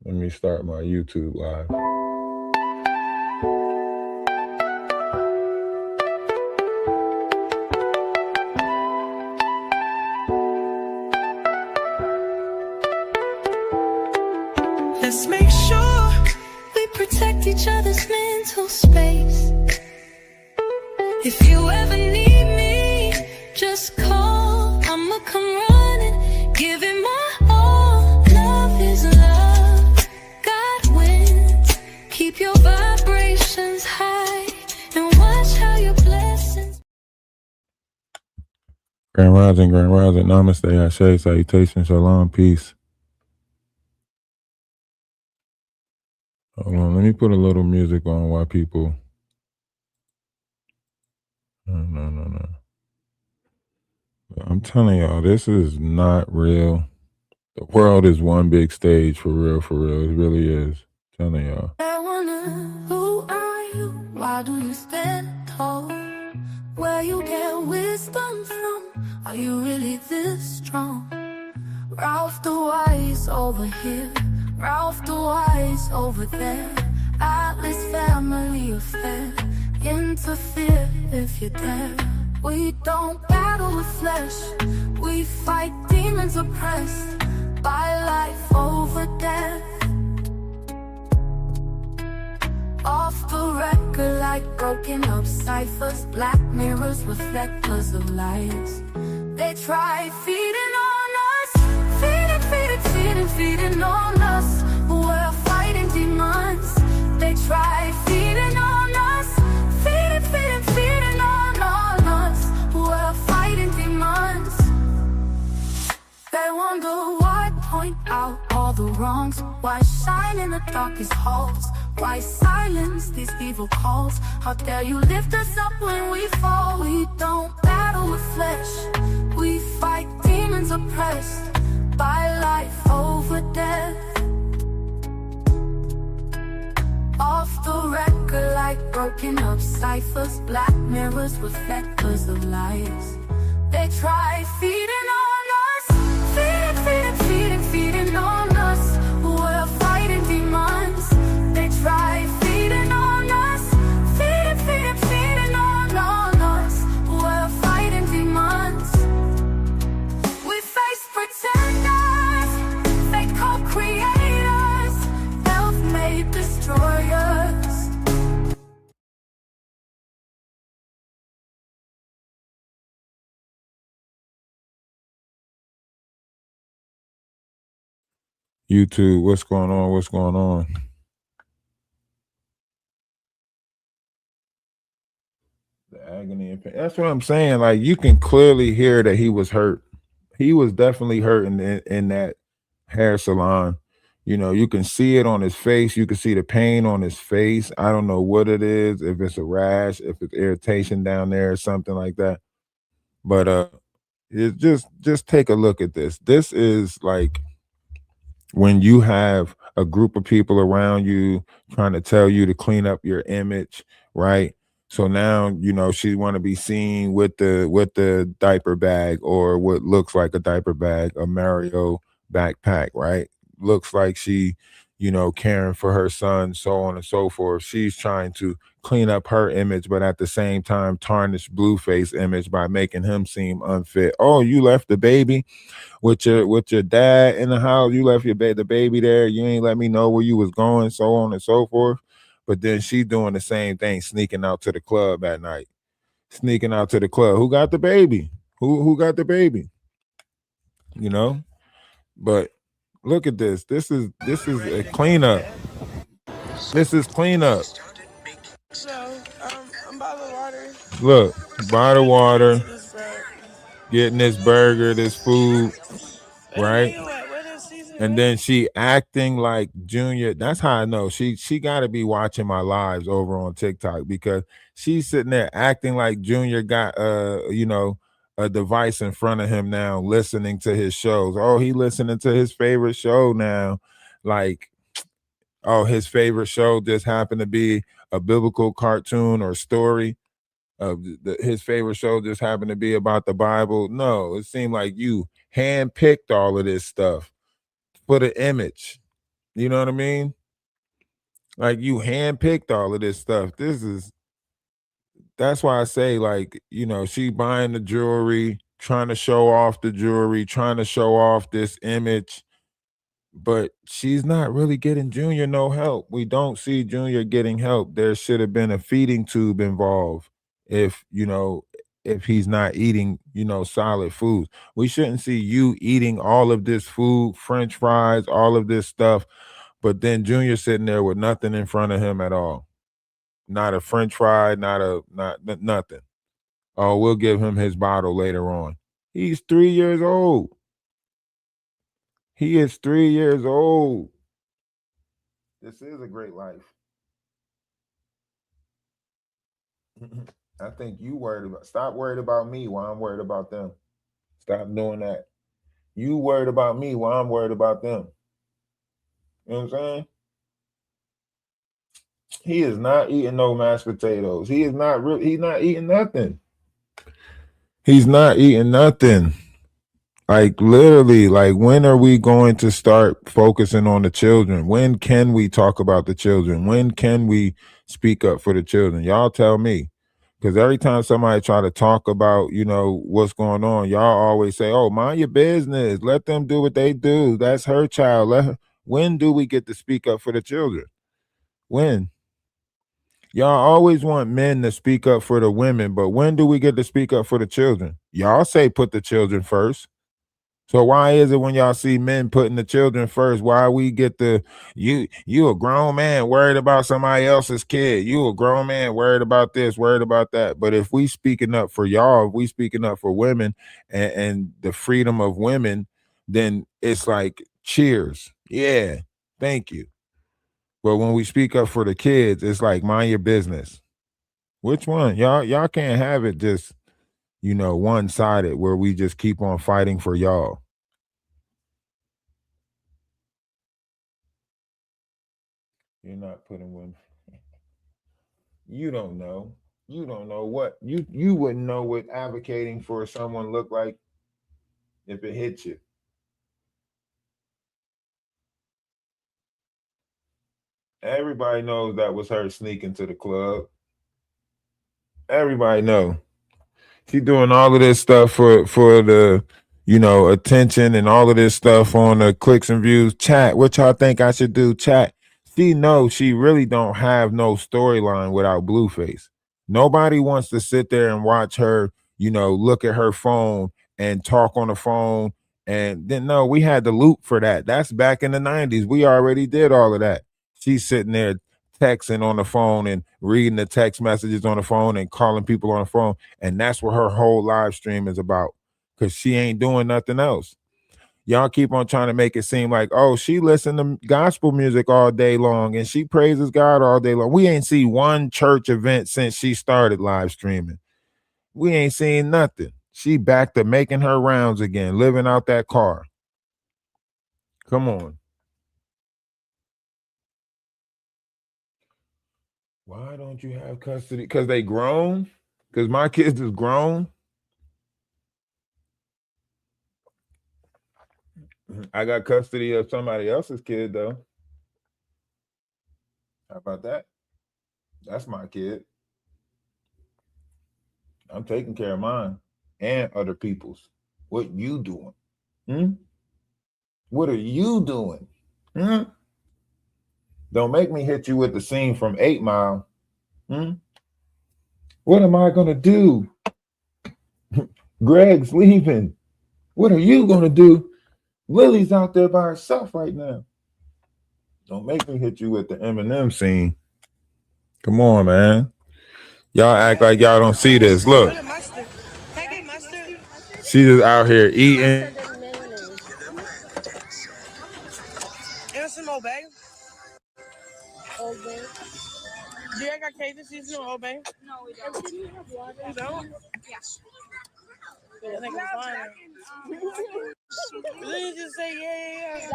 Let me start my YouTube live. Let's make sure we protect each other's mental space. If you ever need me, just call. I'ma come running, give it my all. Love is love, God wins. Keep your vibrations high and watch how your blessings. Grand Rising, Namaste, Ashe, salutation, shalom, peace. Hold on, let me put a little music on while people. No. I'm telling y'all, this is not real. The world is one big stage, for real. It really is. I'm telling y'all. I wonder, who are you? Why do you stand tall? Where you get wisdom from? Are you really this strong? Ralph the Wise over here, Ralph the Wise over there. Atlas family affair, interfere if you dare. We don't battle with flesh, we fight demons oppressed by life over death. Off the record like broken up ciphers, black mirrors, reflectors of lies. They try feeding on us, feeding on us. We're fighting demons. They try feeding on us, feeding on us. We're fighting demons. They wonder why, point out all the wrongs. Why shine in the darkest halls? Why silence these evil calls? How dare you lift us up when we fall? We don't battle with flesh, we fight demons oppressed by life over death. Off the record like broken up ciphers, black mirrors, reflectors of lies. They try feeding on us, feeding on us. We're fighting demons. They try feeding on us, feeding on us. We're fighting demons. We face pretenders, fake co-creators, self-made destroyers. YouTube, what's going on? The agony and pain. That's what I'm saying. Like, you can clearly hear that he was hurt. He was definitely hurt in that hair salon. You know, you can see it on his face. You can see the pain on his face. I don't know what it is, if it's a rash, if it's irritation down there or something like that. But it just take a look at this. This is like when you have a group of people around you trying to tell you to clean up your image, right? So now, you know, she want to be seen with the diaper bag, or what looks like a diaper bag, a Mario backpack, right? Looks like she, you know, caring for her son, so on and so forth. She's trying to clean up her image, but at the same time tarnish Blueface image by making him seem unfit. Oh, you left the baby with your dad in the house. You left the baby there. You ain't let me know where you was going, so on and so forth. But then she doing the same thing, sneaking out to the club at night. Sneaking out to the club. Who got the baby? Who got the baby? You know? But look at this. This is a cleanup. This is cleanup. So, I'm by the water. Look, by the water, getting this burger, this food, right? And then she acting like Junior. That's how I know she got to be watching my lives over on TikTok, because she's sitting there acting like Junior got you know, a device in front of him now, listening to his shows. Oh, he listening to his favorite show now. Like, oh, his favorite show just happened to be a biblical cartoon or story. His favorite show just happened to be about the Bible. No, it seemed like you handpicked all of this stuff for the image. You know what I mean? Like you handpicked all of this stuff. That's why I say, like, she buying the jewelry, trying to show off the jewelry, trying to show off this image, but she's not really getting Junior no help. We don't see Junior getting help. There should have been a feeding tube involved if, if he's not eating, solid foods. We shouldn't see you eating all of this food, French fries, all of this stuff, but then Junior sitting there with nothing in front of him at all. Not a French fry, nothing. Oh, we'll give him his bottle later on. He's 3 years old. He is 3 years old. This is a great life. I think you stop worried about me while I'm worried about them. Stop doing that. You worried about me while I'm worried about them. You know what I'm saying? He is not eating no mashed potatoes. He's not eating nothing. He's not eating nothing. Like literally, like when are we going to start focusing on the children? When can we talk about the children? When can we speak up for the children? Y'all tell me. Because every time somebody try to talk about, what's going on, y'all always say, oh, mind your business. Let them do what they do. That's her child. When do we get to speak up for the children? When? Y'all always want men to speak up for the women, but when do we get to speak up for the children? Y'all say put the children first. So why is it when y'all see men putting the children first, why we get you a grown man worried about somebody else's kid? You a grown man worried about this, worried about that. But if we speaking up for y'all, if we speaking up for women and the freedom of women, then it's like cheers. Yeah, thank you. But when we speak up for the kids, it's like mind your business. Which one? Y'all can't have it just one-sided where we just keep on fighting for y'all. You're not putting women. You don't know. You don't know what you wouldn't know what advocating for someone look like if it hits you. Everybody knows that was her sneaking to the club. Everybody know. She doing all of this stuff for the attention and all of this stuff on the clicks and views. Chat, what y'all think I should do? Chat. She knows she really don't have no storyline without Blueface. Nobody wants to sit there and watch her, look at her phone and talk on the phone. And then no, we had the loop for that. That's back in the 90s. We already did all of that. She's sitting there texting on the phone and reading the text messages on the phone and calling people on the phone. And that's what her whole live stream is about. Cause she ain't doing nothing else. Y'all keep on trying to make it seem like, oh, she listens to gospel music all day long and she praises God all day long. We ain't see one church event since she started live streaming. We ain't seen nothing. She back to making her rounds again, living out that car. Come on. Why don't you have custody? Because they grown? Because my kids is grown? I got custody of somebody else's kid, though. How about that? That's my kid. I'm taking care of mine and other people's. What you doing? What are you doing? Don't make me hit you with the scene from 8 Mile. What am I going to do? Greg's leaving. What are you going to do? Lily's out there by herself right now. Don't make me hit you with the Eminem scene. Come on, man. Y'all act like y'all don't see this. Look. She just out here eating. And some Old Bay. Old Bay. Do you got cases season or Old Bay? No, we don't. Didn't you have water? You don't? Yes.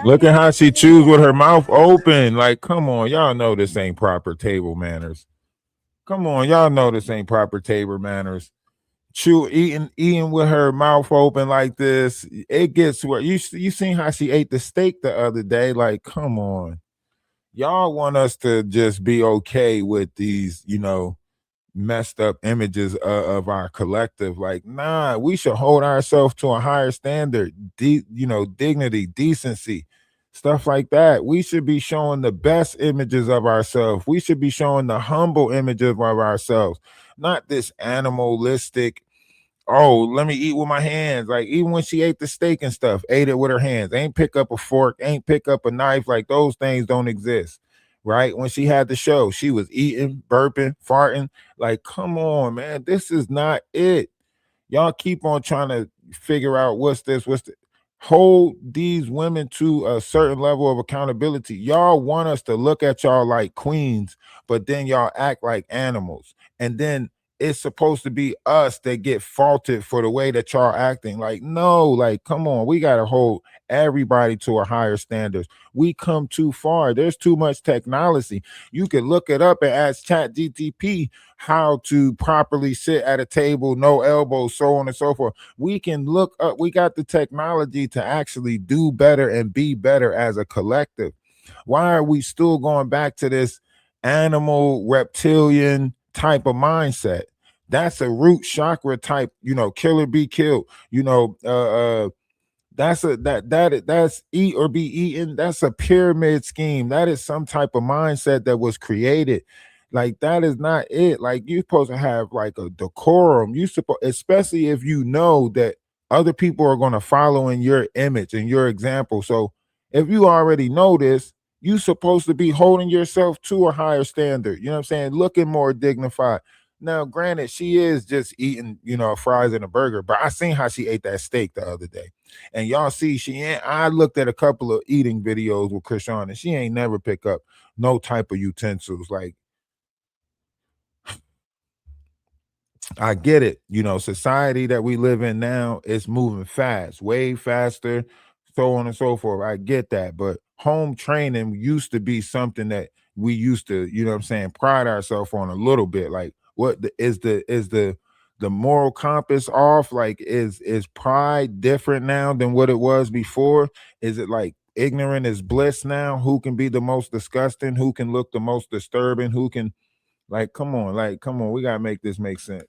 Look at how she chews with her mouth open. Like, come on, y'all know this ain't proper table manners. Come on, y'all know this ain't proper table manners. Eating with her mouth open like this. It gets where you seen how she ate the steak the other day. Like, come on. Y'all want us to just be okay with these, messed up images of our collective. Like, nah, we should hold ourselves to a higher standard, dignity, decency, stuff like that. We should be showing the best images of ourselves. We should be showing the humble images of ourselves, not this animalistic. Oh, let me eat with my hands. Like, even when she ate the steak and stuff, ate it with her hands. Ain't pick up a fork, ain't pick up a knife. Like, those things don't exist. Right? When she had the show, she was eating, burping, farting. Like, come on, man. This is not it. Y'all keep on trying to figure out what's the hold these women to a certain level of accountability. Y'all want us to look at y'all like queens, but then y'all act like animals. And then it's supposed to be us that get faulted for the way that y'all acting. Like, no, like, come on, we gotta hold everybody to a higher standards. We come too far. There's too much technology. You can look it up and ask Chat GTP how to properly sit at a table, no elbows, so on and so forth. We can look up, we got the technology to actually do better and be better as a collective. Why are we still going back to this animal reptilian type of mindset? That's a root chakra type, killer be killed, that's eat or be eaten. That's a pyramid scheme. That is some type of mindset that was created. Like, that is not it. Like, you're supposed to have like a decorum. You supposed, especially if you know that other people are going to follow in your image and your example. So if you already know this, you supposed to be holding yourself to a higher standard. You know what I'm saying? Looking more dignified. Now, granted, she is just eating, fries and a burger, but I seen how she ate that steak the other day. And y'all see, she ain't. I looked at a couple of eating videos with Chrisean, and she ain't never pick up no type of utensils. Like, I get it. Society that we live in now is moving fast, way faster, so on and so forth. I get that. But home training used to be something that we used to, what I'm saying, pride ourselves on a little bit. Like, is the moral compass off? Like, is pride different now than what it was before? Is it like ignorant is bliss now? Who can be the most disgusting? Who can look the most disturbing? Who can, come on, we gotta make this make sense.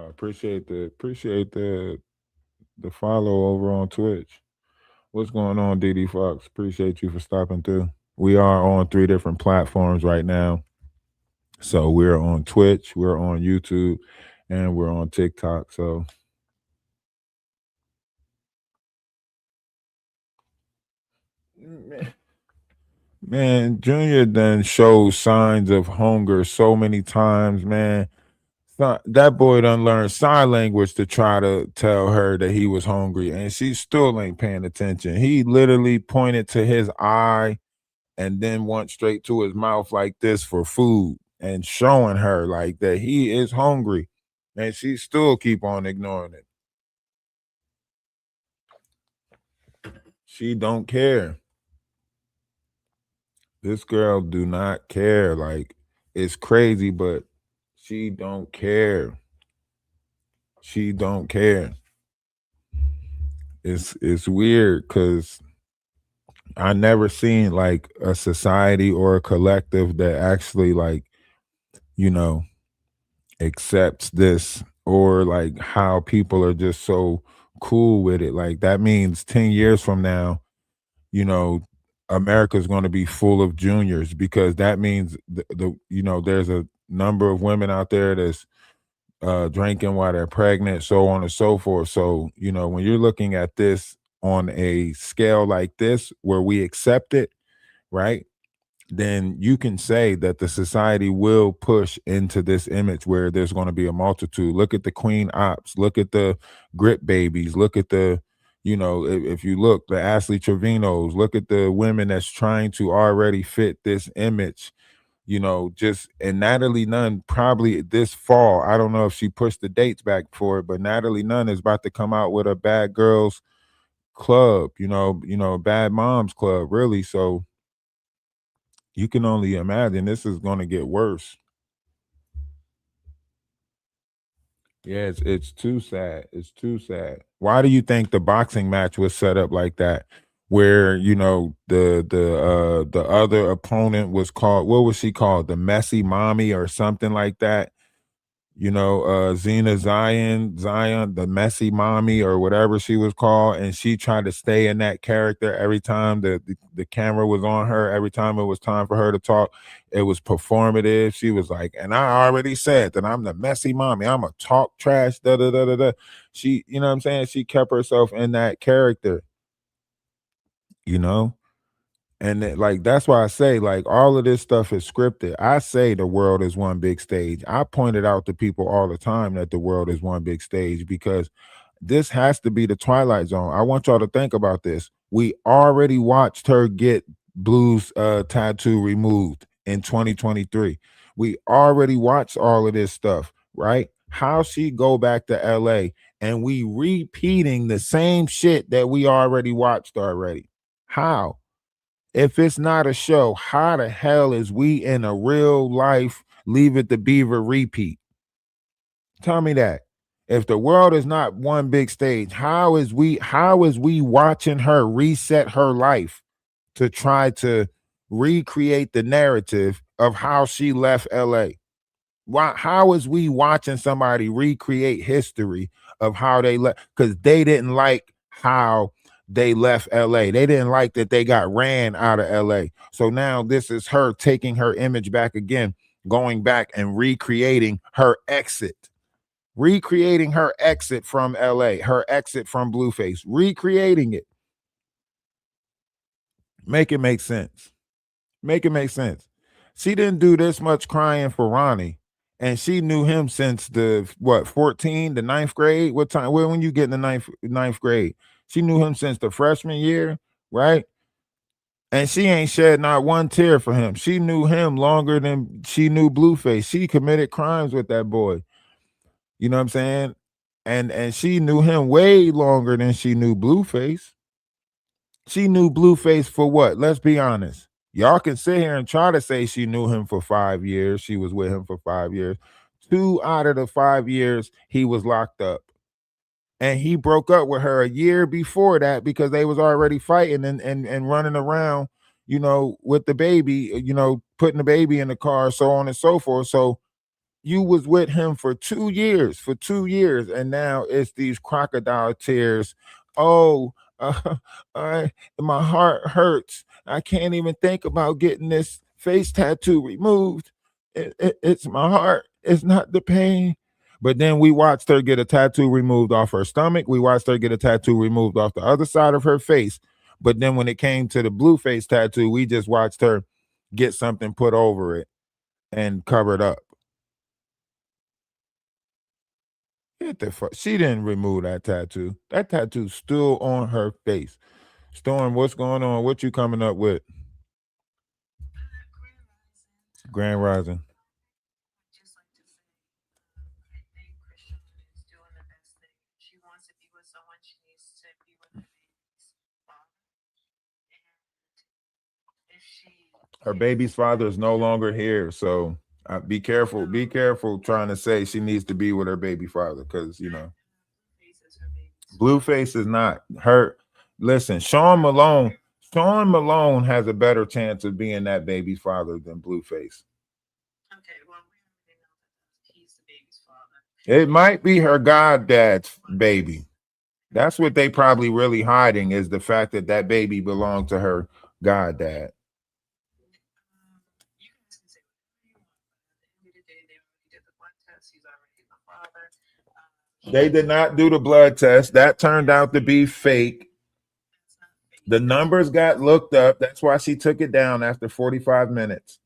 Appreciate the follow over on Twitch. What's going on, DD Fox? Appreciate you for stopping through. We are on 3 different platforms right now. So we're on Twitch, we're on YouTube, and we're on TikTok. So man, Junior done shows signs of hunger so many times, man. That boy done learned sign language to try to tell her that he was hungry, and she still ain't paying attention. He literally pointed to his eye and then went straight to his mouth like this for food and showing her like that he is hungry, and she still keep on ignoring it. She don't care. This girl do not care. Like, it's crazy, but she don't care. She don't care. It's weird because I never seen like a society or a collective that actually like, you know, accepts this, or like how people are just so cool with it. Like, that means 10 years from now, you know, America's going to be full of juniors, because that means there's a number of women out there that's drinking while they're pregnant, so on and so forth. So, when you're looking at this on a scale like this where we accept it, right? Then you can say that the society will push into this image where there's going to be a multitude. Look at the Queen Ops, look at the Grit Babies, look at the, if you look, the Ashley Trevinos, look at the women that's trying to already fit this image, just, and Natalie Nunn probably this fall. I don't know if she pushed the dates back for it, but Natalie Nunn is about to come out with a Bad Girls Club, Bad Moms Club, really. So you can only imagine this is going to get worse. Yeah, it's too sad. It's too sad. Why do you think the boxing match was set up like that? Where the other opponent was called, what was she called? The messy mommy or something like that. Xena Zion, the messy mommy or whatever she was called, and she tried to stay in that character every time the camera was on her, every time it was time for her to talk, it was performative. She was like, and I already said that I'm the messy mommy, I'm a talk trash, da da da da da. She, you know what I'm saying? She kept herself in that character, you know? And like that's why I say like all of this stuff is scripted. I say the world is one big stage. I pointed out to people all the time that the world is one big stage because this has to be the Twilight Zone. I want y'all to think about this. We already watched her get Blue's tattoo removed in 2023. We already watched all of this stuff, right? How she go back to LA and we repeating the same shit that we already watched already. How? If it's not a show, how the hell is we in a real life Leave It to Beaver repeat? Tell me that. If the world is not one big stage, how is we watching her reset her life to try to recreate the narrative of how she left LA? How is we watching somebody recreate history of how they left? Because they didn't like how they left LA. They didn't like that they got ran out of LA. So now this is her taking her image back again, going back and recreating her exit from LA, her exit from Blueface, recreating it. Make it make sense. Make it make sense. She didn't do this much crying for Ronnie, and she knew him since the what 14, the ninth grade. What time? When you get in the ninth grade? She knew him since the freshman year, right? And she ain't shed not one tear for him. She knew him longer than she knew Blueface. She committed crimes with that boy. You know what I'm saying? And she knew him way longer than she knew Blueface. She knew Blueface for what? Let's be honest. Y'all can sit here and try to say she knew him for 5 years. She was with him for 5 years. 2 out of the 5 years, he was locked up. And he broke up with her a year before that because they was already fighting and running around, with the baby, putting the baby in the car, so on and so forth. So you was with him for 2 years, and now it's these crocodile tears. Oh, I my heart hurts. I can't even think about getting this face tattoo removed. It's my heart. It's not the pain. But then we watched her get a tattoo removed off her stomach. We watched her get a tattoo removed off the other side of her face. But then when it came to the blue face tattoo, we just watched her get something put over it and covered up. Get the fuck. She didn't remove that tattoo. That tattoo's still on her face. Storm, what's going on? What you coming up with? Grand Rising. Just like to say, I think Chrisean is doing the best thing. She wants to be with someone. She needs to be with her baby's father. And if she Her baby's father is no longer here, so be careful. Be careful trying to say she needs to be with her baby father, because faces her baby's Blueface is not her. Listen, Sean Malone. Sean Malone has a better chance of being that baby's father than Blueface. okay, well, we already know that he's the baby's father. It might be her goddad's baby. That's what they probably really hiding, is the fact that that baby belonged to her goddad. You guys can say whatever you want, but at the end of the day, they already did the blood test. He's already the father. They did not do the blood test. That turned out to be fake. That's not fake. The numbers got looked up. That's why she took it down after 45 minutes.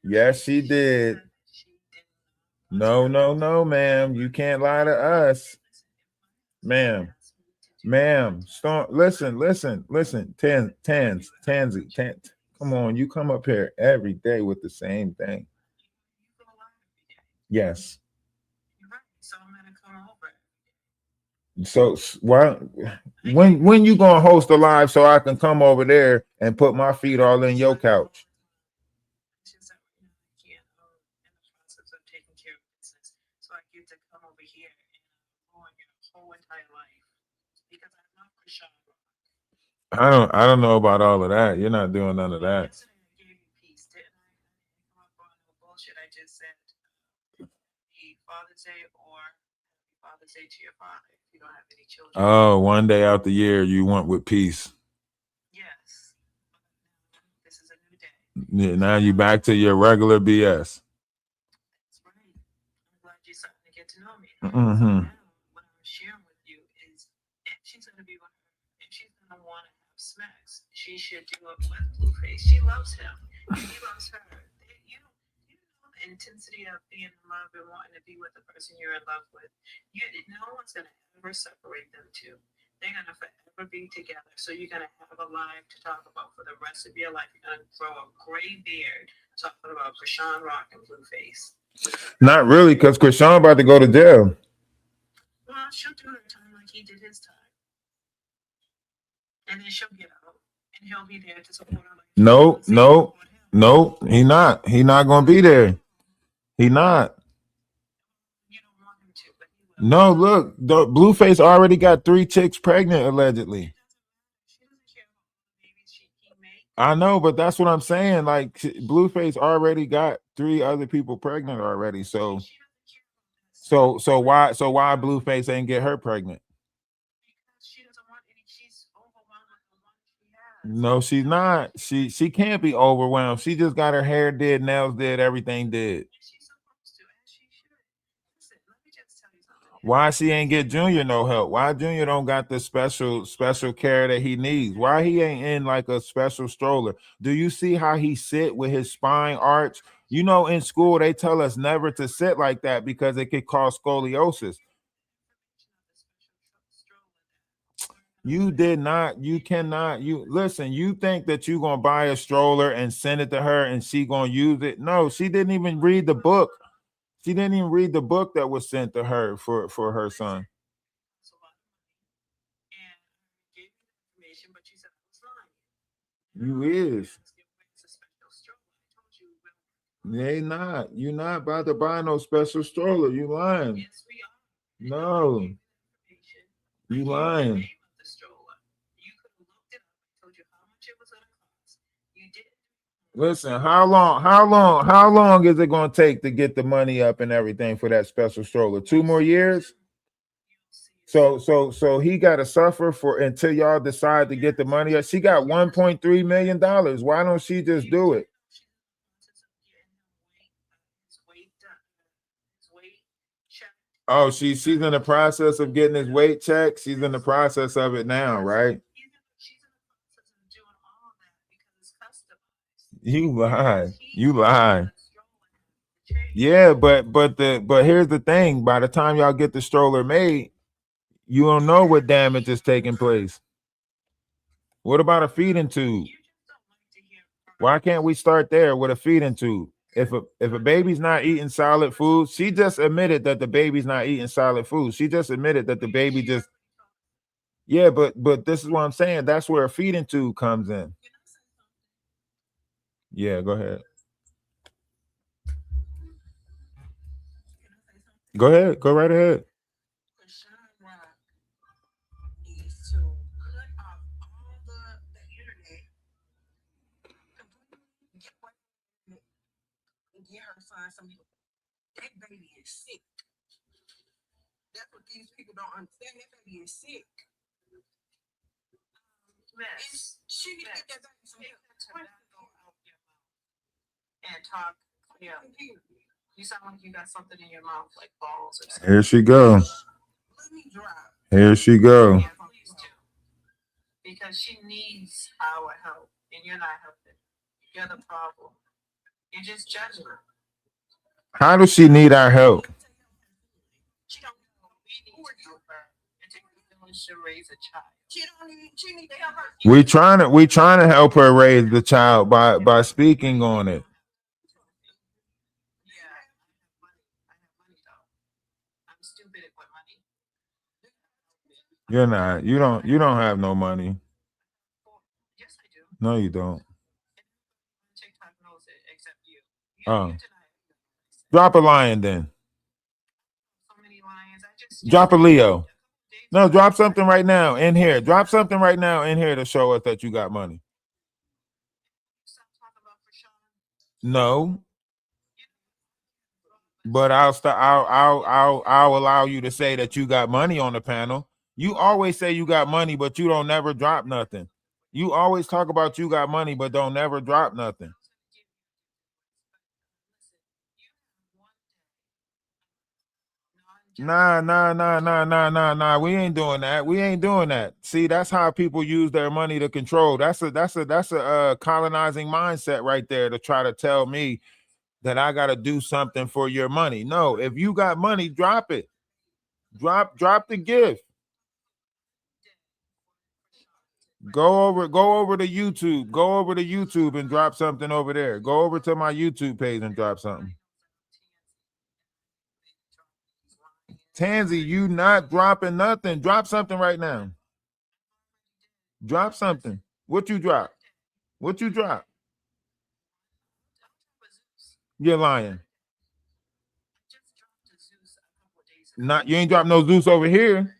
Yes, she did. She didn't. No, no, no, ma'am. You can't lie to us. Ma'am. Ma'am. Storm, listen. Tansy. Come on, you come up here every day with the same thing. You go live every day. Yes. You're right. So I'm gonna come over. So why when you gonna host a live so I can come over there and put my feet all in your couch? It's just that I can't. In the process of taking care of business, so I get to come over here and ruin your whole entire life because I love Chrisean. I don't know about all of that. You're not doing none of that. Yesterday I gave you peace, didn't I? I didn't come up on no bullshit. I just said Happy Father's Day or Happy Father's Day to your father if you don't have any children. Oh, one day out the year you went with peace. Yes. This is a new day. Yeah, now you back to your regular BS. That's right. I'm glad you're starting to get to know me. Mm-hmm. So now what I'm sharing with you is if she's gonna be with her, if she's gonna want to have smacks, she should do it with Blueface. She loves him. And he loves her. You know the intensity of being in love and wanting to be with the person you're in love with. No one's gonna ever separate them two. They're gonna forever be together. So you're gonna have a life to talk about for the rest of your life. You're gonna grow a gray beard talking about Chrisean Rock and Blueface. Not really, because Chrisean about to go to jail. Well, she'll do her time like he did his time. And then she'll get out and he'll be there to support her. Like No, he not. He not gonna be there. He not. You don't want him to, but he will. No, look, the Blueface already got 3 chicks pregnant allegedly. She doesn't care about the babies he makes. I know, but that's what I'm saying. Like Blueface already got 3 other people pregnant already. So She doesn't care about that. why Blueface ain't get her pregnant? Because she doesn't want any. She's overwhelmed with the one she has. No, she's not. She can't be overwhelmed. She just got her hair did, nails did, everything did. And she's supposed to, and she should. Listen, let me just tell you something. Why she ain't get Junior no help? Why Junior don't got the special care that he needs? Why he ain't in like a special stroller? Do you see how he sit with his spine arch? You know, in school they tell us never to sit like that because it could cause scoliosis. You did not. You cannot. You listen. You think that you gonna buy a stroller and send it to her and she gonna use it? No, she didn't even read the book. She didn't even read the book that was sent to her for her son. It's a lot of money. And I gave you the information, but you said I was lying. You is. It's a special stroller. I told you it will work. They not. You not about to buy no special stroller. You lying. Yes, we are. No, I gave you the information. you I gave you the lying. name of the stroller. You could have looked it up. I told you how much it was going to cost. You didn't. Listen, how long is it gonna take to get the money up and everything for that special stroller? 2 more years? You'll see it. So he got to suffer for until y'all decide to get the money up. She got $1.3 million. Why don't she just do it? Oh, she's in the process of getting his weight checked. She's in the process of it now, right? She's in the process of doing all of that because it's customized. You lie. You lie. Yeah, but here's the thing. By the time y'all get the stroller made, you don't know what damage is taking place. What about a feeding tube? Why can't we start there with a feeding tube? If a baby's not eating solid food, she just admitted that the baby's not eating solid food. She just admitted that the baby just but this is what I'm saying. That's where a feeding tube comes in. Yeah, go ahead. Go ahead. Go right ahead. Chrisean Rock needs to cut off all the internet, completely get away from it, and get her son some help. That baby is sick. That's what these people don't understand. That baby is sick. Miss, she need to get that baby some help. And talk clearly. You sound like you got something in your mouth, like balls or something. Here she go. Let me drive. Here she go. Yeah, please do. Because she needs our help, and you're not helping. You're the problem. You're just judging her. How does she need our help? She don't know. We need to help her. And take the village to raise a child. She need to help her. We trying to help her raise the child by speaking on it. Yeah, I have money though. I'm stupid at what money. You're not. You don't have no money. Yes, I do. No, you don't. TikTok knows it, except you. Oh. You deny it. Drop a lion then. Lions. Drop a Leo. No, drop something right now in here. Drop something right now in here to show us that you got money. No, but I'll allow you to say that you got money on the panel. You always say you got money, but you don't never drop nothing. You always talk about you got money, but don't never drop nothing. Nah. We ain't doing that. We ain't doing that. See, that's how people use their money to control. That's a colonizing mindset right there to try to tell me that I got to do something for your money. No, if you got money, drop it. Drop the gift. Go over to YouTube. Go over to YouTube and drop something over there. Go over to my YouTube page and drop something. Tansy, you not dropping nothing. Drop something right now. Drop something. What you drop? What you drop? You're lying. Not you ain't drop no Zeus over here.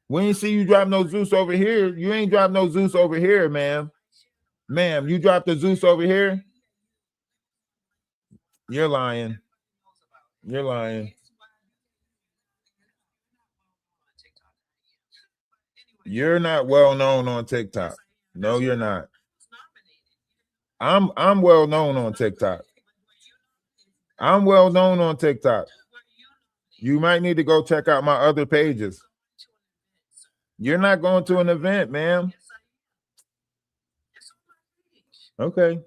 We ain't see you drop no Zeus over here. You ain't drop no Zeus over here, ma'am. Ma'am, you dropped the Zeus over here. You're lying. You're lying. You're not well known on TikTok. No, you're not. I'm well known on TikTok. I'm well known on TikTok. You might need to go check out my other pages. You're not going to an event, ma'am. Okay.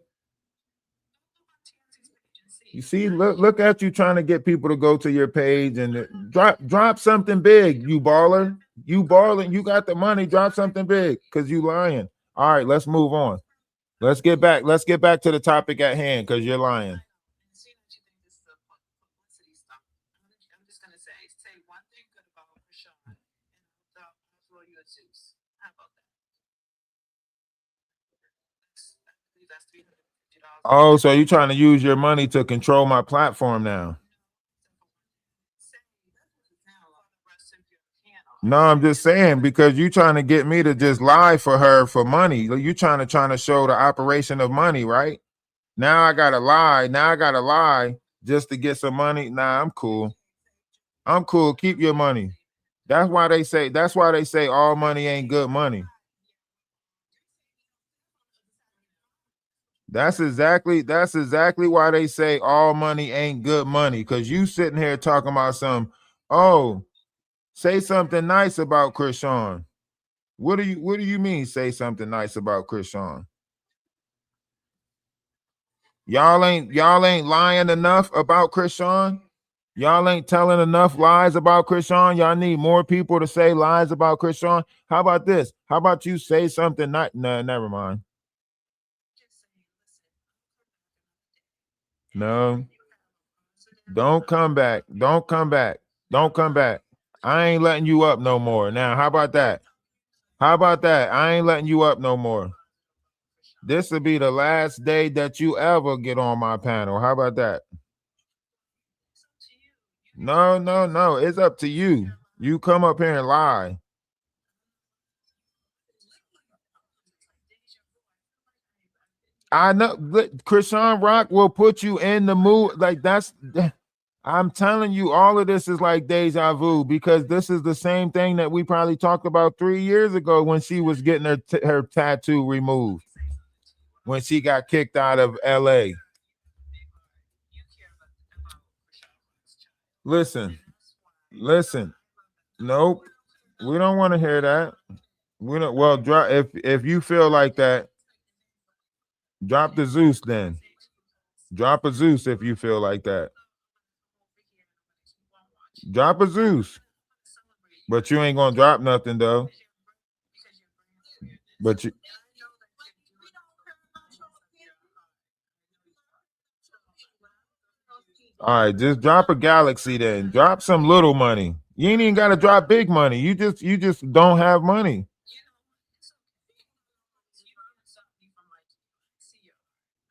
You see, look at you trying to get people to go to your page and drop something big, you baller. You balling, you got the money, drop something big because you lying. All right, let's move on. Let's get back to the topic at hand because you're lying. I'm just gonna say one thing good about Chrisean, and I'll throw you a Zeus. How about that? That's $350. Oh, so you're trying to use your money to control my platform now? No, I'm just saying because you're trying to get me to just lie for her for money. You're trying to show the operation of money, right? Now I gotta lie. Now I gotta lie just to get some money. Nah, I'm cool. I'm cool. Keep your money. That's why they say all money ain't good money. That's exactly why they say all money ain't good money. Because you sitting here talking about say something nice about Chrisean. What do you mean say something nice about Chrisean? Y'all ain't lying enough about Chrisean? Y'all ain't telling enough lies about Chrisean? Y'all need more people to say lies about Chrisean? How about this? How about you say something nice? No, never mind. No. Don't come back. Don't come back. Don't come back. I ain't letting you up no more. Now, how about that? How about that? I ain't letting you up no more. This will be the last day that you ever get on my panel. How about that? No. It's up to you. You come up here and lie. I know Chrisean Rock will put you in the mood. Like I'm telling you, all of this is like deja vu because this is the same thing that we probably talked about 3 years ago when she was getting her tattoo removed, when she got kicked out of LA. Listen. Nope. We don't want to hear that. We don't. Well, drop if you feel like that. Drop the Zeus then. Drop a Zeus if you feel like that. Drop a Zeus. But you ain't gonna drop nothing though. But you. All right, just drop a galaxy then. Drop some little money. You ain't even got to drop big money. You just don't have money.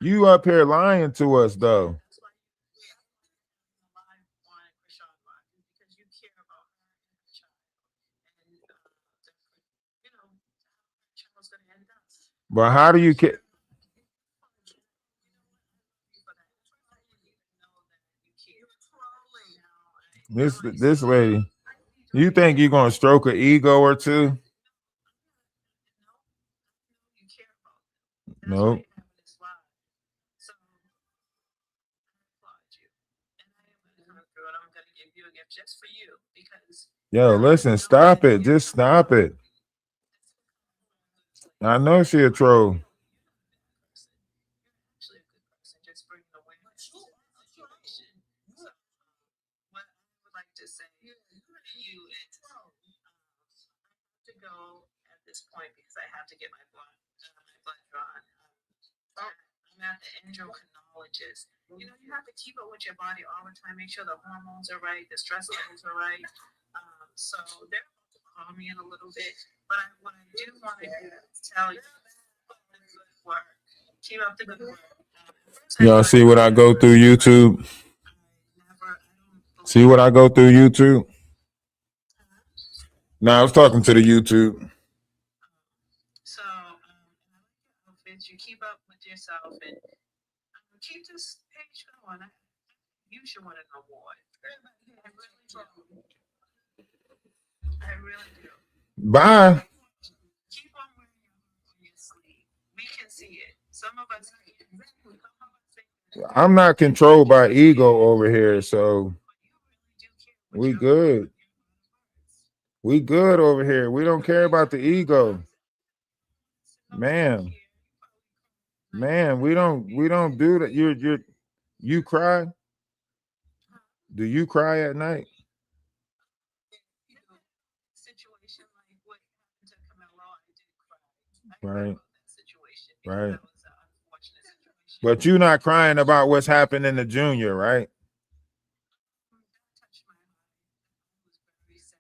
You up here lying to us though. care about her and her child, and you know, her child's gonna end up. But how do you care? This lady, you think you're gonna stroke an ego or two? Nope. Yo, listen, stop it. Just stop it. I know she a troll. Actually a good person, just bringing awareness to the situation. So, what I would like to say to you is, I have to go at this point because I have to get my blood drawn. I'm at the endocrinologist. You know, you have to keep up with your body all the time. Make sure the hormones are right, the stress levels are right. So they're about to call me in a little bit, but what I do want to do is tell you, keep up the good work. Keep up the good work. Y'all see what I go through YouTube? See what I go through YouTube? Now I was talking to the YouTube. So, outfits, you keep up with yourself and keep this page going. You should win an award. I really do. Bye. Keep on wearing your sleeve. We can see it. Some of us can't. I'm not controlled by ego over here, so we good. We good over here. We don't care about the ego. Man, we don't do that. You cry? Do you cry at night? Situation like what happened to Camelo, I did cry. Right. Right. Right. But you're not crying about what's happened in the junior, right? That touched my heart. I was very sad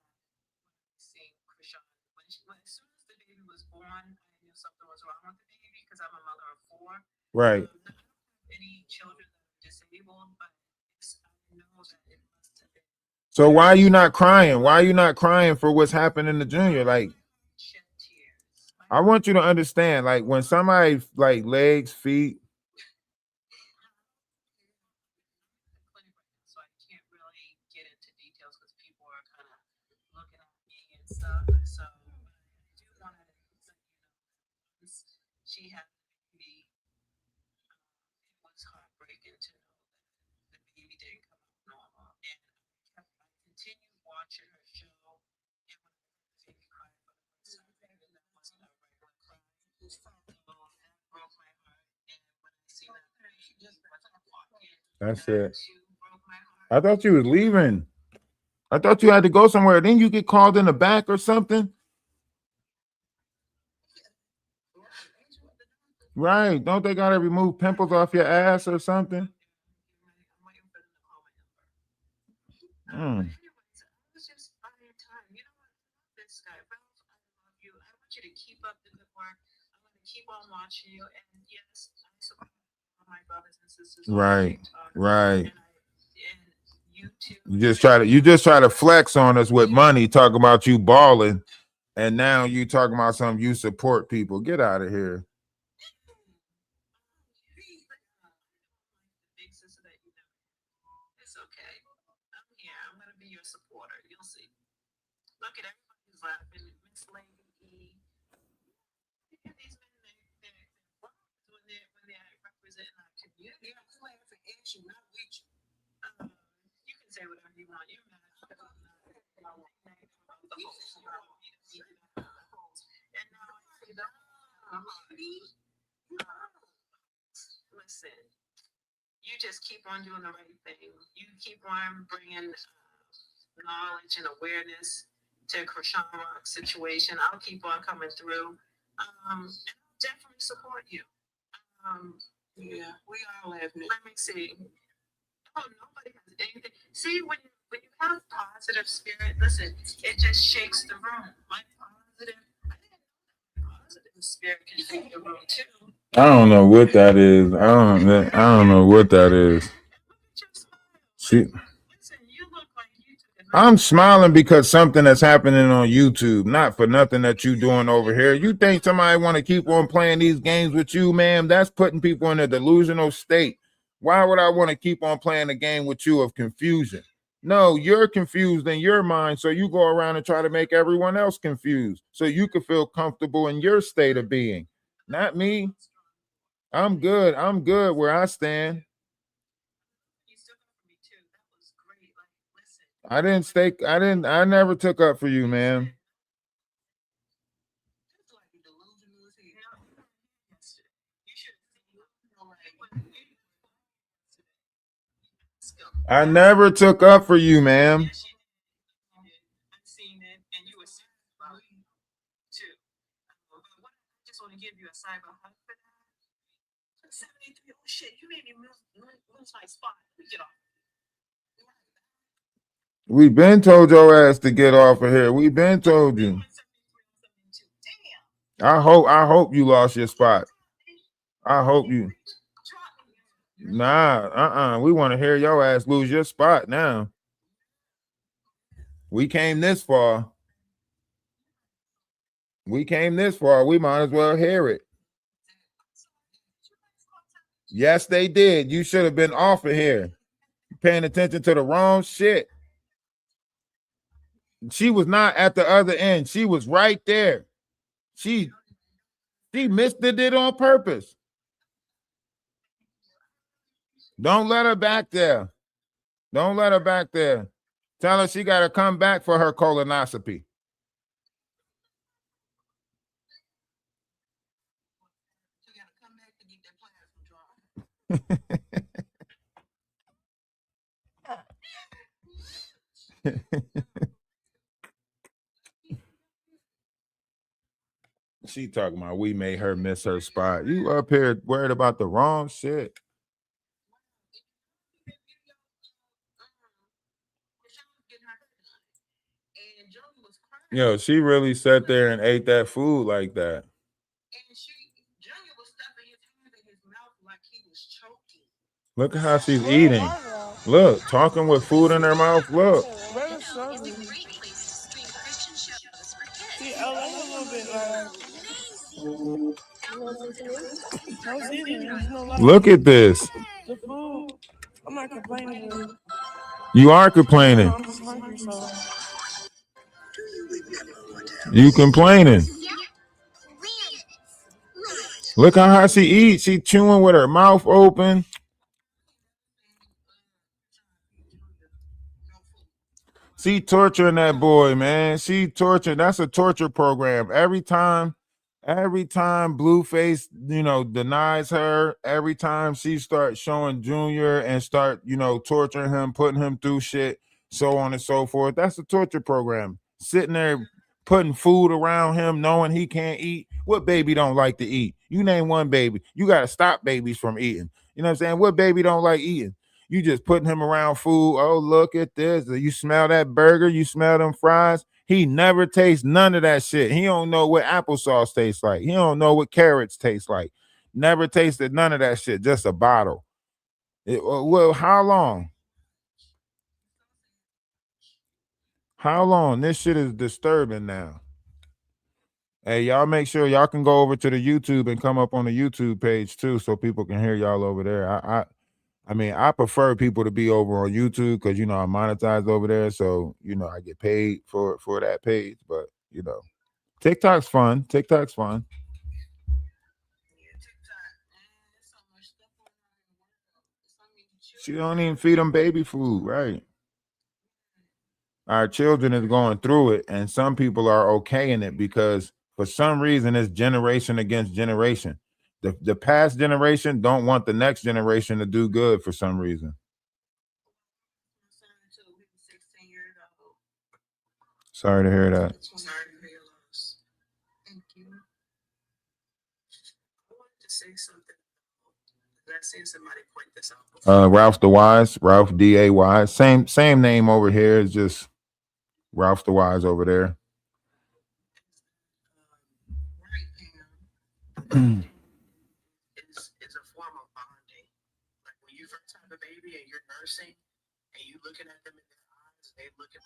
seeing Chrisean. As soon as the baby was born, I knew something was wrong with the baby because I'm a mother of 4. Right. I don't have any children that are disabled, but I know that it must have been. So why are you not crying? Why are you not crying for what's happened in the junior? Like, Shed tears. I want you to understand, like when somebody like legs, feet. So I can't really get into details because people are kind of looking at me and stuff. So I do want to let you know she had the baby. It was heartbreaking to know that the baby didn't come out normal, and I continued watching her show. And when the baby cried for the first time, that wasn't a regular cry. So that broke my heart. And when I see that baby was walking, That's it. broke my heart. I thought you was leaving. I thought you had to go somewhere. Then you get called in the back or something. Right. Don't they gotta remove pimples off your ass or something? I'm waiting for them to call my number. But anyways, I was just buying time. You know what? This guy, Ralph, I love you. I want you to keep up the good work. I'm going to keep on watching you. And yes, I support all my brothers and sisters. Right. Right. And you too. You just try to flex on us with money, talk about you balling, and now you talking about something you support people. Get out of here. Big sister that you know. It's okay. I'm here. I'm going to be your supporter. You'll see. Look at everybody's laughing. Miss Lady E. These men, they're when they're representing our community. I'm laughing at you, not with you. You can say whatever you want. You're mad. And now I see that. Listen, you just keep on doing the right thing. You keep on bringing knowledge and awareness to Chrisean Rock's situation. I'll keep on coming through. And I'll definitely support you. Yeah, we are laughing. Let me see. Oh, nobody has anything. See, when you have positive spirit, listen, it just shakes the room. My positive spirit can shake the room too. I don't know what that is. I don't know what that is. Look at your smile. She, Listen, you look like you took a I'm smiling because something that's happening on YouTube, not for nothing that you doing over here. You think somebody want to keep on playing these games with you, ma'am? That's putting people in a delusional state. Why would I want to keep on playing a game with you of confusion? No, you're confused in your mind, so you go around and try to make everyone else confused so you can feel comfortable in your state of being. Not me. I'm good. I'm good where I stand. I never took up for you, man. I never took up for you, ma'am. We been told your ass to get off of here. We been told you. I hope you lost your spot. I hope you. Nah, we want to hear your ass lose your spot now. We came this far. We might as well hear it. Yes, they did. You should have been off of here. Paying attention to the wrong shit. She was not at the other end. She was right there. She missed it on purpose. Don't let her back there. Don't let her back there. Tell her she got to come back for her colonoscopy. She talking about we made her miss her spot. You up here worried about the wrong shit. Yo, she really sat there and ate that food like that. Look at how she's eating. Look, talking with food in her mouth. Look. Look at this. I'm not complaining. You are complaining. I'm just hungry, so. You complaining. Look how she eats. She chewing with her mouth open. She torturing that boy, man. She torturing. That's a torture program. Every time Blueface, denies her, every time she starts showing Junior and start, torturing him, putting him through shit, so on and so forth. That's a torture program. Sitting there putting food around him, knowing he can't eat. What baby don't like to eat? You name one baby. You got to stop babies from eating. You know what I'm saying? What baby don't like eating? You just putting him around food. Oh, look at this. You smell that burger? You smell them fries? He never tastes none of that shit. He don't know what applesauce tastes like. He don't know what carrots taste like. Never tasted none of that shit. Just a bottle. Well, how long? How long? This shit is disturbing now. Hey, y'all make sure y'all can go over to the YouTube and come up on the YouTube page too, so people can hear y'all over there. I mean, I prefer people to be over on YouTube because I monetize over there, so I get paid for that page. But TikTok's fun. TikTok's fun. She don't even feed them baby food, right? Our children is going through it, and some people are okay in it because for some reason it's generation against generation. The past generation don't want the next generation to do good for some reason. Sorry to hear that. Ralph the Wise, Ralph D-A-Y. Same name over here. It's just Ralph the Wise over there. Is a form of bonding. Like when you first have a baby and you're nursing and you looking at them in their eyes, they looking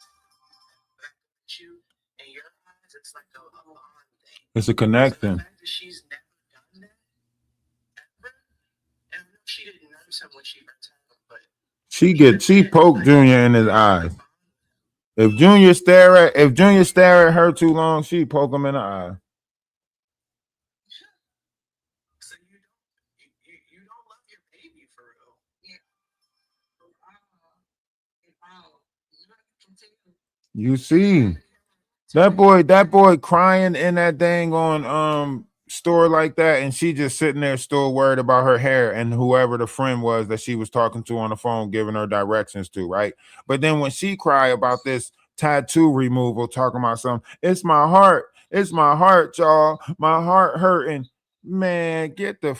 back at you, in your eyes, it's like a bond thing. It's a So the connection. fact that she's never done that ever, and I know she didn't nurse him when she first had him, but She poked Junior in his eyes. If Junior stare at her too long, she poke him in the eye. so you don't love your baby for real. Yeah. You see. That boy crying in that dang on store like that, and she just sitting there still worried about her hair and whoever the friend was that she was talking to on the phone giving her directions to, right? But then when she cry about this tattoo removal, talking about something, it's my heart, y'all, my heart hurting. Man, get the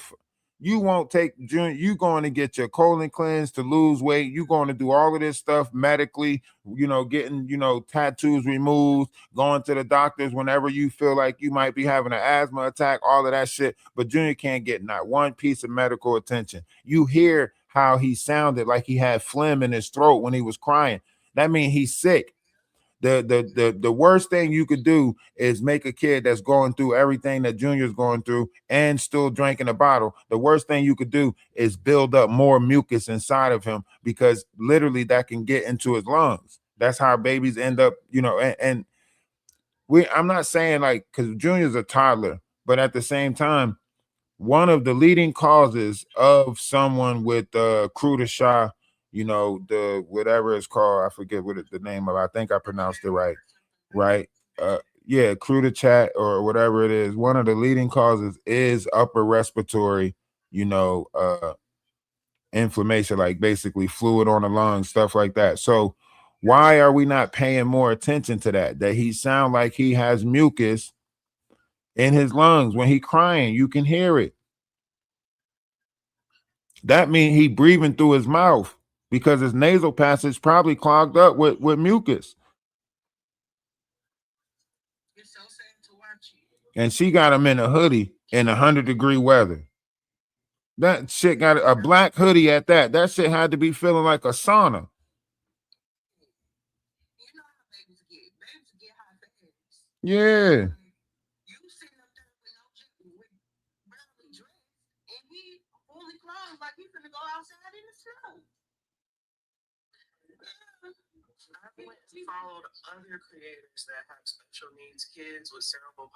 you won't take Junior. You going to get your colon cleansed to lose weight. You going to do all of this stuff medically, getting tattoos removed, going to the doctors whenever you feel like you might be having an asthma attack, all of that shit. But Junior can't get not one piece of medical attention. You hear how he sounded like he had phlegm in his throat when he was crying. That means he's sick. The worst thing you could do is make a kid that's going through everything that Junior's going through and still drinking a bottle. The worst thing you could do is build up more mucus inside of him, because literally that can get into his lungs. That's how babies end up, and I'm not saying like, because Junior's a toddler, but at the same time, one of the leading causes of someone with Crudesha, the whatever it's called, I forget what the name of it. I think I pronounced it right? Yeah, Crudesha or whatever it is. One of the leading causes is upper respiratory, inflammation, like basically fluid on the lungs, stuff like that. So why are we not paying more attention to that? That he sound like he has mucus in his lungs when he crying. You can hear it. That means he breathing through his mouth because his nasal passage probably clogged up with mucus. It's so sad to watch you. And she got him in a hoodie in 100-degree weather. That shit got a black hoodie at that. That shit had to be feeling like a sauna. You know how babies get. Babies get hot fast. Yeah. You seen him there with no jacket, with barely dressed, and he fully clothed like he's gonna go outside in the snow. I went and followed other creators that have special needs kids with cerebral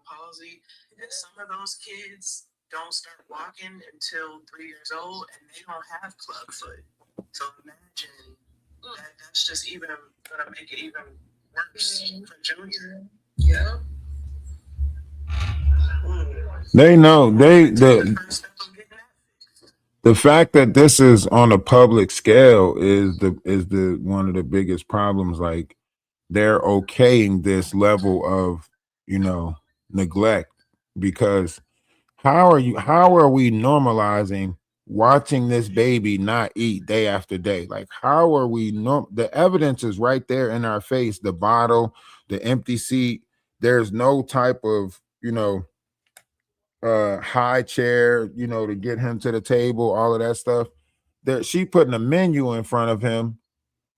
palsy, and some of those kids don't start walking until 3 years old, and they don't have club foot. So imagine that's just even gonna make it even worse for Junior. Yeah. They know the fact that this is on a public scale is the one of the biggest problems. Like, they're okaying this level of neglect, because how are we normalizing watching this baby not eat day after day? Like, how are we the evidence is right there in our face, the bottle, the empty seat. There's no type of high chair, to get him to the table, all of that stuff. She putting a menu in front of him,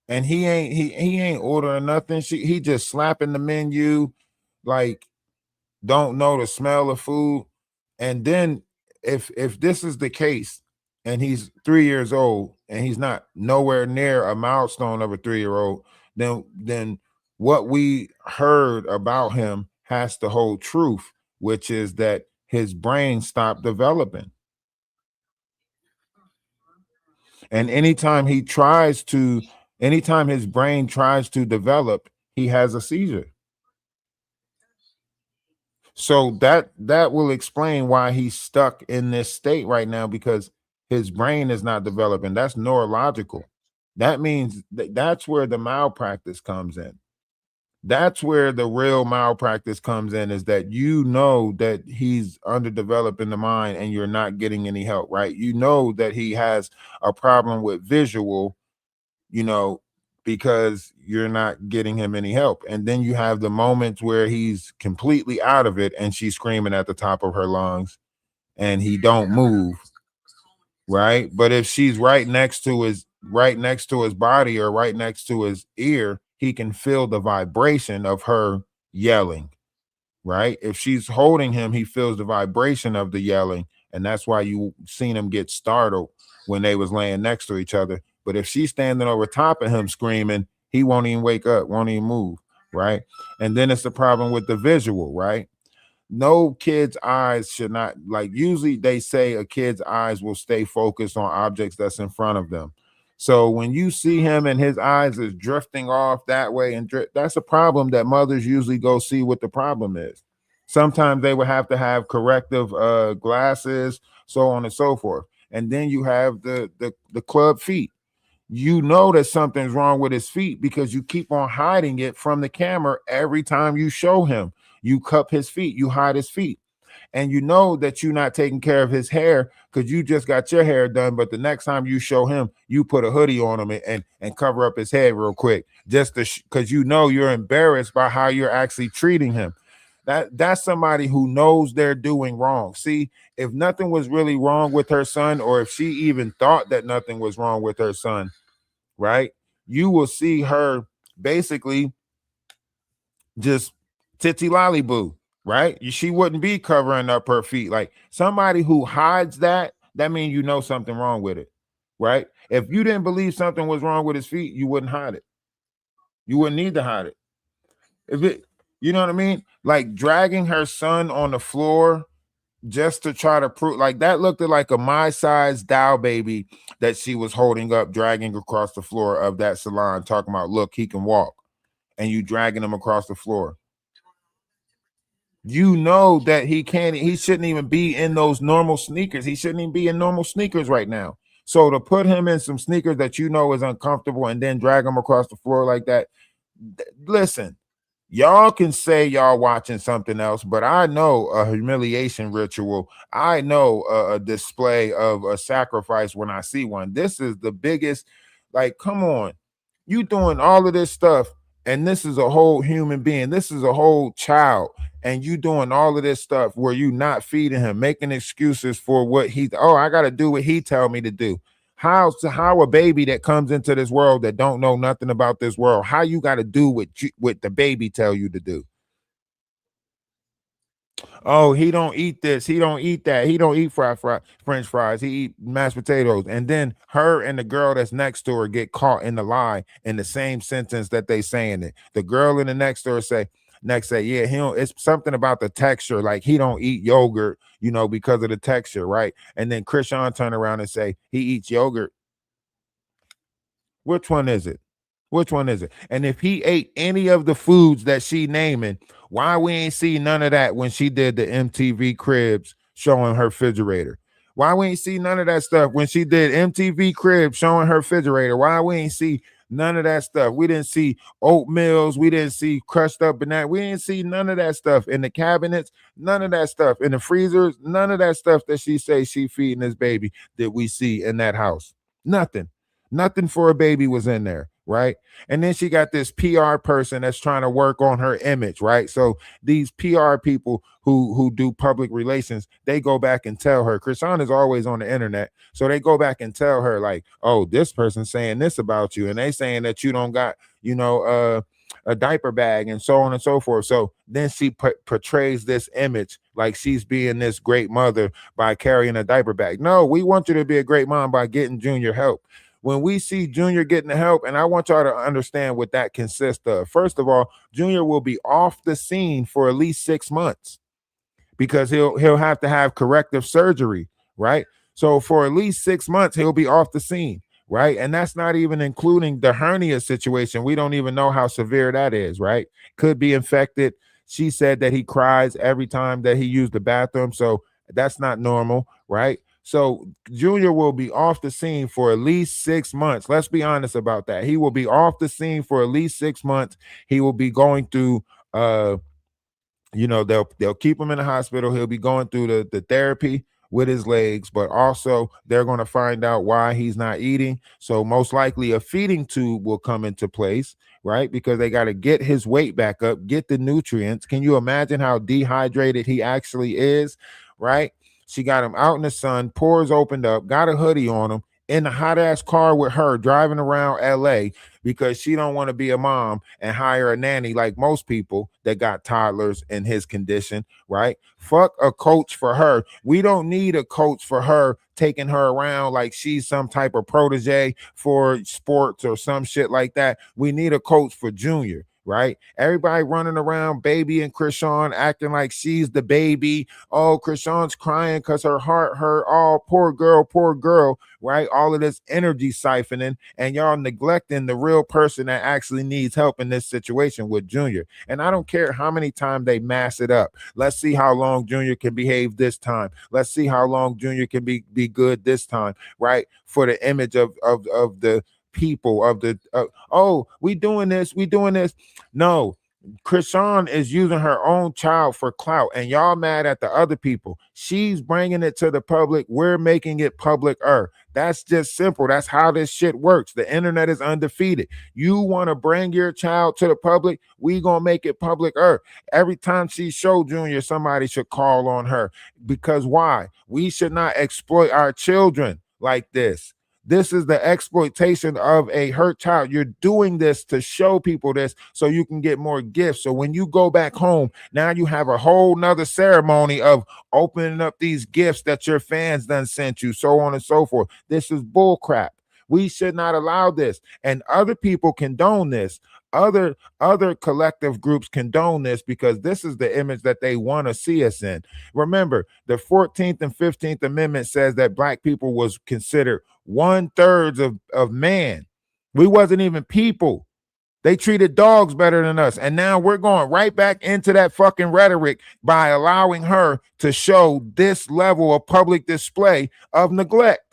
and he ain't ordering nothing. He just slapping the menu, like, don't know the smell of food. And then if this is the case, and he's 3 years old and he's not nowhere near a milestone of a 3-year-old, then what we heard about him has to hold truth, which is that his brain stopped developing. And anytime his brain tries to develop, he has a seizure. So that will explain why he's stuck in this state right now, because his brain is not developing. That's neurological. That means that's where the malpractice comes in. That's where the real malpractice comes in, is that that he's underdeveloped in the mind and you're not getting any help, right? You know that he has a problem with visual, because you're not getting him any help. And then you have the moments where he's completely out of it and she's screaming at the top of her lungs and he don't move, right? But if she's right next to right next to his body or right next to his ear, he can feel the vibration of her yelling, right? If she's holding him, he feels the vibration of the yelling, and that's why you seen him get startled when they was laying next to each other. But if she's standing over top of him screaming, he won't even wake up, won't even move, right? And then it's the problem with the visual, right? No kid's eyes should not, like, usually they say a kid's eyes will stay focused on objects that's in front of them. So when you see him and his eyes is drifting off that way and that's a problem that mothers usually go see what the problem is. Sometimes they would have to have corrective glasses, so on and so forth. And then you have the club feet. You know that something's wrong with his feet because you keep on hiding it from the camera every time you show him. You cup his feet, you hide his feet. And you know that you're not taking care of his hair because you just got your hair done. But the next time you show him, you put a hoodie on him and cover up his head real quick, just because you know you're embarrassed by how you're actually treating him. That's somebody who knows they're doing wrong. See, if nothing was really wrong with her son, or if she even thought that nothing was wrong with her son, right? You will see her basically just titsy lolly boo, right? She wouldn't be covering up her feet. Like somebody who hides that means you know something wrong with it, right? If you didn't believe something was wrong with his feet, you wouldn't hide it. You wouldn't need to hide it. If it, you know what I mean? Like dragging her son on the floor just to try to prove, like that looked like a my size doll baby that she was holding up, dragging across the floor of that salon, talking about, look, he can walk, and you dragging him across the floor. You know that he shouldn't even be in those normal sneakers. He shouldn't even be in normal sneakers right now. So to put him in some sneakers that you know is uncomfortable and then drag him across the floor like that, listen, y'all can say y'all watching something else, but I know a humiliation ritual. I know a display of a sacrifice when I see one. This is the biggest, like, come on. You doing all of this stuff, and this is a whole human being. This is a whole child, and you doing all of this stuff where you not feeding him, making excuses for what I got to do what he tell me to do. How a baby that comes into this world that don't know nothing about this world, how you got to do what the baby tell you to do? Oh, he don't eat this. He don't eat that. He don't eat French fries. He eat mashed potatoes. And then her and the girl that's next to her get caught in the lie in the same sentence that they saying it. The girl in the next door say, yeah, he don't. It's something about the texture. Like he don't eat yogurt, because of the texture, right? And then Chrisean turn around and say he eats yogurt. Which one is it? Which one is it? And if he ate any of the foods that she naming, why we ain't see none of that when she did the MTV Cribs showing her refrigerator? Why we ain't see none of that stuff when she did MTV Cribs showing her refrigerator? Why we ain't see none of that stuff? We didn't see oatmeals. We didn't see crushed up banana. We didn't see none of that stuff in the cabinets. None of that stuff in the freezers. None of that stuff that she say she feeding this baby that we see in that house. Nothing. Nothing for a baby was in there, right? And then she got this PR person that's trying to work on her image, right? So these PR people who do public relations, they go back and tell her. Chrisean is always on the internet, so they go back and tell her like, "Oh, this person's saying this about you, and they saying that you don't got, a diaper bag, and so on and so forth." So then she portrays this image like she's being this great mother by carrying a diaper bag. No, we want you to be a great mom by getting Junior help. When we see Junior getting the help, and I want y'all to understand what that consists of. First of all, Junior will be off the scene for at least 6 months because he'll have to have corrective surgery, right? So for at least 6 months, he'll be off the scene, right? And that's not even including the hernia situation. We don't even know how severe that is, right? Could be infected. She said that he cries every time that he used the bathroom, so that's not normal, right? So Junior will be off the scene for at least 6 months. Let's be honest about that. He will be off the scene for at least 6 months. He will be going through they'll keep him in the hospital. He'll be going through the therapy with his legs, but also they're going to find out why he's not eating. So most likely a feeding tube will come into place, right? Because they got to get his weight back up, get the nutrients. Can you imagine how dehydrated he actually is, right? She got him out in the sun, pores opened up, got a hoodie on him in the hot ass car with her driving around LA because she don't want to be a mom and hire a nanny like most people that got toddlers in his condition, right? Fuck a coach for her. We don't need a coach for her taking her around like she's some type of protege for sports or some shit like that. We need a coach for Junior, right? Everybody running around, baby and Chrisean acting like she's the baby. Oh, Chrisean's crying because her heart hurt. Oh, poor girl, right? All of this energy siphoning, and y'all neglecting the real person that actually needs help in this situation with Junior. And I don't care how many times they mass it up. Let's see how long Junior can behave this time. Let's see how long Junior can be good this time, right? For the image of the people of the oh, we doing this. No, Chrisean is using her own child for clout, and y'all mad at the other people. She's bringing it to the public. We're making it public-er. That's just simple. That's how this shit works. The internet is undefeated. You want to bring your child to the public, we gonna make it public-er. Every time she show Junior, somebody should call on her. Because why? We should not exploit our children like this. This is the exploitation of a hurt child. You're doing this to show people this so you can get more gifts. So when you go back home, now you have a whole nother ceremony of opening up these gifts that your fans done sent you, so on and so forth. This is bull crap. We should not allow this. And other people condone this. Other collective groups condone this because this is the image that they want to see us in. Remember, the 14th and 15th Amendment says that black people was considered 1/3 of man. We wasn't even people. They treated dogs better than us. And now we're going right back into that fucking rhetoric by allowing her to show this level of public display of neglect.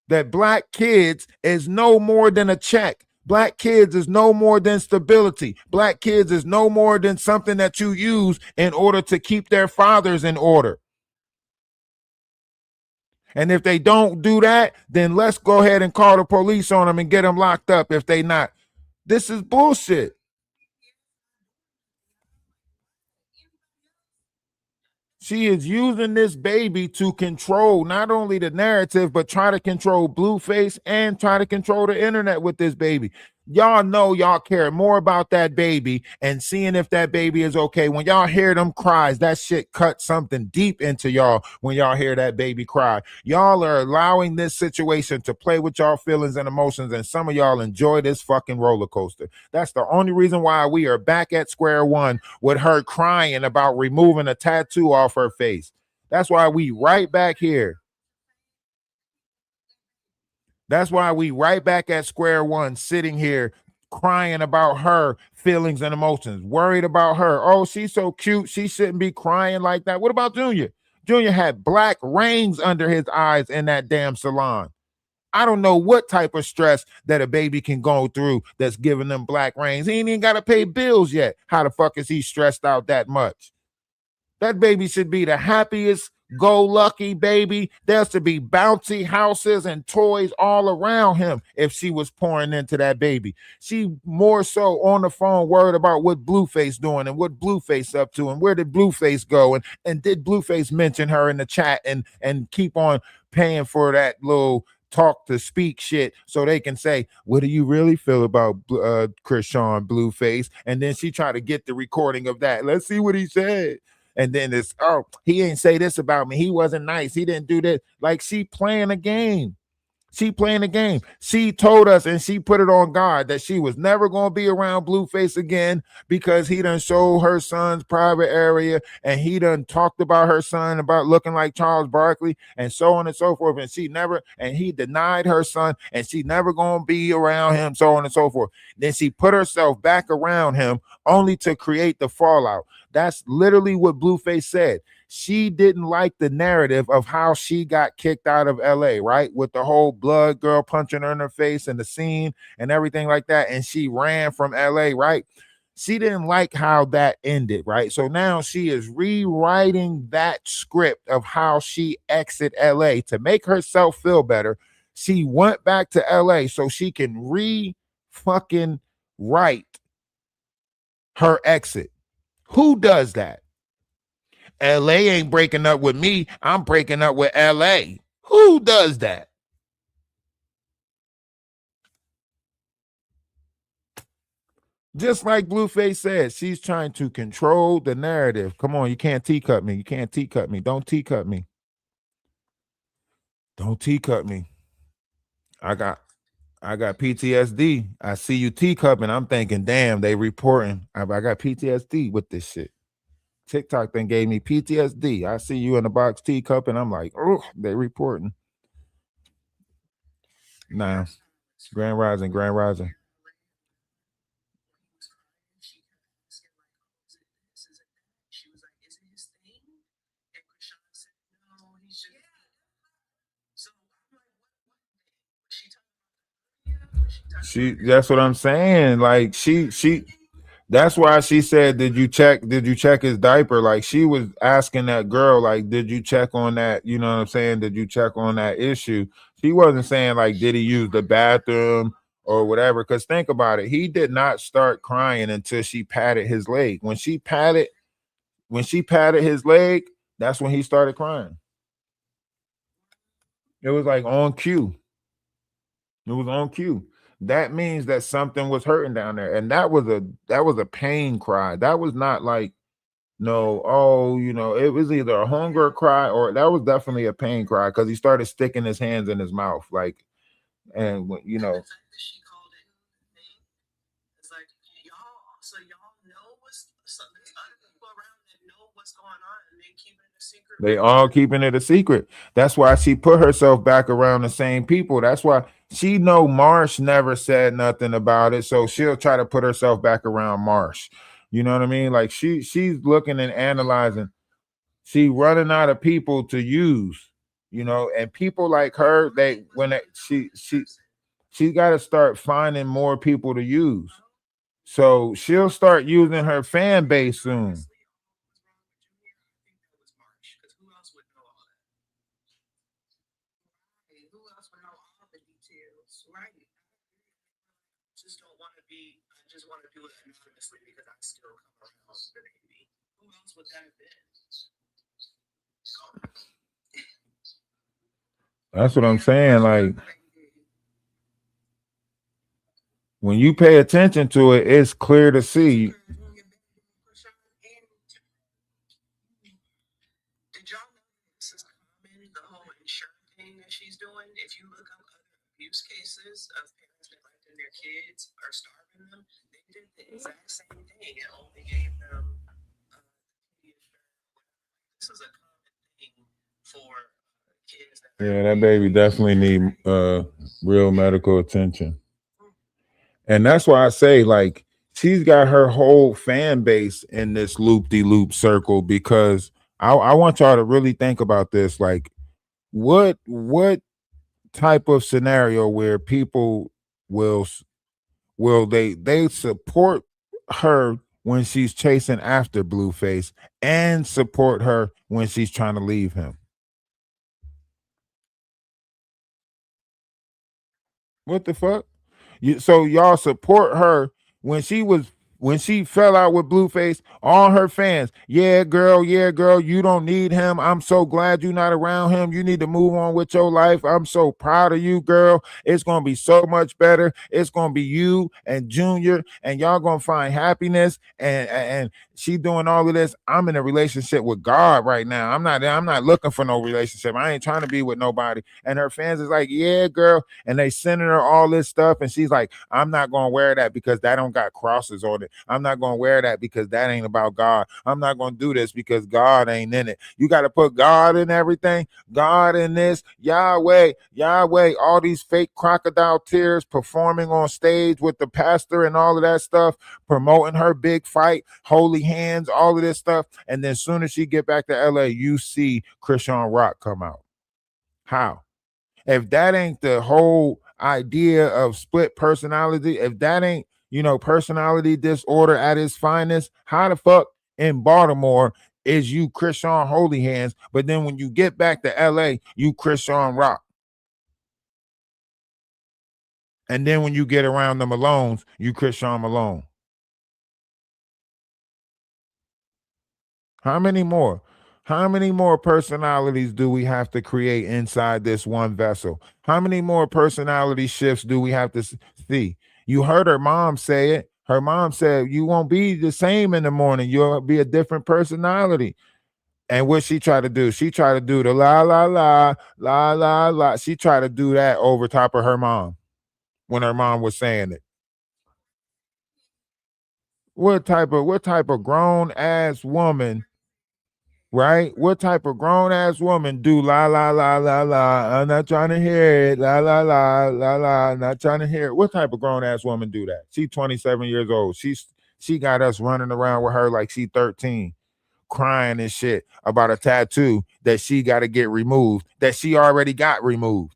That black kids is no more than a check. Black kids is no more than stability. Black kids is no more than something that you use in order to keep their fathers in order. And if they don't do that, then let's go ahead and call the police on them and get them locked up if they not. This is bullshit. She is using this baby to control not only the narrative, but try to control Blueface and try to control the internet with this baby. Y'all know y'all care more about that baby and seeing if that baby is okay. When y'all hear them cries, that shit cuts something deep into y'all when y'all hear that baby cry. Y'all are allowing this situation to play with y'all feelings and emotions, and some of y'all enjoy this fucking roller coaster. That's the only reason why we are back at square one with her crying about removing a tattoo off her face. That's why we right back here. That's why we right back at square one, sitting here crying about her feelings and emotions, worried about her. Oh, she's so cute. She shouldn't be crying like that. What about Junior? Junior had black rings under his eyes in that damn salon. I don't know what type of stress that a baby can go through that's giving them black rings. He ain't even got to pay bills yet. How the fuck is he stressed out that much? That baby should be the happiest go-lucky baby. There should be bouncy houses and toys all around him if she was pouring into that baby. She more so on the phone worried about what Blueface doing and what Blueface up to and where did Blueface go and did Blueface mention her in the chat and keep on paying for that little talk to speak shit so they can say, what do you really feel about Chrisean Blueface? And then she tried to get the recording of that. Let's see what he said. And then it's, oh, he ain't say this about me. He wasn't nice. He didn't do this. Like, she playing a game. She playing a game. She told us and she put it on God that she was never going to be around Blueface again because he done showed her son's private area and he done talked about her son about looking like Charles Barkley and so on and so forth. And he denied her son and she never going to be around him, so on and so forth. Then she put herself back around him only to create the fallout. That's literally what Blueface said. She didn't like the narrative of how she got kicked out of LA, right? With the whole blood girl punching her in her face and the scene and everything like that. And she ran from LA, right? She didn't like how that ended, right? So now she is rewriting that script of how she exit LA to make herself feel better. She went back to LA so she can fucking write her exit. Who does that? LA ain't breaking up with me. I'm breaking up with LA. Who does that? Just like Blueface said, she's trying to control the narrative. Come on, you can't teacup me. You can't teacup me. Don't teacup me. Don't teacup me. I got PTSD. I see you teacupping. I'm thinking, damn, they reporting. I got PTSD with this shit. TikTok then gave me PTSD. I see you in the box teacup, and I'm like, oh, they reporting. Nah, Grand Rising, Grand Rising. She was like, is it his thing? And Chrisean said, no, he's just. So I'm like, what? She talking about? That's what I'm saying. Like she that's why she said, did you check his diaper? Like she was asking that girl, like, did you check on that? You know what I'm saying? Did you check on that issue? She wasn't saying like, did he use the bathroom or whatever? Because think about it, he did not start crying until she patted his leg. When she patted his leg, that's when he started crying. It was like on cue. It was on cue. That means that something was hurting down there, and that was a pain cry. That was not like no, oh, it was either a hunger cry or that was definitely a pain cry because he started sticking his hands in his mouth, like, and She called it. It's like y'all know there's other people around that know what's going on, and they keep it a secret. They all keeping it a secret. That's why she put herself back around the same people. That's why she know Marsh never said nothing about it, so she'll try to put herself back around Marsh. You know what I mean? Like she's looking and analyzing. She running out of people to use. And people like her, she got to start finding more people to use. So she'll start using her fan base soon. Who else would know all that? Who else would know all the details? Right. Just don't want to be. I just want to do it anonymously because I still come around the baby. Who else would that have been? That's what I'm saying. Like when you pay attention to it, it's clear to see. Did y'all know this is common? The whole insurance thing that she's doing. If you look up other abuse cases of parents neglecting their kids or starving them, they did the exact same thing and only gave them. This is a common thing for kids. Yeah, that baby definitely need real medical attention. And that's why I say, like, she's got her whole fan base in this loop-de-loop circle because I want y'all to really think about this. Like, what type of scenario where people will they support her when she's chasing after Blueface and support her when she's trying to leave him? What the fuck? So y'all support her when she fell out with Blueface, all her fans, yeah, girl, you don't need him. I'm so glad you're not around him. You need to move on with your life. I'm so proud of you, girl. It's gonna be so much better. It's gonna be you and Junior, and y'all gonna find happiness. And she doing all of this. I'm in a relationship with God right now. I'm not looking for no relationship. I ain't trying to be with nobody. And her fans is like, yeah, girl. And they sending her all this stuff. And she's like, I'm not gonna wear that because that don't got crosses on it. I'm not gonna wear that because that ain't about God. I'm not gonna do this because God ain't in it. You got to put God in everything. God in this. Yahweh, all these fake crocodile tears performing on stage with the pastor and all of that stuff, promoting her big fight, holy hands, all of this stuff. And then as soon as she get back to LA, you see Chrisean Rock come out. How? If that ain't the whole idea of split personality, if that ain't, personality disorder at its finest, how the fuck in Baltimore is you Chrisean Holy Hands, but then when you get back to LA, you Chrisean Rock? And then when you get around the Malones, you Chrisean Malone. How many more? How many more personalities do we have to create inside this one vessel? How many more personality shifts do we have to see? You heard her mom say it. Her mom said, "You won't be the same in the morning. You'll be a different personality." And what she tried to do? She tried to do the la la la la la la. She tried to do that over top of her mom when her mom was saying it. What type of grown ass woman, right? What type of grown ass woman do la la la la la? I'm not trying to hear it. La la la la la. I'm not trying to hear it. What type of grown ass woman do that? She 27 years old. She got us running around with her like she 13, crying and shit about a tattoo that she got to get removed, that she already got removed.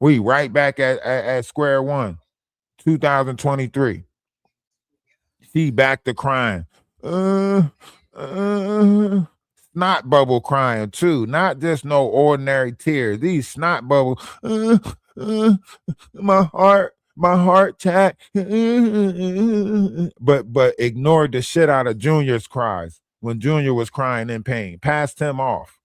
We right back at square one, 2023. She back to crying. Uh, Snot bubble crying too, not just no ordinary tears. These snot bubble. My heart chat. But ignored the shit out of Junior's cries when Junior was crying in pain. Passed him off.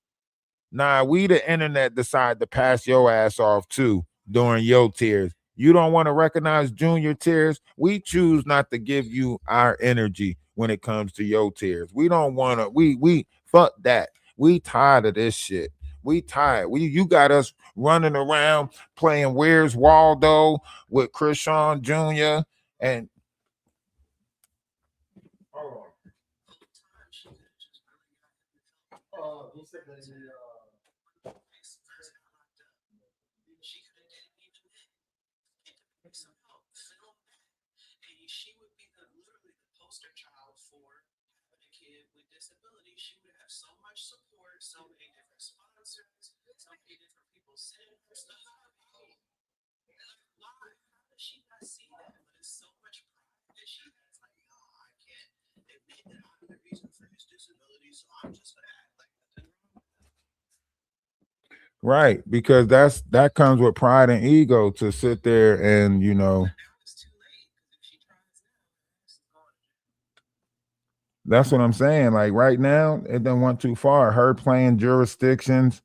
Nah, we the internet decide to pass your ass off too during your tears. You don't want to recognize Junior tears. We choose not to give you our energy when it comes to your tears. We don't want to. We fuck that. We tired of this shit. We tired. You got us running around playing Where's Waldo with Chrisean Jr. and Some help, film that, and she would be literally the poster child for having a kid with disability. She would have so much support, so many different sponsors, so many different people sending her stuff. Why? How does she not see that? But it's so much pride that she has. Like, no, I can't admit that I'm the reason for his disability, so I'm just gonna act like nothing wrong. right, because that comes with pride and ego to sit there and Now it's too late because if she tries now, she's going to that's what I'm saying. Like right now, it done went too far. Her playing jurisdictions,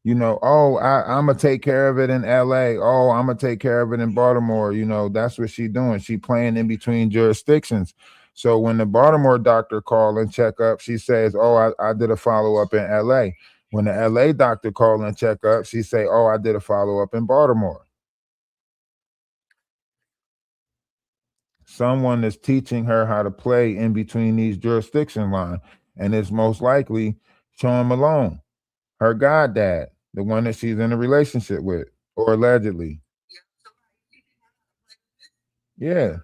oh, I'm gonna take care of it in LA. Oh, I'm gonna take care of it in Baltimore. That's what she doing. She playing in between jurisdictions. So when the Baltimore doctor call and check up, she says, "Oh, I did a follow up in LA." When the LA doctor call and check up, she say, "Oh, I did a follow up in Baltimore." Someone is teaching her how to play in between these jurisdiction lines, and it's most likely Sean Malone, her goddad, the one that she's in a relationship with, or allegedly. Yeah,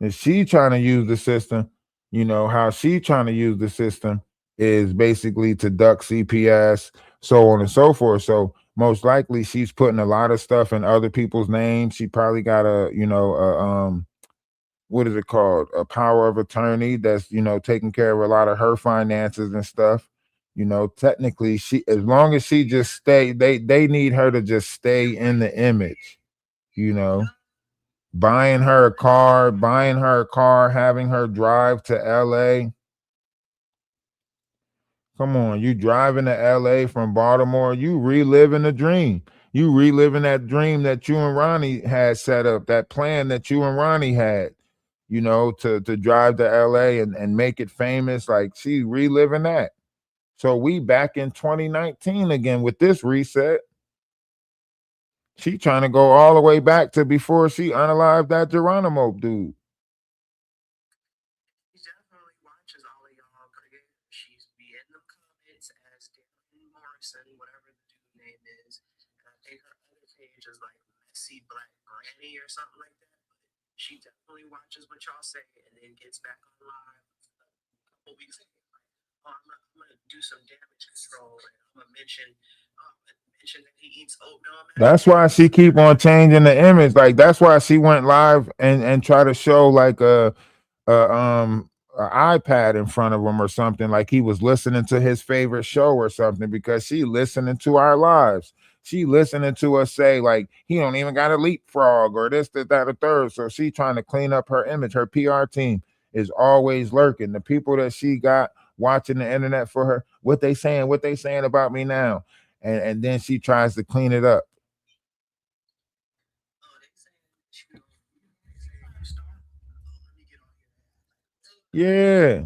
and she trying to use the system. How she trying to use the system is basically to duck CPS, so on and so forth. So most likely she's putting a lot of stuff in other people's names. She probably got a what is it called, a power of attorney that's taking care of a lot of her finances and stuff. Technically, she, as long as she just stay, they need her to just stay in the image. you know buying her a car, having her drive to LA. Come on, you driving to LA from Baltimore, you reliving the dream. You reliving that dream that you and Ronnie had set up, that plan that you and Ronnie had, to drive to LA and make it famous. Like, she reliving that. So we back in 2019 again with this reset. She trying to go all the way back to before she unalived that Geronimo dude. She definitely watches all of y'all cricket. She's be in the comments as Darren Morrison, whatever the dude name is. And I think her other page is like Messy Black Granny or something like that. But she definitely watches what y'all say and then gets back on live a couple weeks later. Like, oh, I'm gonna do some damage control and I'm gonna mention that he eats oatmeal. That's why she keep on changing the image. Like, that's why she went live and try to show like a iPad in front of him or something, like he was listening to his favorite show or something, because she listening to our lives. She listening to us say like he don't even got a leapfrog or this, that, the third. So she trying to clean up her image. Her PR team is always lurking. The people that she got watching the internet for her, what they saying about me now, and then she tries to clean it up. Oh, they say that you Yeah.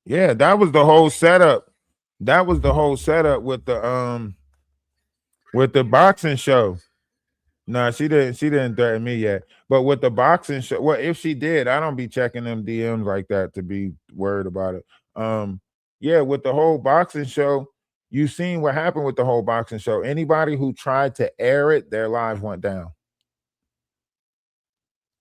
Yeah, that was the whole setup. That was the whole setup with the boxing show. No, she didn't threaten me yet. But with the boxing show, well, if she did, I don't be checking them DMs like that to be worried about it. Yeah, with the whole boxing show, you seen what happened with the whole boxing show. Anybody who tried to air it, their lives went down.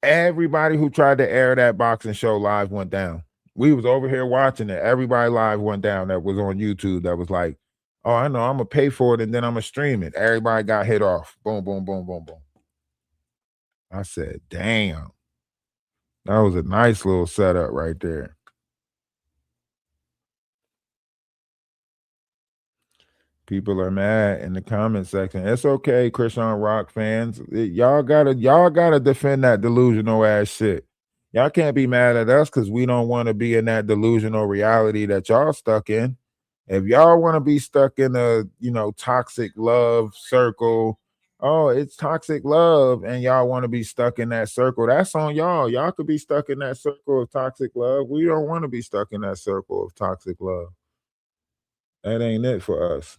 Everybody who tried to air that boxing show live went down. We was over here watching it. Everybody live went down that was on YouTube that was like, oh, I know, I'm gonna pay for it and then I'm gonna stream it. Everybody got hit off. Boom, boom, boom, boom, boom. I said, damn. That was a nice little setup right there. People are mad in the comment section. It's okay, Chrisean Rock fans. Y'all gotta defend that delusional ass shit. Y'all can't be mad at us because we don't want to be in that delusional reality that y'all stuck in. If y'all want to be stuck in a toxic love circle, oh, it's toxic love, and y'all want to be stuck in that circle, that's on y'all. Y'all could be stuck in that circle of toxic love. We don't want to be stuck in that circle of toxic love. That ain't it for us.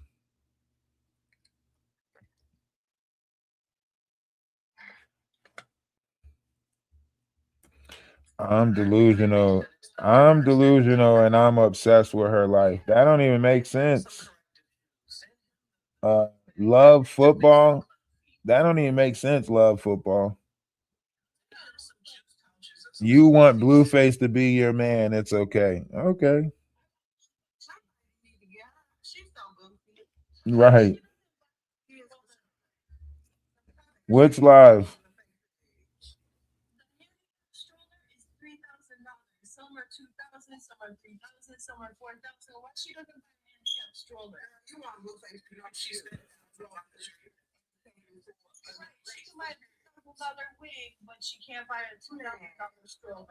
I'm delusional. I'm delusional and I'm obsessed with her life. That don't even make sense. Love football. That don't even make sense. Love football. You want Blueface to be your man. It's okay. Okay. Right. Which live? Some are 2,000, some are 3,000, some are 4,000. Why she doesn't buy a handicap stroller? You want Blueface to know she's she can buy a $1,000 wig, but she can't buy a $2,000 stroller.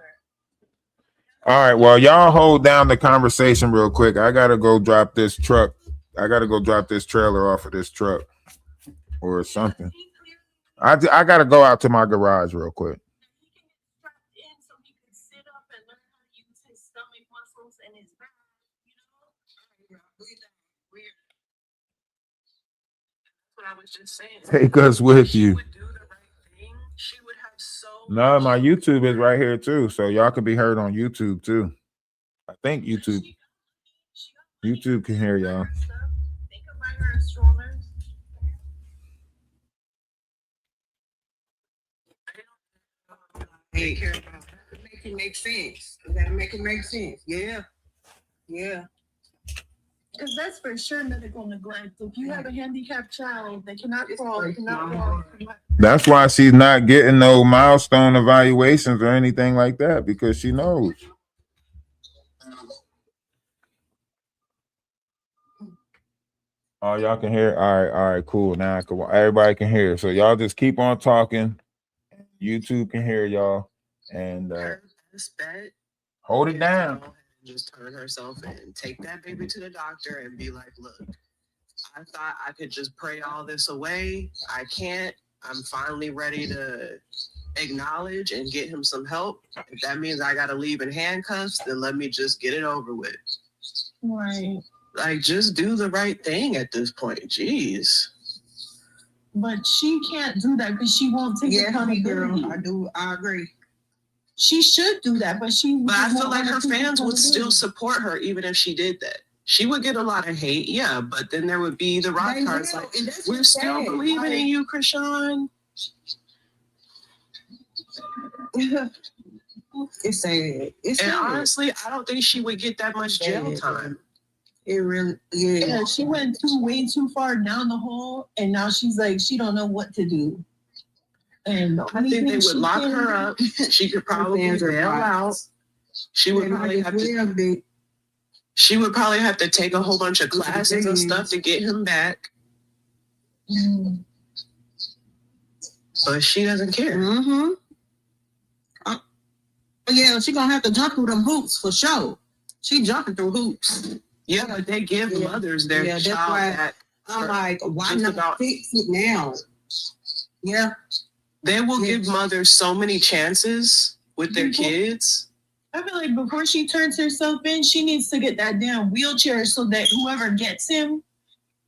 All right. Well, y'all hold down the conversation real quick. I gotta go drop this truck. I gotta go drop this trailer off of this truck or something. I gotta go out to my garage real quick. So he can sit up and learn how to use his stomach muscles and his back, Weird. That's what I was just saying. Take us with you. Would do the right thing. She would have so No, my YouTube is right here too, so y'all can be heard on YouTube too. I think YouTube can hear y'all. They can buy her a stroller. Hey, care about it. Make it make sense. You gotta make it make sense. Yeah. Yeah. Because that's for sure medical neglect. If you have a handicapped child, they cannot crawl, cannot walk. That's why she's not getting no milestone evaluations or anything like that because she knows. Oh, y'all can hear. All right, cool. Now everybody can hear. So y'all just keep on talking. YouTube can hear y'all, and hold it down. Just turn herself in, take that baby to the doctor, and be like, "Look, I thought I could just pray all this away. I can't. I'm finally ready to acknowledge and get him some help. If that means I gotta leave in handcuffs, then let me just get it over with." Right. Like, just do the right thing at this point. Jeez. But she can't do that because she won't take accountability. I agree. She should do that, but I feel like her fans would still support her even if she did that. She would get a lot of hate, yeah, but then there would be the rock cards like, we're still believing in you, Chrisean. It's sad. And honestly, I don't think she would get that much jail time. It really, yeah. She went way too far down the hole, and now she's like, she don't know what to do. And I think they would lock her up. She could probably bail out. She would probably have to. She would probably have to take a whole bunch of classes and stuff to get him back. But she doesn't care. Mm-hmm. Yeah, she gonna have to jump through them hoops for sure. She jumping through hoops. Yeah, but they give mothers their child back. I'm like, why not fix it now? Yeah. They will give mothers so many chances with their kids. I feel like before she turns herself in, she needs to get that damn wheelchair so that whoever gets him,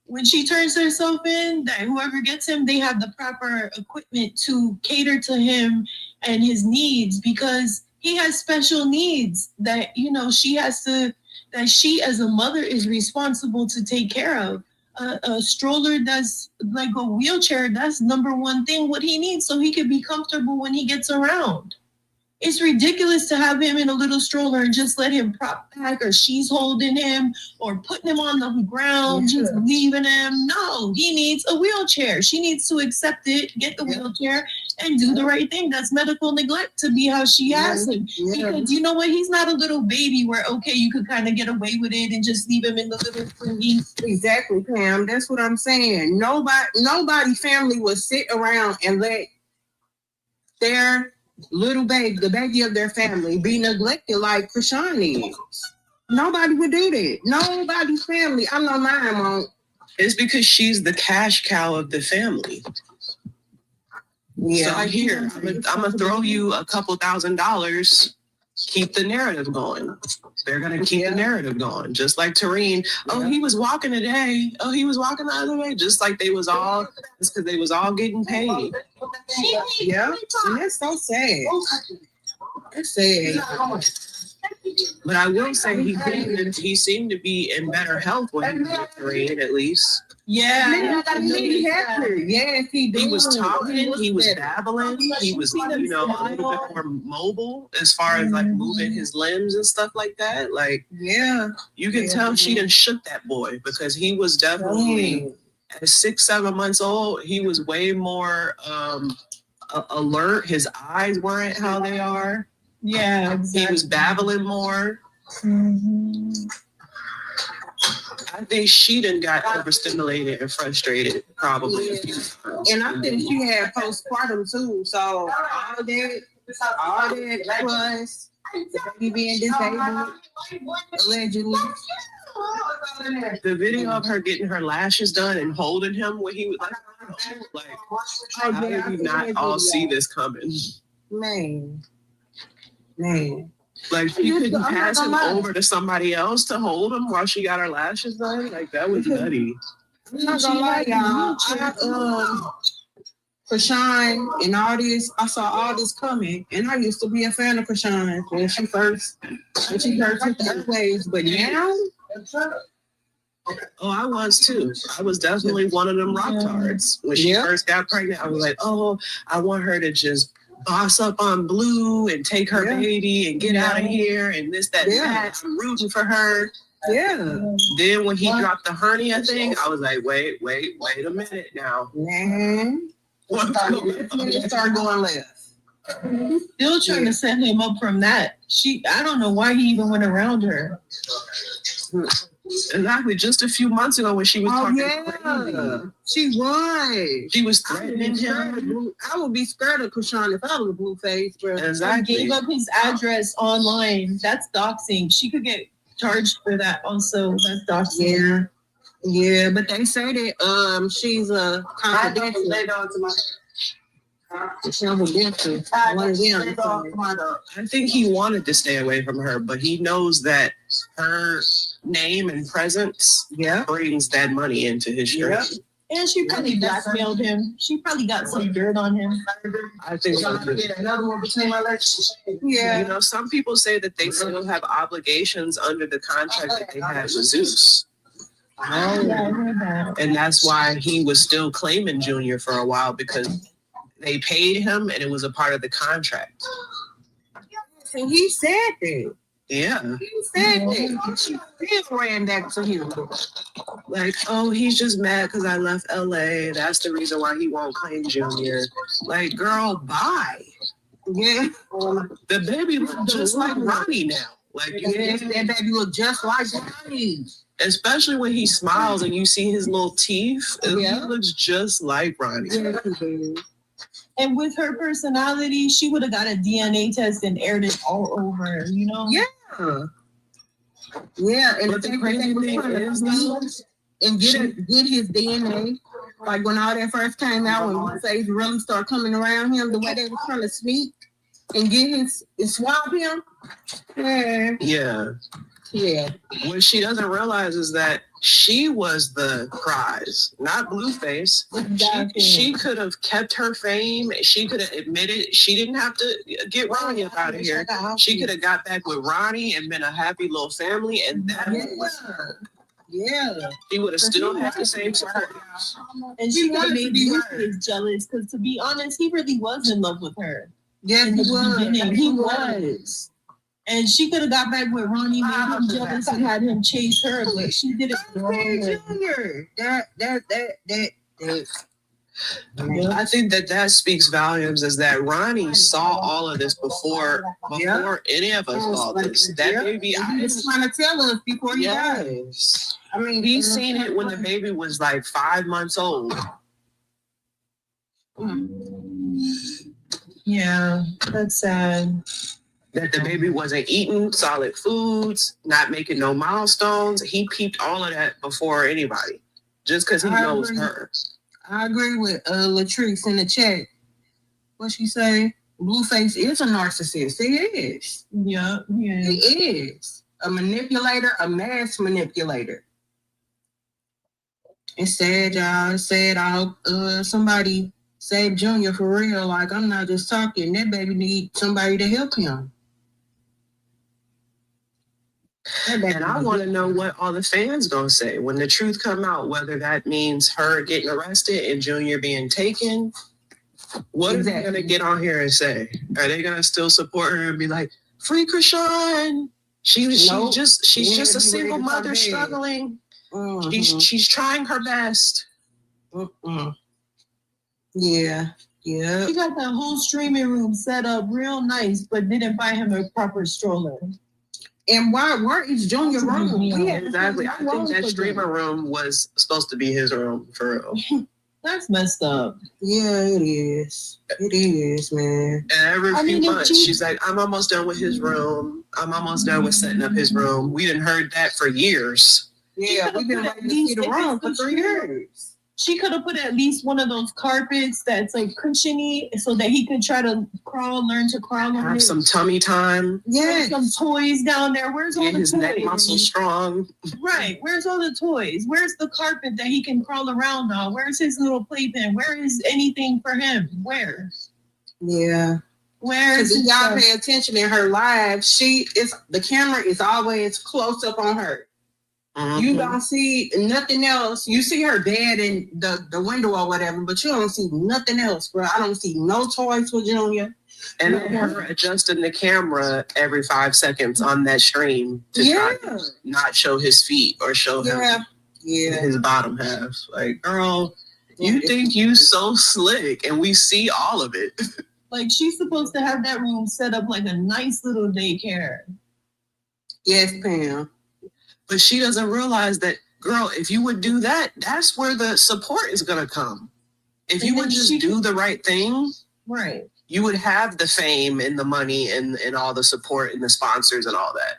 when she turns herself in, that whoever gets him, they have the proper equipment to cater to him and his needs, because he has special needs that, you know, she has to, that she as a mother is responsible to take care of. A stroller, that's like a wheelchair, that's number one thing what he needs so he can be comfortable when he gets around. It's ridiculous to have him in a little stroller and just let him prop back, or she's holding him or putting him on the ground, just leaving him. No, he needs a wheelchair. She needs to accept it, get the wheelchair, and do the right thing. That's medical neglect to be how she has him. Because you know what? He's not a little baby where, okay, you could kind of get away with it and just leave him in the little thingy. Exactly, Pam. That's what I'm saying. Nobody family would sit around and let their little baby, the baby of their family, be neglected like Chrisean is. Nobody would do that. Nobody's family. I know mine won't. It's because she's the cash cow of the family. Yeah. So here, I'm gonna throw you a couple $1,000. Keep the narrative going. They're gonna keep the narrative going. Just like Tareen. Oh, he was walking today. Oh, he was walking the other way. Just like they was all, it's because they was all getting paid. Yeah. And that's so sad. That's sad. But I will say he seemed to be in better health when he was with Tareen, at least. Yeah. Yes, He was talking, he was babbling, he was, you know, a little bit more mobile as far as like moving his limbs and stuff like that. Like, yeah, you can tell she done shook that boy, because he was definitely at 6-7 months old. He was way more alert. His eyes weren't how they are. Yeah, exactly. He was babbling more. Mm-hmm. I think she done got overstimulated and frustrated, probably. And I think she had postpartum too. So all that plus the baby being disabled, allegedly. The video of her getting her lashes done and holding him when he was like, how did we not all see this coming? Man. Like, she couldn't pass him over to somebody else to hold him while she got her lashes done. Like, that was nutty. I'm not gonna lie, y'all. Chrisean and all this, I saw all this coming, and I used to be a fan of Chrisean when she first took the ways, but now. Oh, I was too. I was definitely one of them rock tards. When she first got pregnant, I was like, oh, I want her to just boss up on Blue and take her baby and get out of here and this, that, and that. I'm rooting for her. Yeah. Then when he dropped the hernia thing, I was like, wait a minute now. Man. What's going on? It started going left. Still trying to set him up from that. I don't know why he even went around her. Exactly. Just a few months ago when she was talking crazy. She was. She was threatening him. I would be scared of Chrisean if I was a blue face, bro. Exactly. He gave up his address online. That's doxing. She could get charged for that also. That's doxing. Yeah, but they say that she's a confidential. I think he wanted to stay away from her, but he knows that her name and presence brings that money into his stream. And she probably blackmailed him. She probably got some dirt on him. I think so. Another one between my legs. Yeah. You know, some people say that they still have obligations under the contract that they had with Zeus. Yeah, I heard that. And that's why he was still claiming Junior for a while, because they paid him and it was a part of the contract. And he said that. Yeah. He said that. She still ran back to him. Like, oh, he's just mad because I left LA. That's the reason why he won't claim Junior. Like, girl, bye. Yeah. The baby look just like Ronnie now. Like, that baby look just like Ronnie. Especially when he smiles and you see his little teeth. He looks just like Ronnie. Yeah. And with her personality, she would have got a DNA test and aired it all over, you know? Yeah. Yeah, and but the crazy thing is, and get his DNA Like when all that first came out, when Blueface really started coming around him, the way they were trying to sneak and get his swab him. Yeah. What she doesn't realize is that she was the prize, not Blueface. She could have kept her fame. She could have admitted she didn't have to get Ronnie up out of here. She could have got back with Ronnie and been a happy little family, and that she would have still had the same support. And she would have made Blueface jealous because, to be honest, he really was in love with her. Yeah, in the beginning. He was. And she could have got back with Ronnie, made him jealous, and had him chase her, but she did it for Junior. I think that speaks volumes, is that Ronnie saw all of this before any of us saw this. That baby, he was trying to tell us before he died. I mean, he seen it when the baby was like 5 months old. Yeah, that's sad. That the baby wasn't eating solid foods, not making no milestones. He peeped all of that before anybody, just because he knows her. I agree with Latrice in the chat. What she say? Blueface is a narcissist. He is. Yeah. He is a manipulator, a mass manipulator. It's sad, y'all. It's sad. I hope somebody save Junior for real. Like, I'm not just talking. That baby need somebody to help him. And I want to know what all the fans gonna say when the truth come out, whether that means her getting arrested and Junior being taken. What are they gonna get on here and say? Are they gonna still support her and be like, free Chrisean? She's just a single mother struggling. She's trying her best. Yeah. She got that whole streaming room set up real nice, but didn't buy him a proper stroller. And where is Junior room? Exactly. I think that streamer room was supposed to be his room, for real. That's messed up. Yeah, it is. It is, man. And every few months, she's like, I'm almost done with his room. I'm almost done with setting up his room. We didn't heard that for years. Yeah, we've been waiting to see the room for 3 years. She could have put at least one of those carpets that's like cushiony so that he could try to learn to crawl on Have it. some tummy time. Yeah. Some toys down there. Where's all the his toys? neck muscle strong. Right. Where's all the toys? Where's the carpet that he can crawl around on? Where's his little playpen? Where is anything for him? Where? Yeah. Where's if y'all pay attention in her live, the camera is always close up on her. You don't see nothing else. You see her dad in the window or whatever, but you don't see nothing else, bro. I don't see no toys for Junior. And her adjusting the camera every 5 seconds on that stream to try to not show his feet or show him his bottom half. Like, girl, you think you so slick, and we see all of it. Like, she's supposed to have that room set up like a nice little daycare. Yes, Pam. But she doesn't realize that, girl, if you would do that, that's where the support is going to come. If you would just do the right thing, right, you would have the fame and the money and all the support and the sponsors and all that.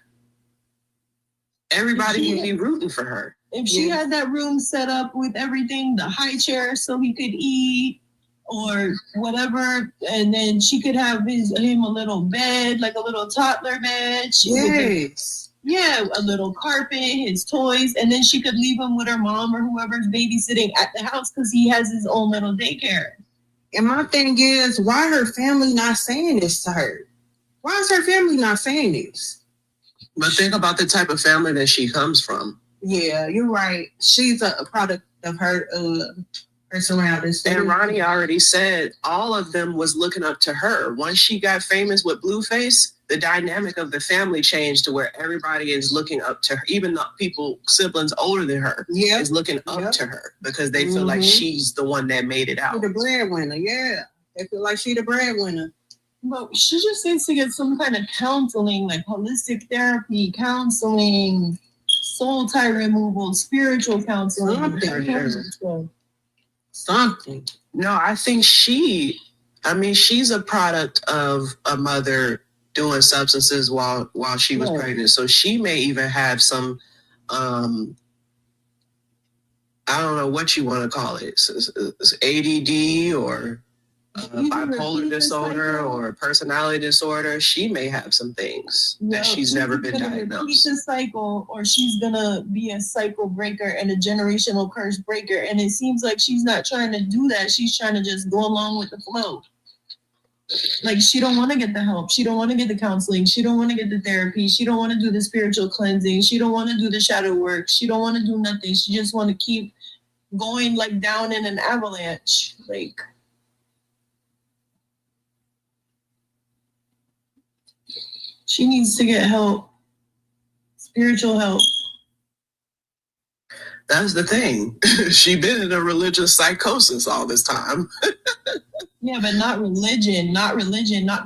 Everybody would be rooting for her. If she had that room set up with everything, the high chair so he could eat or whatever, and then she could have him a little bed, like a little toddler bed. Yeah, a little carpet, his toys, and then she could leave him with her mom or whoever's babysitting at the house because he has his own little daycare. And my thing is, why her family not saying this to her? Why is her family not saying this? But think about the type of family that she comes from. Yeah, you're right. She's a product of her surroundings. And Ronnie already said all of them was looking up to her. Once she got famous with Blueface, the dynamic of the family changed to where everybody is looking up to her. Even the siblings older than her is looking up to her because they feel like she's the one that made it out. She's the breadwinner, They feel like she's the breadwinner. But she just needs to get some kind of counseling, like holistic therapy, counseling, soul tie removal, spiritual counseling. Something. No, I think she's a product of a mother doing substances while she was pregnant. So she may even have some I don't know what you want to call it. It's ADD or bipolar disorder or personality disorder. She may have some things that she's never been diagnosed. Repeat the cycle, or she's gonna be a cycle breaker and a generational curse breaker. And it seems like she's not trying to do that. She's trying to just go along with the flow. Like, she don't want to get the help. She don't want to get the counseling. She don't want to get the therapy. She don't want to do the spiritual cleansing. She don't want to do the shadow work. She don't want to do nothing. She just want to keep going like down in an avalanche. Like, she needs to get help. Spiritual help. That's the thing. She been in a religious psychosis all this time. Yeah, but not religion, not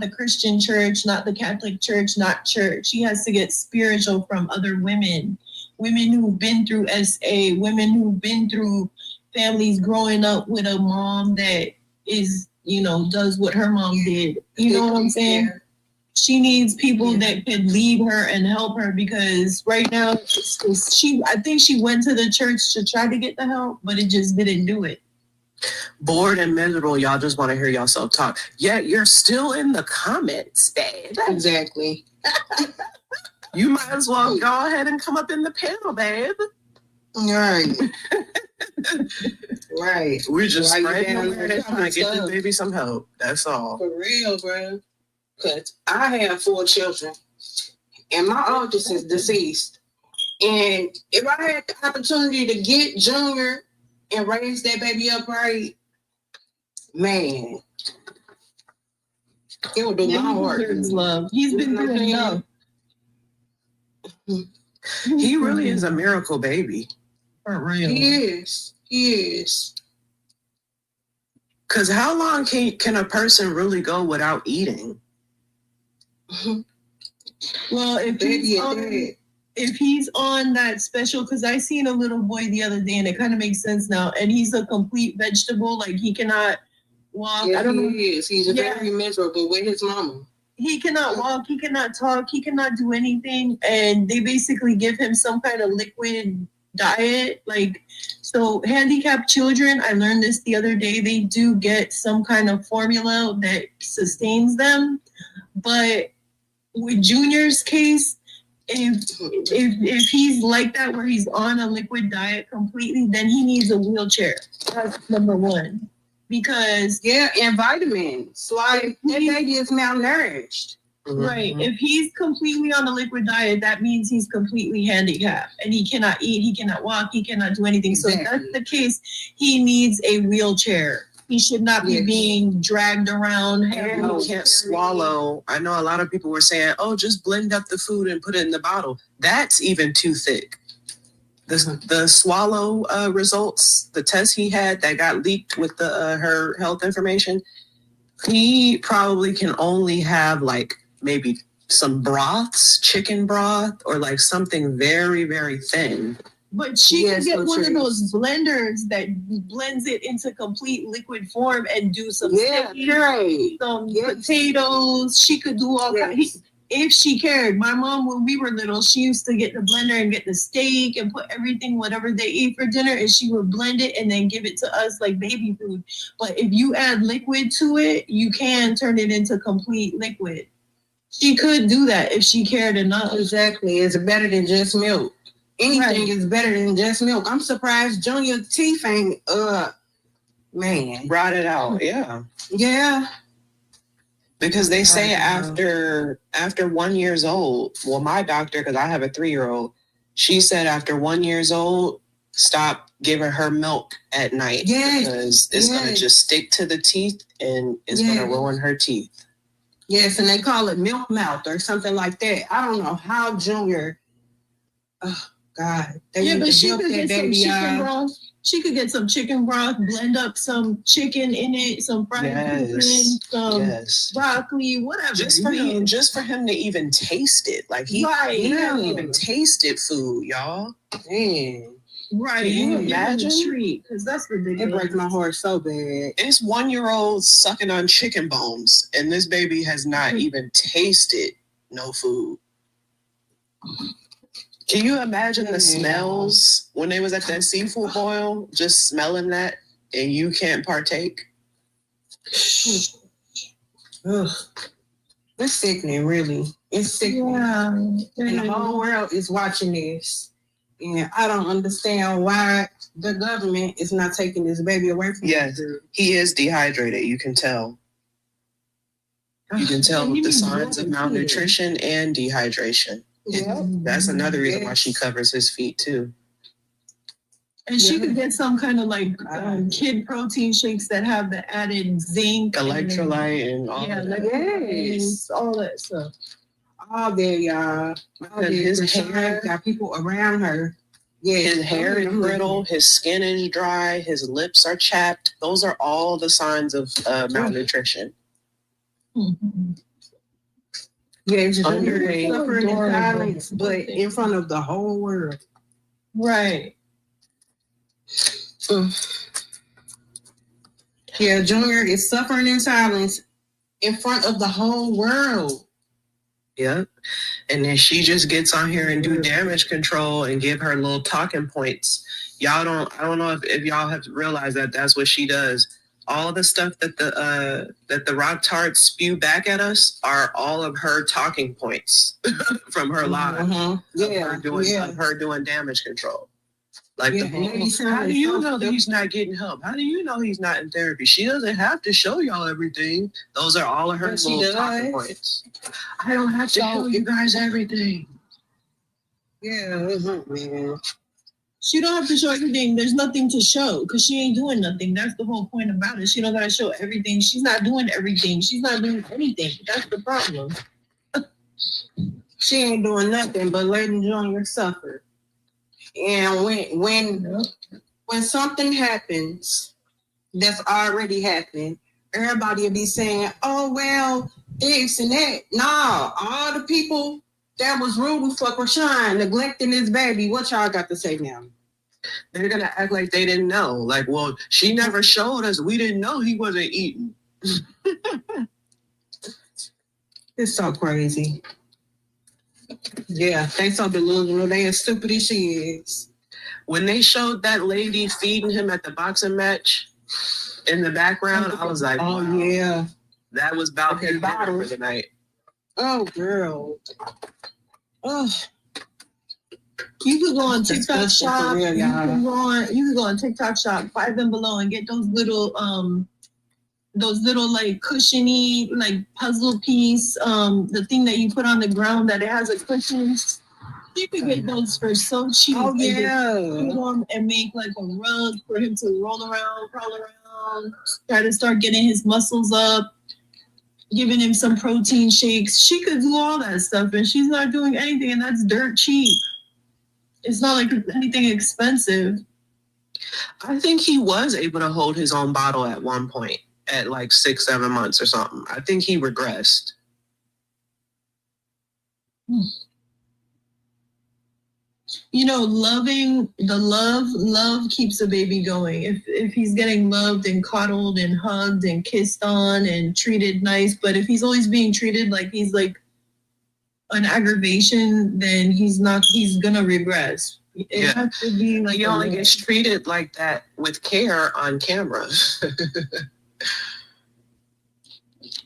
the Christian church, not the Catholic church, not church. She has to get spiritual from other women who've been through SA, women who've been through families growing up with a mom that is, does what her mom did. You know what I'm saying? Yeah. She needs people that could lead her and help her, because right now, I think she went to the church to try to get the help, but it just didn't do it. Bored and miserable, y'all just want to hear yourself talk. Yeah, you're still in the comments, babe. Exactly. You might as well go ahead and come up in the panel, babe. Right. Right. We're just spreading awareness, trying to get this baby some help. That's all. For real, bro. Because I have 4 children, and my oldest is deceased. And if I had the opportunity to get Junior and raise that baby up right, man, it would do my heart. Love. He's been through enough. He really is a miracle baby. For real. He is. Because how long can a person really go without eating? Well, if he's on that special, because I seen a little boy the other day, and it kind of makes sense now, and he's a complete vegetable. Like, he cannot walk. Yes, I don't know. He is. He's very miserable with his mama. He cannot walk. He cannot talk. He cannot do anything. And they basically give him some kind of liquid diet. Like, so handicapped children, I learned this the other day, they do get some kind of formula that sustains them. But with Junior's case, if he's like that, where he's on a liquid diet completely, then he needs a wheelchair. That's number one. Because and vitamins. Like, that baby is malnourished. Right. If he's completely on a liquid diet, that means he's completely handicapped, and he cannot eat, he cannot walk, he cannot do anything. Exactly. So if that's the case, he needs a wheelchair. He should not be being dragged around. He can't swallow. I know a lot of people were saying, oh, just blend up the food and put it in the bottle. That's even too thick. The swallow results, the test he had that got leaked with her health information, he probably can only have like maybe some broths, chicken broth, or like something very, very thin. But she can get one of those blenders that blends it into complete liquid form and do some potatoes. She could do all kinds. If she cared. My mom, when we were little, she used to get the blender and get the steak and put everything, whatever they ate for dinner, and she would blend it and then give it to us like baby food. But if you add liquid to it, you can turn it into complete liquid. She could do that if she cared enough. Exactly. It's better than just milk. Anything is better than just milk. I'm surprised Junior's teeth ain't rotted out. Yeah. Because they say after 1 year old, well, my doctor, because I have a 3-year-old, she said after 1 year old, stop giving her milk at night. Because it's going to just stick to the teeth and it's going to ruin her teeth. Yes, and they call it milk mouth or something like that. I don't know how Junior... Oh, God. But she could get some chicken broth. She could get some chicken broth, blend up some chicken in it, some fried chicken, some broccoli, whatever. Just for him to even taste it. Like, he hasn't even tasted food, y'all. Man. Right. Can you imagine? Treat, because that's ridiculous. It breaks my heart so bad. It's 1 year old sucking on chicken bones, and this baby has not even tasted no food. Can you imagine the smells when they was at that seafood boil, just smelling that, and you can't partake? Ugh. It's sickening, really. It's sickening. Yeah. And the whole world is watching this. And I don't understand why the government is not taking this baby away from Yes, he is dehydrated. You can tell. You can tell with the signs of malnutrition and dehydration. Yeah. That's another reason why she covers his feet too. And she could get some kind of like kid protein shakes that have the added zinc, Electrolyte and all yeah, of that. Yes. all that stuff. All there, y'all. All there. His hair got people around her. Yeah, His hair is brittle, his skin is dry, his lips are chapped. Those are all the signs of malnutrition. Mm-hmm. Yeah, it's just Underweight. suffering in silence, but in front of the whole world. Right. Yeah, Junior is suffering in silence in front of the whole world. Yep. And then she just gets on here and do damage control and give her little talking points. I don't know if y'all have realized that that's what she does. All the stuff that the Rock Tarts spew back at us are all of her talking points from her live. Mm-hmm. Of her doing damage control. Like, yeah, how do you know that he's not getting help? How do you know he's not in therapy? She doesn't have to show y'all everything. Those are all of her little talking points. I don't have to show you guys everything. Yeah, man. She don't have to show everything. There's nothing to show because she ain't doing nothing. That's the whole point about it. She don't gotta show everything. She's not doing everything. She's not doing anything. That's the problem. She ain't doing nothing but letting Junior suffer. And when something happens that's already happened, everybody will be saying, "Oh well, this and that." Nah, all the people that was rooting for Chrisean, neglecting his baby, what y'all got to say now? They're gonna act like they didn't know. Like, well, she never showed us. We didn't know he wasn't eating. It's so crazy. Yeah, they so delusional. They as stupid as she is. When they showed that lady feeding him at the boxing match in the background, I was like, oh, wow, yeah. That was about his dinner for the night. Oh, girl. Oh. You could go on TikTok shop. Real, you can go on TikTok shop, 5 and below, and get those little like cushiony like puzzle piece, the thing that you put on the ground that it has a cushion. You could get those for so cheap. Oh yeah. And make like a rug for him to roll around, crawl around, try to start getting his muscles up, giving him some protein shakes. She could do all that stuff, and she's not doing anything, and that's dirt cheap. It's not like it's anything expensive. I think he was able to hold his own bottle at one point. At like 6-7 months or something. I think he regressed. You know, love keeps a baby going. If he's getting loved and coddled and hugged and kissed on and treated nice, but if he's always being treated like he's like an aggravation, then he's gonna regress. It has to be like he only gets treated like that with care on camera.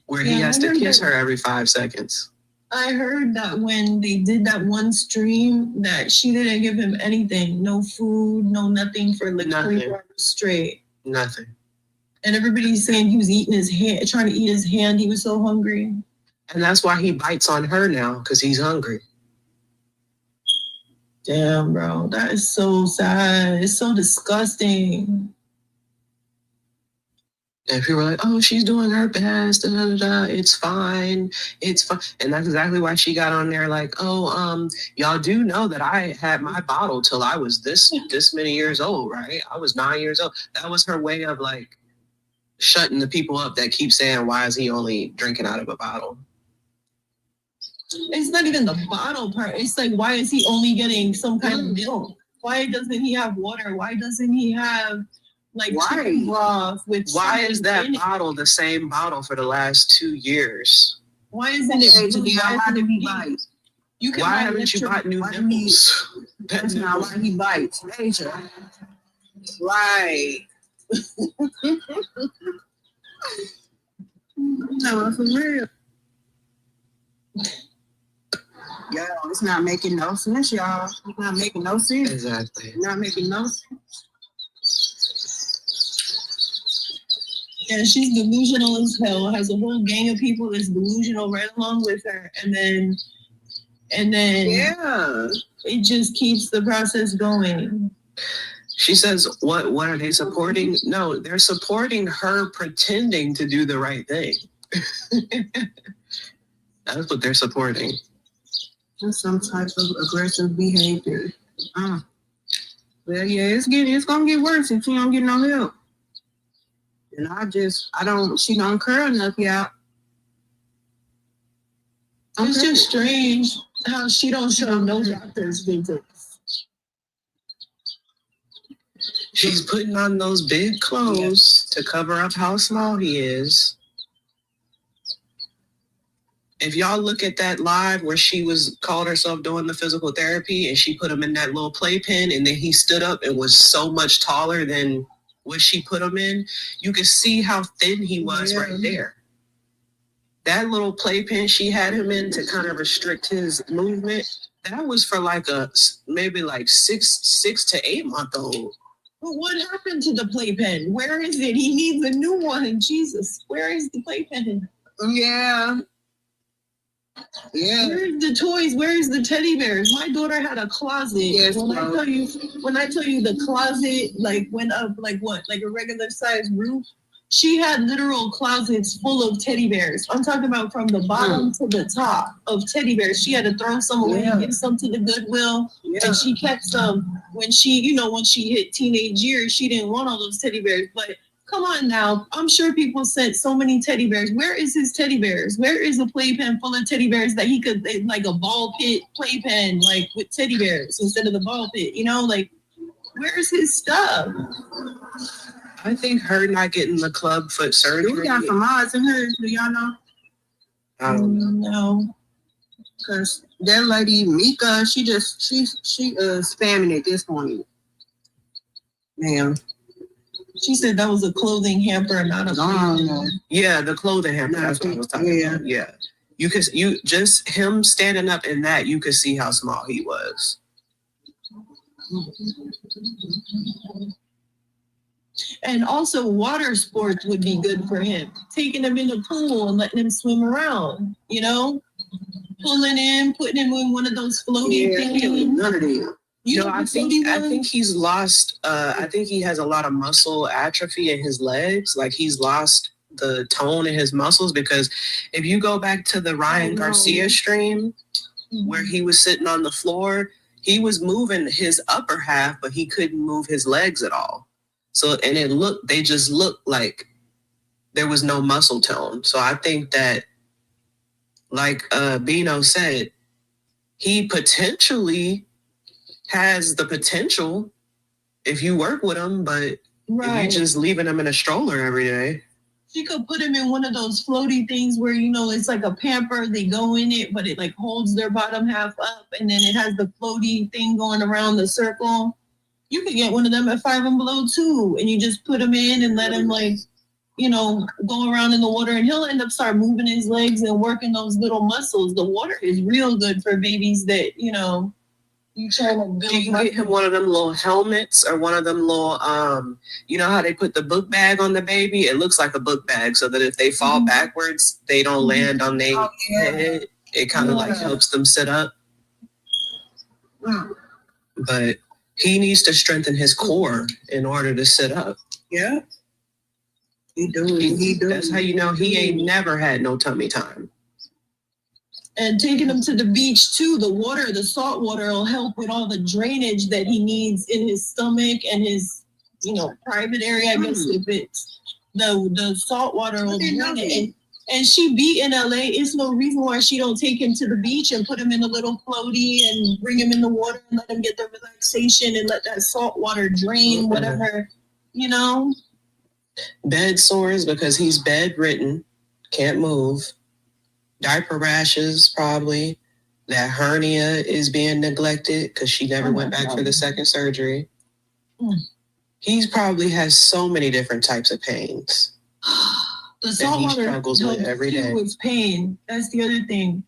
Where he has to kiss her every 5 seconds. I heard that when they did that one stream that she didn't give him anything. No food, no nothing for like 3 hours straight. Nothing. And everybody's saying he was eating his hand, trying to eat his hand. He was so hungry. And that's why he bites on her now, because he's hungry. Damn, bro. That is so sad. It's so disgusting. And people were like, oh, she's doing her best, da, da, da, da. It's fine. It's fine. And that's exactly why she got on there like, oh, y'all do know that I had my bottle till I was this many years old, right? I was 9 years old. That was her way of like shutting the people up that keep saying, why is he only drinking out of a bottle? It's not even the bottle part. It's like, why is he only getting some kind of milk? Why doesn't he have water? Why doesn't he have like chicken broth with? Why is that bottle the same bottle for the last 2 years? Why isn't it? Why did he buy? You can why haven't you bought new nipples? That's not why he bites. Nature. Right. No, for real. Yo, it's not making no sense, y'all. It's not making no sense. Exactly. Not making no sense. Yeah, she's delusional as hell. Has a whole gang of people that's delusional right along with her, and then Yeah. it just keeps the process going. She says, what are they supporting? No, they're supporting her pretending to do the right thing. That's what they're supporting. Just some type of aggressive behavior. Well, yeah, it's gonna get worse if she don't get no help. And she don't curl enough, y'all. It's just strange how she don't show no doctor's visits. She's putting on those big clothes to cover up how small he is. If y'all look at that live where she called herself doing the physical therapy and she put him in that little playpen and then he stood up and was so much taller than what she put him in, you could see how thin he was right there. That little playpen she had him in to kind of restrict his movement, that was for maybe 6 to 8 month old. But what happened to the playpen? Where is it? He needs a new one. Jesus, where is the playpen? Yeah. Yeah. Where's the toys? Where's the teddy bears? My daughter had a closet. Yes, when I tell you the closet went up like a regular size roof. She had literal closets full of teddy bears. I'm talking about from the bottom to the top of teddy bears. She had to throw some away and give some to the Goodwill. Yeah. And she kept some when she hit teenage years, she didn't want all those teddy bears. But come on now. I'm sure people sent so many teddy bears. Where is his teddy bears? Where is a playpen full of teddy bears that he could, like a ball pit playpen, like with teddy bears instead of the ball pit, where's his stuff? I think her not getting the club foot surgery. We got some odds in her. Do y'all know? I don't know. No. Because that lady, Mika, she spamming at this point. Ma'am. She said that was a clothing hamper, not a no. Yeah, the clothing hamper. That's what I was talking about. Yeah. You just him standing up in that, you could see how small he was. And also water sports would be good for him. Taking him in the pool and letting him swim around, pulling him, putting him in one of those floaty things. None of them. I think he's lost. I think he has a lot of muscle atrophy in his legs. Like he's lost the tone in his muscles because if you go back to the Ryan Garcia stream where he was sitting on the floor, he was moving his upper half, but he couldn't move his legs at all. So, and they just looked like there was no muscle tone. So I think that, like Bino said, he potentially has the potential if you work with him, but if you're just leaving him in a stroller every day. She could put him in one of those floaty things where, it's like a pamper. They go in it, but it like holds their bottom half up. And then it has the floaty thing going around the circle. You could get one of them at Five and Below too. And you just put him in and let him go around in the water. And he'll end up start moving his legs and working those little muscles. The water is real good for babies that, you trying to build. You can get him one of them little helmets or one of them little, you know how they put the book bag on the baby? It looks like a book bag so that if they fall backwards, they don't land on their head. It kind of helps them sit up. But he needs to strengthen his core in order to sit up. Yeah. He do. That's how you know he ain't never had no tummy time. And taking him to the beach too, the salt water will help with all the drainage that he needs in his stomach and his, private area. I guess if it's the salt water will drain it. And she be in LA. It's no reason why she don't take him to the beach and put him in a little floaty and bring him in the water and let him get the relaxation and let that salt water drain, whatever, Bed sores because he's bedridden, can't move. Diaper rashes, probably. That hernia is being neglected because she never went back for the second surgery. He's probably has so many different types of pains. The that salt he water struggles with helps every too day. with pain. That's the other thing.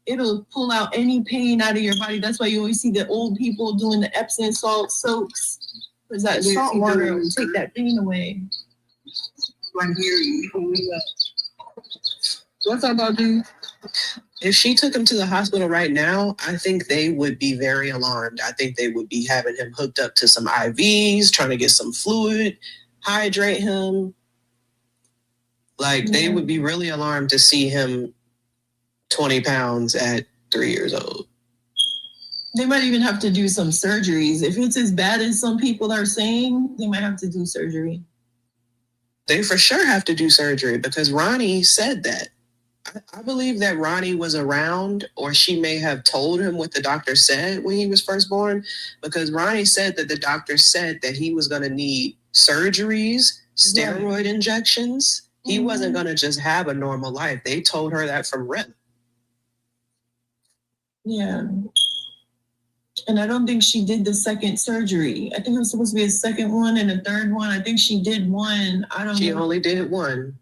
It'll pull out any pain out of your body. That's why you always see the old people doing the Epsom salt soaks. Because that salt water will take that pain away. I hear you. What's up about you? If she took him to the hospital right now, I think they would be very alarmed. I think they would be having him hooked up to some IVs, trying to get some fluid, hydrate him. Like, they would be really alarmed to see him 20 pounds at 3 years old. They might even have to do some surgeries. If it's as bad as some people are saying, they might have to do surgery. They for sure have to do surgery because Ronnie said that. I believe that Ronnie was around, or she may have told him what the doctor said when he was first born, because Ronnie said that the doctor said that he was going to need surgeries, steroid injections. He wasn't going to just have a normal life. They told her that from rip. Yeah. And I don't think she did the second surgery. I think it was supposed to be a second one and a third one. I think she did one. I don't know. She only did one.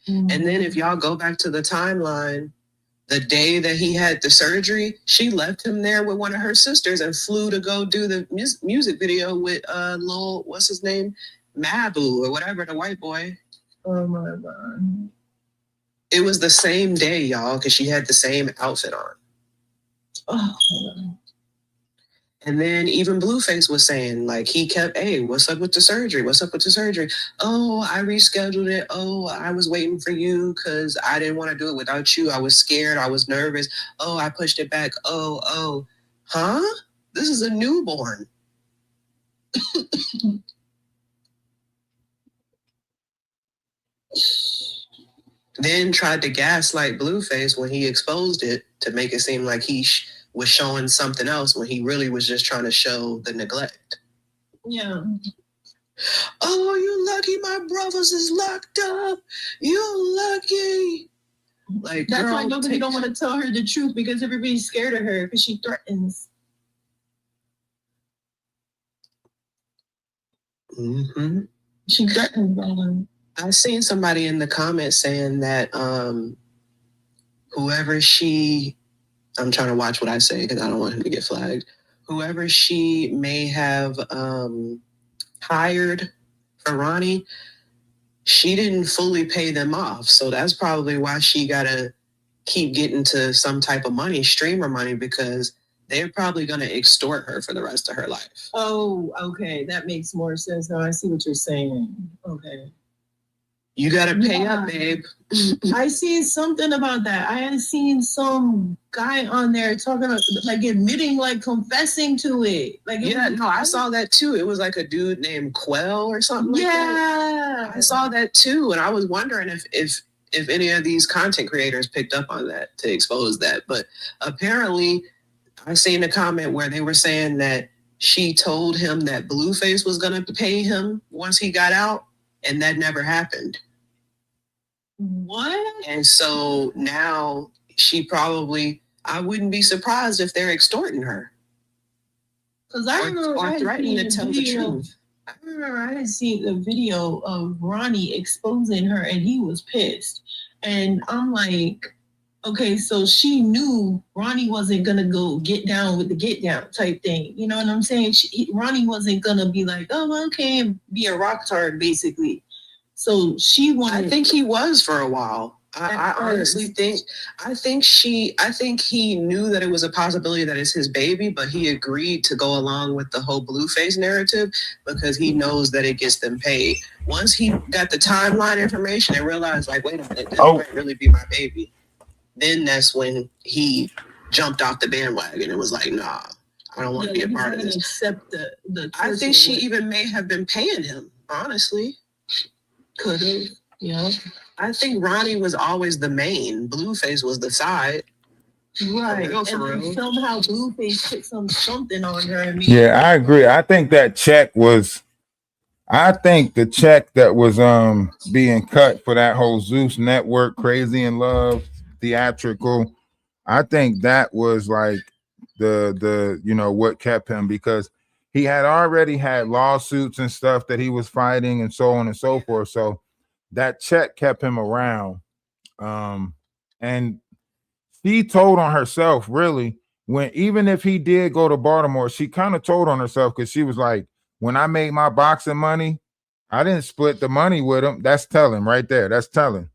And then if y'all go back to the timeline, the day that he had the surgery, she left him there with one of her sisters and flew to go do the music video with Lil, what's his name? Mabu or whatever, the white boy. Oh my God. It was the same day, y'all, because she had the same outfit on. Oh. And then even Blueface was saying, like, he kept, hey, what's up with the surgery? What's up with the surgery? Oh, I rescheduled it. Oh, I was waiting for you because I didn't want to do it without you. I was scared. I was nervous. Oh, I pushed it back. Oh. Huh? This is a newborn. Then tried to gaslight Blueface when he exposed it to make it seem like he was showing something else when he really was just trying to show the neglect. Yeah. Oh, you lucky my brothers is locked up. You lucky. Like, that's girl, why nobody don't want to tell her the truth because everybody's scared of her because she threatens. Mm-hmm. She threatens them. I seen somebody in the comments saying that whoever she, I'm trying to watch what I say because I don't want him to get flagged. Whoever she may have hired for Ronnie, she didn't fully pay them off. So that's probably why she got to keep getting to some type of money, streamer money, because they're probably going to extort her for the rest of her life. Oh, okay. That makes more sense now. I see what you're saying. Okay. You got to pay up, babe. I seen something about that. I had seen some guy on there talking about, like, admitting, like, confessing to it. Like, I saw that too. It was like a dude named Quell or something like that. Yeah. I saw that too. And I was wondering if any of these content creators picked up on that to expose that. But apparently, I seen a comment where they were saying that she told him that Blueface was going to pay him once he got out. And that never happened. What? And so now she probably, I wouldn't be surprised if they're extorting her. Because I remember or threatening to tell the truth. I remember I had seen the video of Ronnie exposing her and he was pissed. And I'm like, okay, so she knew Ronnie wasn't going to go get down with the get down type thing. You know what I'm saying? Ronnie wasn't going to be like, oh, okay, and be a rock tard, basically. So she wanted... I think he was for a while. I honestly think, I think he knew that it was a possibility that it's his baby, but he agreed to go along with the whole Blueface narrative because he knows that it gets them paid. Once he got the timeline information and realized, like, wait a minute, this might really be my baby. Then that's when he jumped off the bandwagon and was like, nah, I don't want to be a part of this. Accept the I think she even may have been paying him, honestly. Could have, yeah. I think Ronnie was always the main. Blueface was the side. Right. And then somehow Blueface put something on her. Yeah, I agree. I think that check was... I think the check that was being cut for that whole Zeus Network, Crazy in Love, theatrical, I think that was like the you know what kept him, because he had already had lawsuits and stuff that he was fighting and so on and so forth. So that check kept him around. And she told on herself, really, when even if he did go to Baltimore, she kind of told on herself, because she was like, when I made my boxing money, I didn't split the money with him. That's telling right there. That's telling.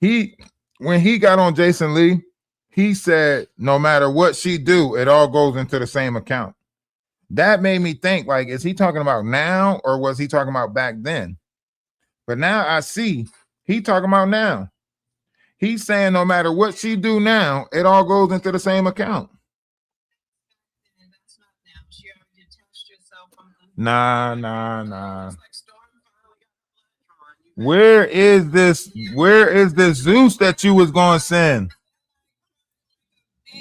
When he got on Jason Lee, he said, no matter what she do, it all goes into the same account. That made me think, like, is he talking about now or was he talking about back then? But now I see he talking about now. He's saying no matter what she do now, it all goes into the same account. Nah. Where is this Zeus that you was going to send?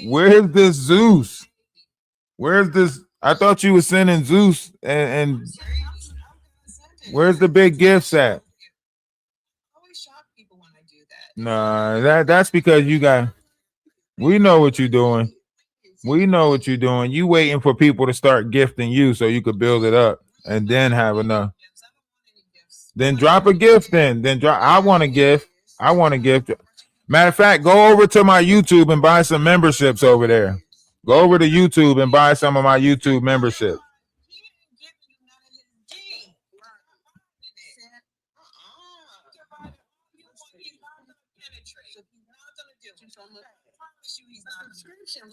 Where's this Zeus? Where's this? I thought you were sending Zeus, and where's the big gifts at? Nah, that's because you got. We know what you're doing. We know what you're doing. You waiting for people to start gifting you so you could build it up and then have enough. Then drop a gift. Then drop. I want a gift. I want a gift. Matter of fact, go over to my YouTube and buy some memberships over there. Go over to YouTube and buy some of my YouTube membership.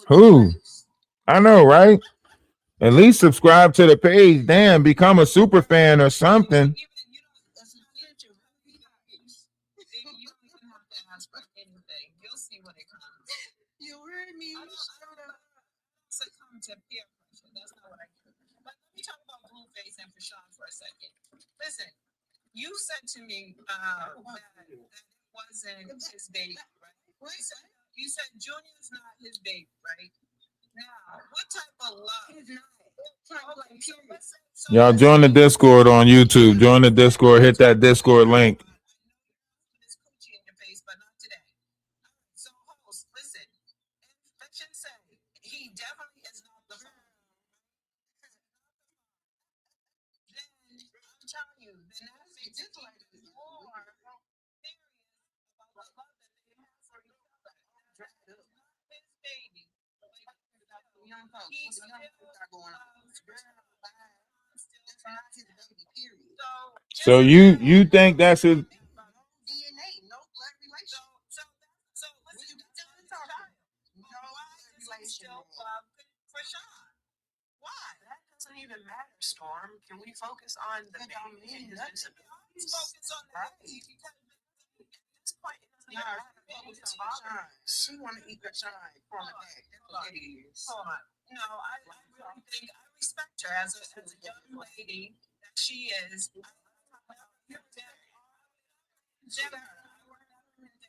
Who? I know, right? At least subscribe to the page. Damn, become a super fan or something. Listen, you said to me that it wasn't his baby, right? You said Junior's not his baby, right? Now, what type of love? Y'all join the Discord on YouTube. Join the Discord. Hit that Discord link. So, host, listen. Let's just say he definitely is not the father. Then I'm telling you, then that makes it like more serious about the love that they have for each other. His baby. He's still So you think that's his? Even matter, Storm. Can we focus on the baby and his disabilities? Focus on the baby because at this point it doesn't matter. She want to eat the shine from the back. That's what it is. Hold on. No, I really think I respect her as a young lady that she is. I would not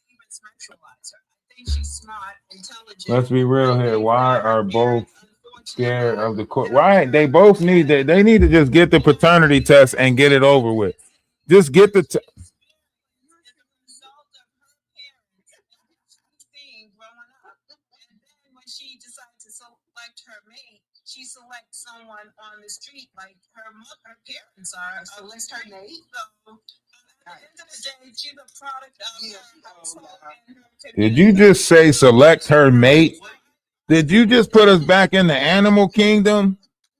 even sexualize her. I think she's smart, intelligent. Let's be real here. Why are both scared of the court? Why they both need that? They need to just get the paternity test and get it over with. Just get the. When she decides to select her mate, she selects someone on the street like her parents are. Select her mate. So at the end of the day, she's a product of her household and her Did you just say select her mate? Did you just put us back in the animal kingdom?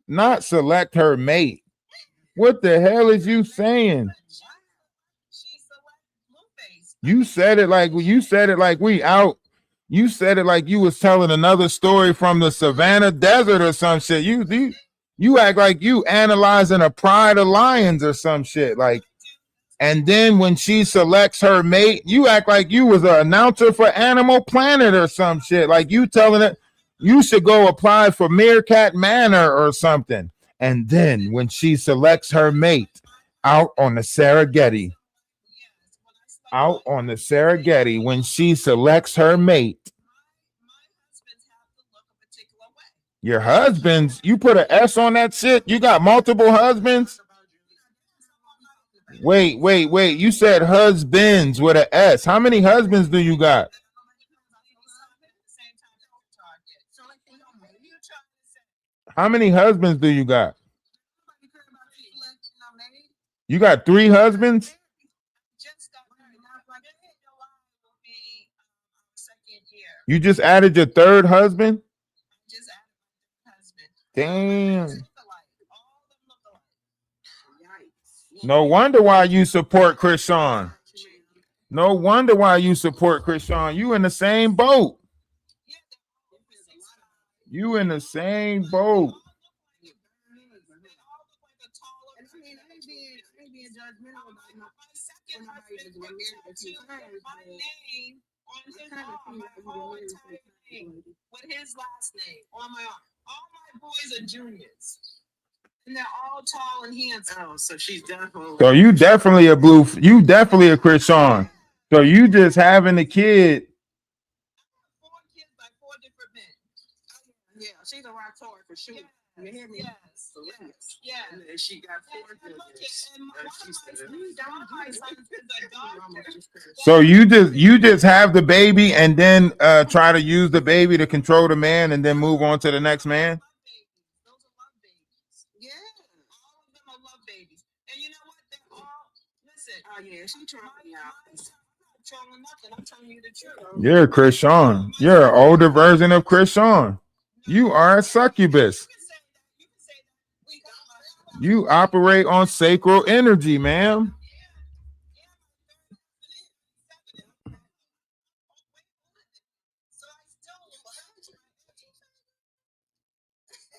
Not select her mate. What the hell is you saying? You said it like we out. You said it like you was telling another story from the Savannah Desert or some shit. You act like you analyzing a pride of lions or some shit. Like, and then when she selects her mate, you act like you was an announcer for Animal Planet or some shit. Like you telling it. You should go apply for Meerkat Manor or something. And then when she selects her mate out on the Serengeti, when she selects her mate, your husbands, you put an S on that shit? You got multiple husbands? Wait. You said husbands with an S. How many husbands do you got? How many husbands do you got? Nobody care about the selection I made. You got 3 husbands? Just got married. Not like July will be our second year. You just added your 3rd husband? Just added my husband. Damn. Look alike. All of them look alike. Yikes. No wonder why you support Chrisean. No wonder why you support Chrisean. You in the same boat. You in the same boat. And I mean, I ain't being judgmental about my second husband for my name on his arm, my whole entire name with his last name on my arm. All my boys are juniors, and they're all tall and handsome. Oh, so she's definitely. So you definitely a blue. You definitely a Chrisean. So you just having a kid. 4 kids by 4 different men. Yeah, she's a rock star for sure. You hear me? Yes. And then she got 4 And look kids. at, and one of my sons is a doctor. So you just have the baby and then try to use the baby to control the man and then move on to the next man. Those are love babies. Yeah. All of them are love babies. And you know what? They're all, listen. Oh, yeah, she trying me out. I'm not trolling nothing. I'm telling you the truth. You're a Chrisean. You're an older version of Chrisean. You are a succubus. You can say that. You operate on sacral energy, ma'am. So I still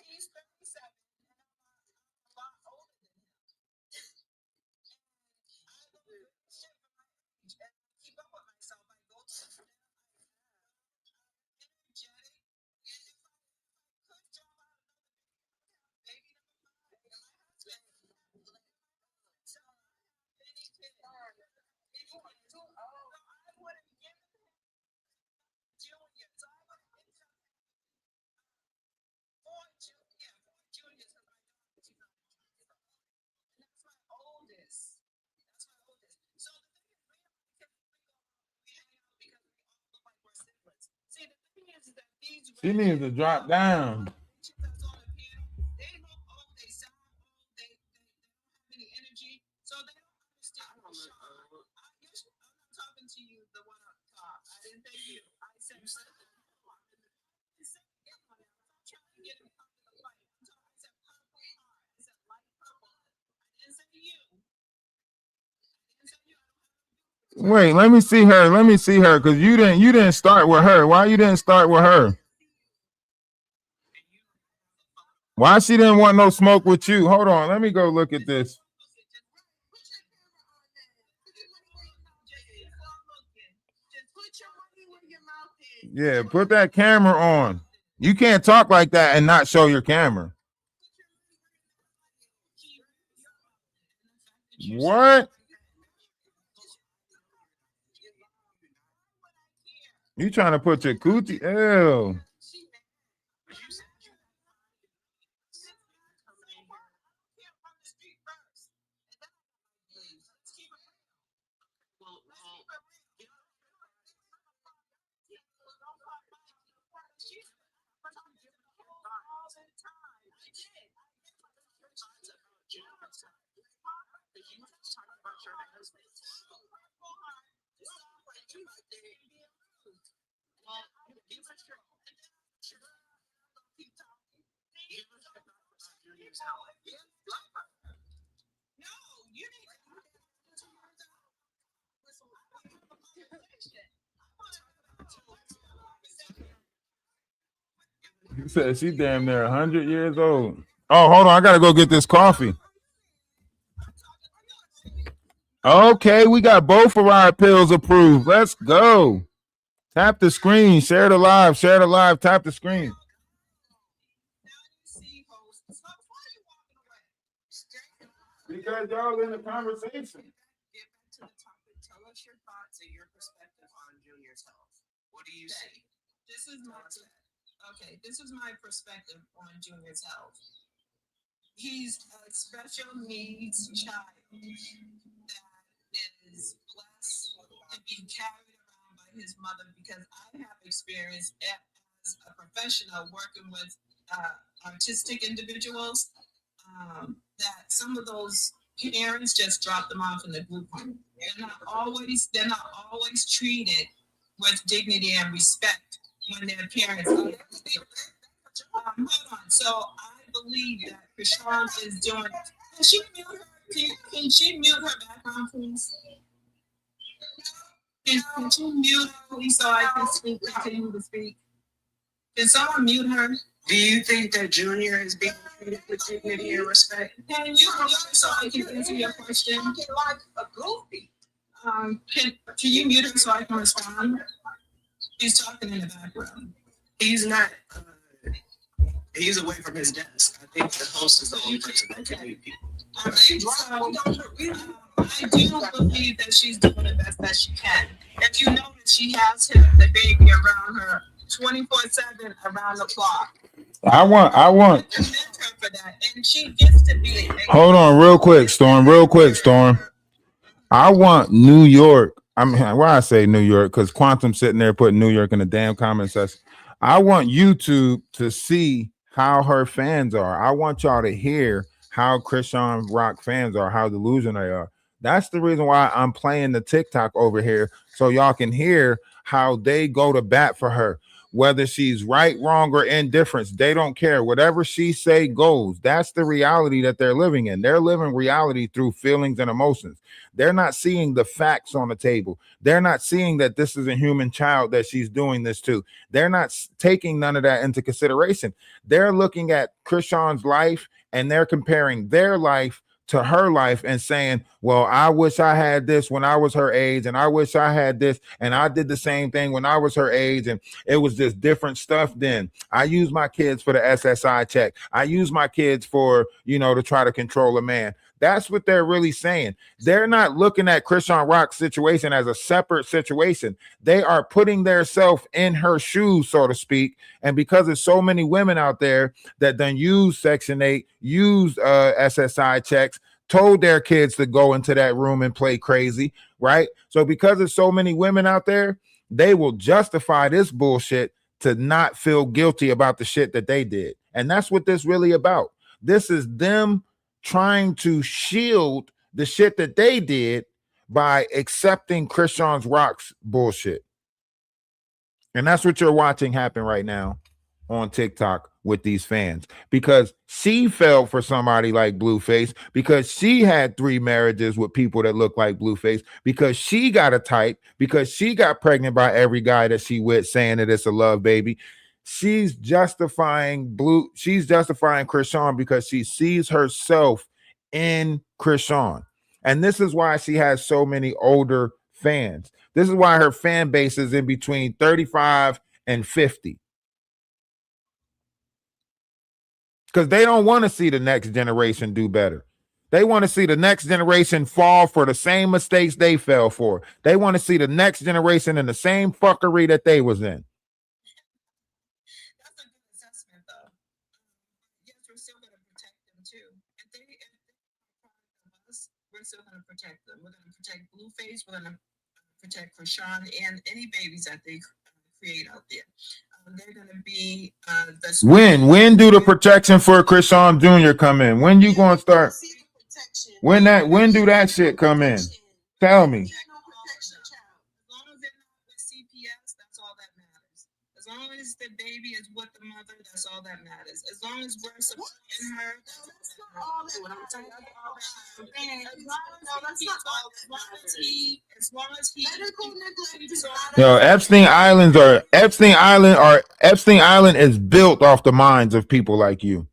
he's 37 and I'm a lot older than him. I look good shit for my age and keep up with myself. I go to the energetic, and if I could jump out another baby number 5 and my husband. So any kid, so I wouldn't give him junior. So I wouldn't give him 4 junior. 4 juniors because my daughter, she's not a junior. And that's my oldest. That's my oldest. So the thing is, we hang out because we all look like we're siblings. See, the thing is that these She needs to drop down. that's on the piano, they look old, they sound old, they don't have any energy, so they don't understand. I'm not talking to you, the one up top. I didn't say you. I said I'm trying to get him under the light. I said purple heart. I said light purple. I didn't say you. Wait, let me see her. Let me see her, because you didn't start with her. Why you didn't start with her? Why she didn't want no smoke with you? Hold on, let me go look at this. Yeah, put that camera on. You can't talk like that and not show your camera. What? You trying to put your coochie? Ew. You said she damn near 100 years old. Oh, hold on. I got to go get this coffee. Okay, we got both of our pills approved. Let's go. Tap the screen. Share the live. Share the live. Tap the screen. Because y'all in the conversation. Get back to the topic. Tell us your thoughts and your perspective on Junior's health. What do you see? This is my perspective on Junior's health. He's a special needs child that is blessed to be carried around by his mother, because I have experience as a professional working with artistic individuals, that some of those parents just drop them off in the group home. They're not always treated with dignity and respect when their parents are there. Hold on. So I believe that Chrisean is doing. Can she mute her? Can she mute her background, please? Can she mute her, please, so I can continue to speak? Can someone mute her? Do you think that Junior is being treated with dignity and respect? Can you mute her so I can answer your question? Like a goofy. Can you mute her so I can respond? He's talking in the background. He's not. He's away from his desk. I think the host is the only person that can mute people. All right, so, I do believe that she's doing the best that she can. If you notice, she has the baby around her 24/7 around the clock. I want. Commend her for that, and she gets to be. Hold on, real quick, Storm. I want New York. I mean, why I say New York? Because Quantum sitting there putting New York in the damn comment section. I want YouTube to see how her fans are. I want y'all to hear how Chrisean Rock fans are, how delusional they are. That's the reason why I'm playing the TikTok over here, so y'all can hear how they go to bat for her. Whether she's right, wrong, or indifference, they don't care. Whatever she say goes. That's the reality that they're living in. They're living reality through feelings and emotions. They're not seeing the facts on the table. They're not seeing that this is a human child that she's doing this to. They're not taking none of that into consideration. They're looking at Chrisean's life and they're comparing their life to her life and saying, well, I wish I had this when I was her age, and I wish I had this, and I did the same thing when I was her age, and it was just different stuff then. I use my kids for the SSI check. I use my kids for, to try to control a man. That's what they're really saying. They're not looking at Chrisean Rock's situation as a separate situation. They are putting themselves in her shoes, so to speak. And because there's so many women out there that done use Section 8, used SSI checks, told their kids to go into that room and play crazy, right? So because there's so many women out there, they will justify this bullshit to not feel guilty about the shit that they did. And that's what this really about. This is them trying to shield the shit that they did by accepting Chrisean Rock's bullshit. And that's what you're watching happen right now on TikTok with these fans, because she fell for somebody like Blueface, because she had 3 marriages with people that look like Blueface, because she got a type, because she got pregnant by every guy that she with, saying that it's a love baby. She's justifying Chrisean because she sees herself in Chrisean. And this is why she has so many older fans. This is why her fan base is in between 35 and 50. Because they don't want to see the next generation do better. They want to see the next generation fall for the same mistakes they fell for. They want to see the next generation in the same fuckery that they was in. That's a good assessment, though. Yes, we're still going to protect them, too. If they're part of us, we're still going to protect them. We're going to protect Blueface. We're going to protect Chrisean and any babies that they create out there. They're going to be when do the protection for Chrisean Jr. come in? When you going to start? When do that shit come in? Tell me. As long as they're not with CPS, that's all that matters. As long as the baby is with the mother, that's all that matters. As long as we're supporting her, that's all that matters. As long as he Yo, Epstein Island is built off the minds of people like you.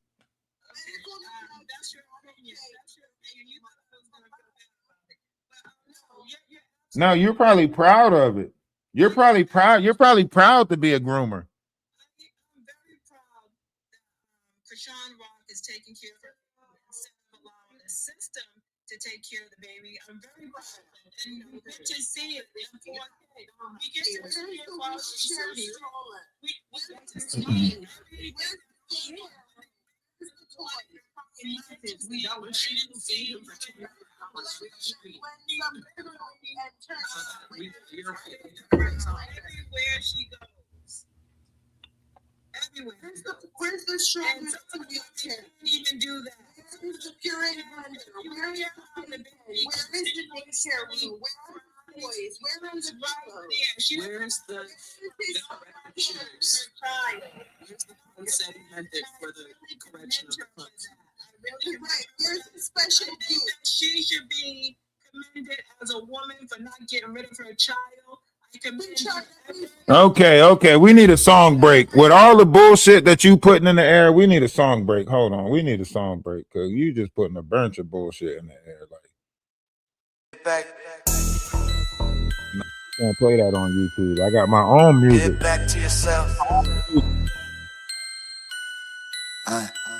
That's your opinion. You thought I was gonna feel bad about it. But No, you're probably proud of it. You're probably proud to be a groomer. I'm very proud that Chrisean Rock is taking care of her instead of allowing the system to take care of the baby. I'm very proud of it. And we get to see it in 4K. We get to see it while she's sleeping. We get to see it. We don't. She didn't see him for 2 hours. Everywhere she goes. Everywhere. Where's the just trying to even do that. Where's the purity blender? Where is the daycare room? Where are the boys? Where is the brother? Where's the corrections? Where's the consent method for the correction of the consent? Right. Where's the special gift? She should be commended as a woman for not getting rid of her child. Okay. We need a song break. With all the bullshit that you putting in the air, we need a song break. Hold on. We need a song break because you just putting a bunch of bullshit in the air. Like, can't play that on YouTube. I got my own music. Get back to yourself.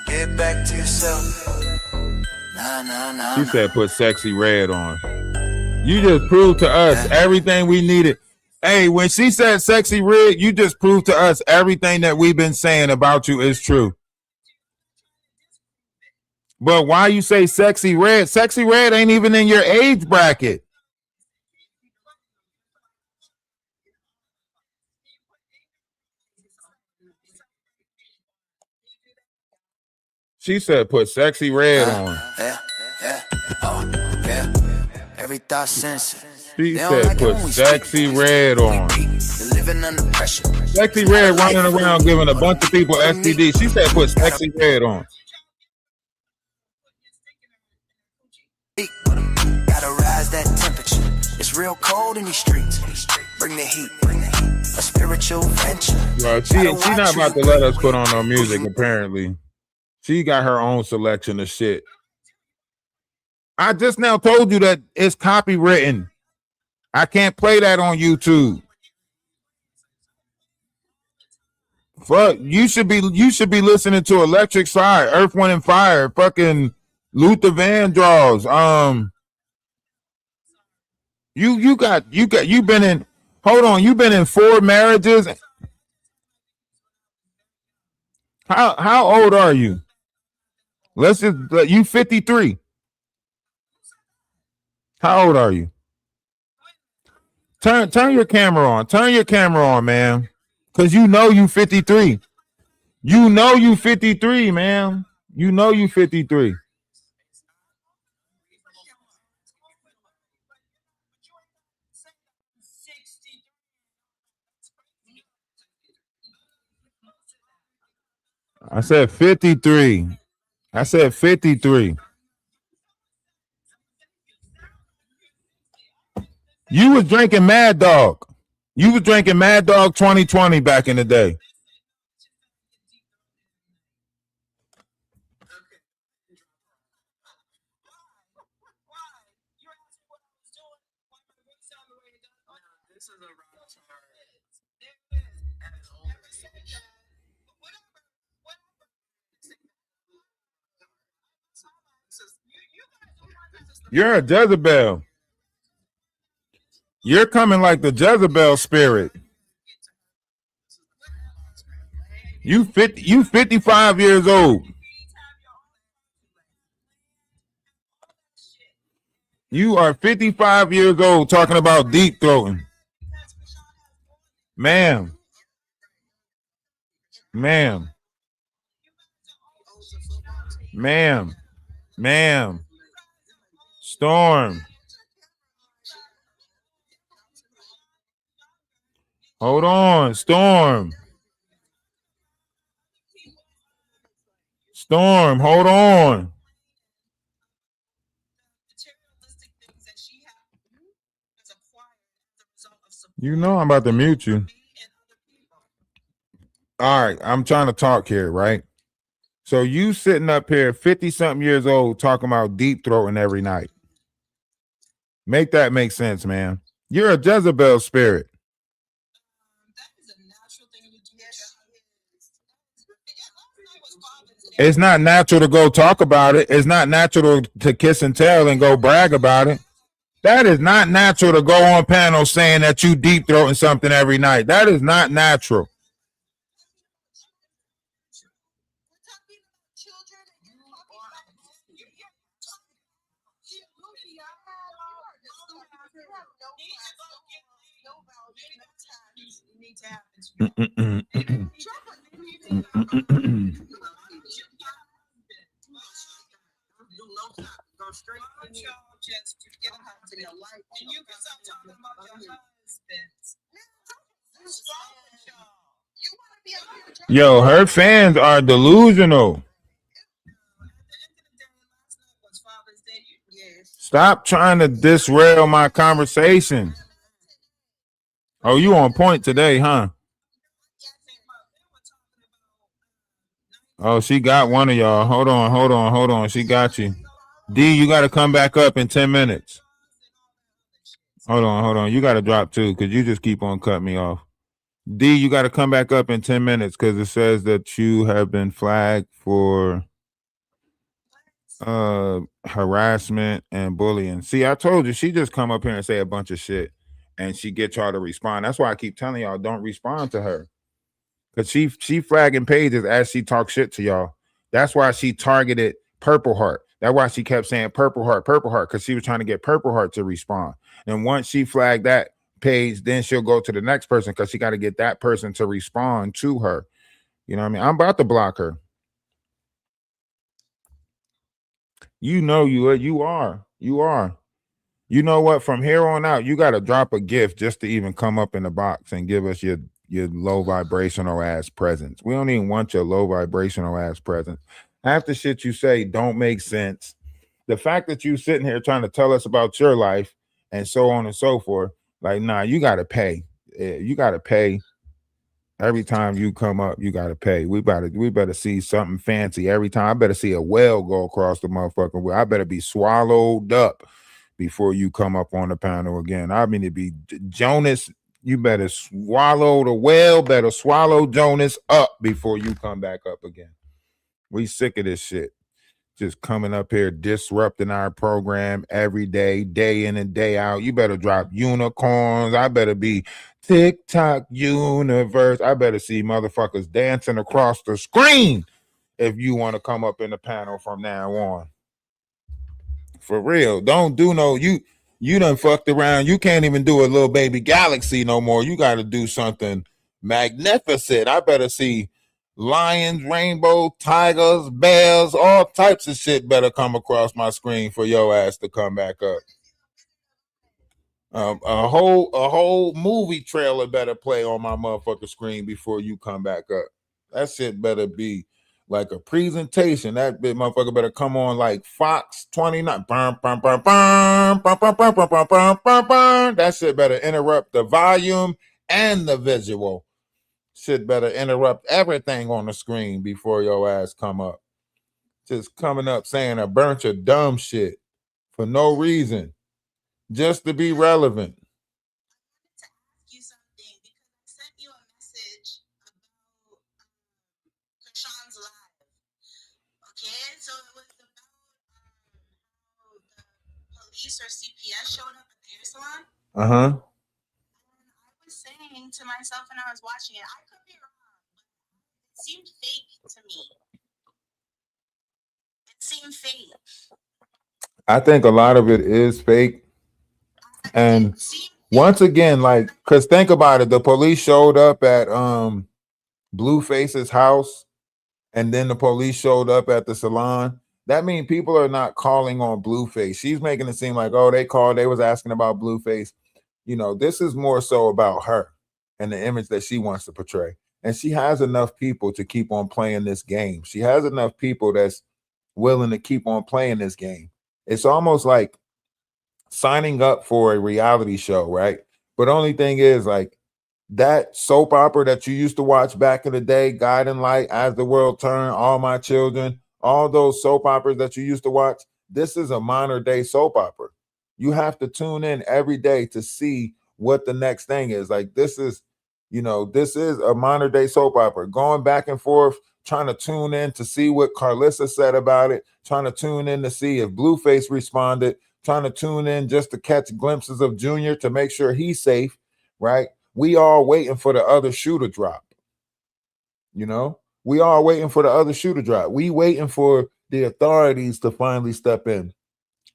Get back to yourself. Nah. She said put Sexy Red on. You just proved to us everything we needed. Hey, when she said Sexy Red, you just proved to us everything that we've been saying about you is true. But why you say Sexy Red? Sexy Red ain't even in your age bracket. She said put Sexy Red on. Yeah. Oh, yeah. Every thought sense. She said put Sexy Red on. Living under pressure. Sexy Red running around giving a bunch of people STD. She said put Sexy Red on. Gotta rise that temperature. It's real cold in these streets. Bring the heat. A spiritual venture. Well, she not about to let us put on no music, apparently. She got her own selection of shit. I just now told you that it's copywritten. I can't play that on YouTube. Fuck, you should be listening to Electric Side, Earth, Wind and Fire, fucking Luther Vandross. You've been in 4 marriages. How old are you? You 53. How old are you? Turn your camera on. Turn your camera on, man. Cause you 53. You 53, man. You 53. I said 53. I said 53. You was drinking Mad Dog. You was drinking Mad Dog 2020 back in the day. You're a Jezebel. You're coming like the Jezebel spirit. You 55 years old. You are 55 years old talking about deep throating. Ma'am. Storm. Hold on, Storm, hold on. You know I'm about to mute you. All right, I'm trying to talk here, right? So you sitting up here 50-something years old talking about deep throating every night. Make that make sense, man. You're a Jezebel spirit. It's not natural to go talk about it. It's not natural to kiss and tell and go brag about it. That is not natural to go on panels saying that you deep throating something every night. That is not natural. straight Why don't y'all just you don't have to know like and you can stop talking about your husbands. What's wrong with y'all? You want to be out here trying Yo, her fans are delusional. At the end of the day, last night was Father's Day. Yes. Stop trying to disrail my conversation. Oh, you on point today, huh? Oh, she got one of y'all. Hold on. She got you. D, you got to come back up in 10 minutes. Hold on. You got to drop too because you just keep on cutting me off. D, you got to come back up in 10 minutes because it says that you have been flagged for harassment and bullying. See, I told you she just come up here and say a bunch of shit and she get y'all to respond. That's why I keep telling y'all don't respond to her. Cause she flagging pages as she talks shit to y'all. That's why she targeted Purple Heart. That's why she kept saying Purple Heart, because she was trying to get Purple Heart to respond. And once she flagged that page, then she'll go to the next person because she got to get that person to respond to her. You know what I mean? I'm about to block her. You know you are. You know what? From here on out, you got to drop a gift just to even come up in the box and give us your low vibrational ass presence. We don't even want your low vibrational ass presence. Half the shit you say don't make sense. The fact that you sitting here trying to tell us about your life and so on and so forth, like, nah, you got to pay. You got to pay. Every time you come up, you got to pay. We better see something fancy every time. I better see a whale go across the motherfucking way. I better be swallowed up before you come up on the panel again. I mean, to be Jonas, you better swallow the whale, better swallow Jonas up before you come back up again. We sick of this shit. Just coming up here disrupting our program every day, day in and day out. You better drop unicorns. I better be TikTok universe. I better see motherfuckers dancing across the screen if you want to come up in the panel from now on. For real. Don't do no, you done fucked around. You can't even do a little baby galaxy no more. You got to do something magnificent. I better see lions, rainbow, tigers, bears, all types of shit better come across my screen for your ass to come back up. A whole movie trailer better play on my motherfucking screen before you come back up. That shit better be like a presentation. That bit motherfucker better come on like Fox 29. That shit better interrupt the volume and the visual. Shit better interrupt everything on the screen before your ass come up. Just coming up saying a bunch of dumb shit for no reason. Just to be relevant. To ask you something because I sent you a message about Chrisean's live. Okay, so it was about how the police or CPS showed up at the hair salon. Uh-huh. And I was saying to myself when I was watching it, I could be wrong, but it seemed fake to me. It seemed fake. I think a lot of it is fake. And once again, like, because think about it, the police showed up at Blueface's house, and then the police showed up at the salon. That means people are not calling on Blueface. She's making it seem like, oh, they was asking about Blueface. You know, this is more so about her and the image that she wants to portray. And she has enough people to keep on playing this game. She has enough people that's willing to keep on playing this game. It's almost like signing up for a reality show, right? But only thing is, like, that soap opera that you used to watch back in the day, Guiding Light, As the World Turned, All My Children, all those soap operas that you used to watch, this is a modern day soap opera. You have to tune in every day to see what the next thing is. Like, this is a modern day soap opera, going back and forth, trying to tune in to see what Carlissa said about it, trying to tune in to see if Blueface responded, trying to tune in just to catch glimpses of Junior to make sure he's safe, right? We all waiting for the other shoe to drop. You know, we all waiting for the other shoe to drop. We waiting for the authorities to finally step in.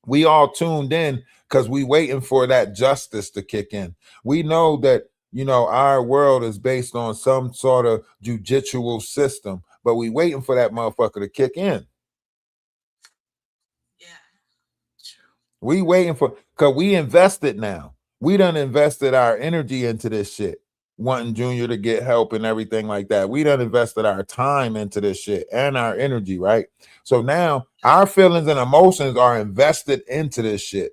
We all tuned in because we waiting for that justice to kick in. We know that, our world is based on some sort of judicial system, but we waiting for that motherfucker to kick in. Yeah. We waiting for, because we invested now. We done invested our energy into this shit, wanting Junior to get help and everything like that. We done invested our time into this shit and our energy, right? So now our feelings and emotions are invested into this shit,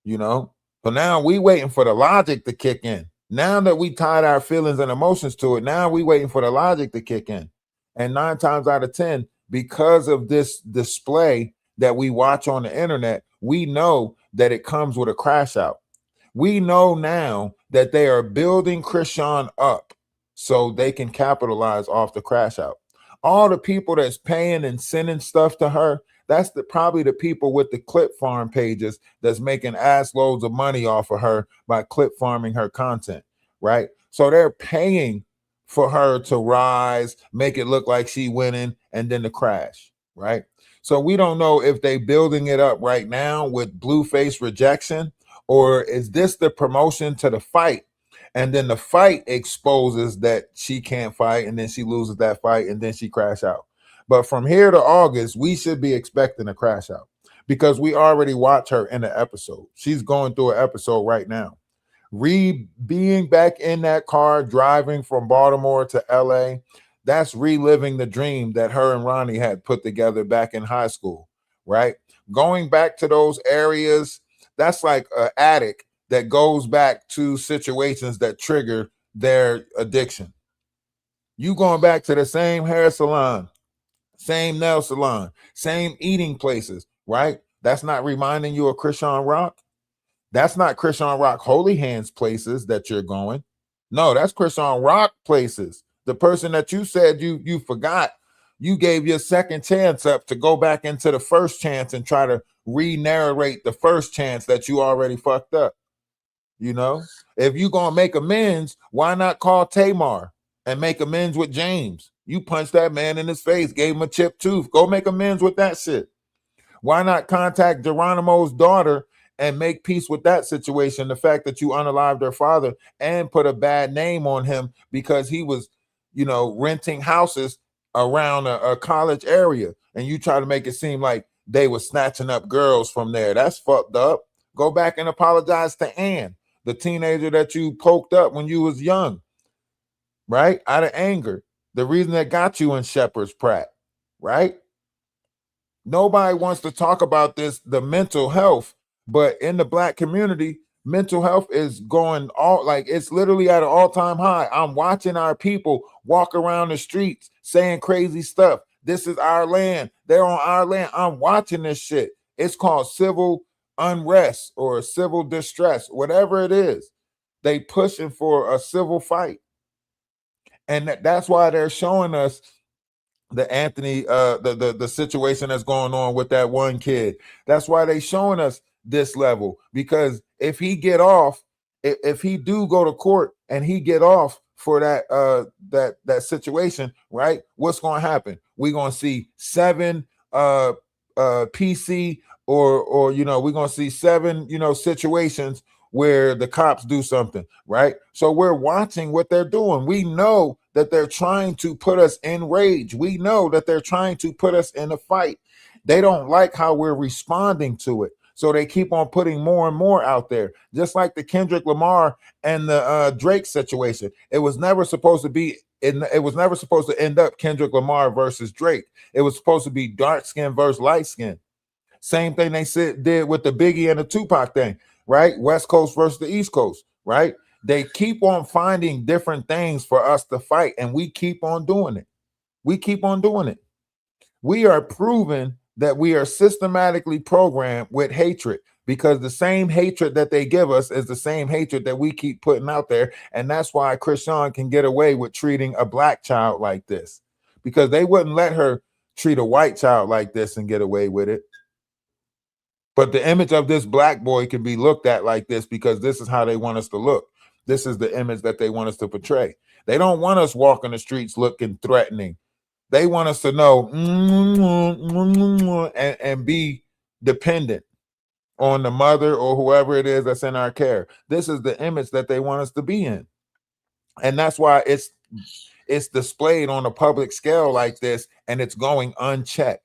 you know? So now we waiting for the logic to kick in. Now that we tied our feelings and emotions to it, now we waiting for the logic to kick in. And 9 times out of 10, because of this display that we watch on the internet, we know that it comes with a crash out. We know now that they are building Chrisean up so they can capitalize off the crash out. All the people that's paying and sending stuff to her, that's probably the people with the clip farm pages that's making ass loads of money off of her by clip farming her content, right? So they're paying for her to rise, make it look like she winning, and then to crash, right? So we don't know if they building it up right now with Blueface rejection, or is this the promotion to the fight? And then the fight exposes that she can't fight, and then she loses that fight, and then she crash out. But from here to August, we should be expecting a crash out because we already watch her in the episode. She's going through an episode right now. Being back in that car, driving from Baltimore to LA, that's reliving the dream that her and Ronnie had put together back in high school, right? Going back to those areas, that's like an addict that goes back to situations that trigger their addiction. You going back to the same hair salon, same nail salon, same eating places, right? That's not reminding you of Chrisean Rock. That's not Chrisean Rock Holy Hands places that you're going. No, that's Chrisean Rock places. The person that you said you forgot, you gave your second chance up to go back into the first chance and try to re-narrate the first chance that you already fucked up. You know, if you gonna make amends, why not call Tamar and make amends with James? You punched that man in his face, gave him a chipped tooth. Go make amends with that shit. Why not contact Geronimo's daughter and make peace with that situation? The fact that you unalived her father and put a bad name on him because he was, you know, renting houses around a college area, and you try to make it seem like they were snatching up girls from there. That's fucked up. Go back and apologize to Ann, the teenager that you poked up when you was young, right? Out of anger. The reason that got you in Shepherd's Pratt, right? Nobody wants to talk about this, the mental health, but in the Black community, mental health is going all, like, it's literally at an all-time high. I'm watching our people walk around the streets saying crazy stuff. This is our land. They're on our land. I'm watching this shit. It's called civil unrest or civil distress, whatever it is. They pushing for a civil fight. And that's why they're showing us the Anthony, the situation that's going on with that one kid. That's why they showing us this level, because if he get off, if he do go to court and he get off for that that situation, right? What's going to happen? We're going to see 7 PC or you know, we're going to see 7, you know, situations where the cops do something, right? So we're watching what they're doing. We know that they're trying to put us in rage. We know that they're trying to put us in a fight. They don't like how we're responding to it. So they keep on putting more and more out there, just like the Kendrick Lamar and the Drake situation. It was never supposed to be, it was never supposed to end up Kendrick Lamar versus Drake. It was supposed to be dark skin versus light skin. Same thing they did with the Biggie and the Tupac thing, right? West Coast versus the East Coast, right? They keep on finding different things for us to fight, and we keep on doing it. We keep on doing it. We are proving that we are systematically programmed with hatred, because the same hatred that they give us is the same hatred that we keep putting out there. And that's why Chrisean can get away with treating a Black child like this, because they wouldn't let her treat a white child like this and get away with it. But the image of this Black boy can be looked at like this because this is how they want us to look. This is the image that they want us to portray. They don't want us walking the streets looking threatening. They want us to know and be dependent on the mother or whoever it is that's in our care. This is the image that they want us to be in. And that's why it's displayed on a public scale like this, and it's going unchecked.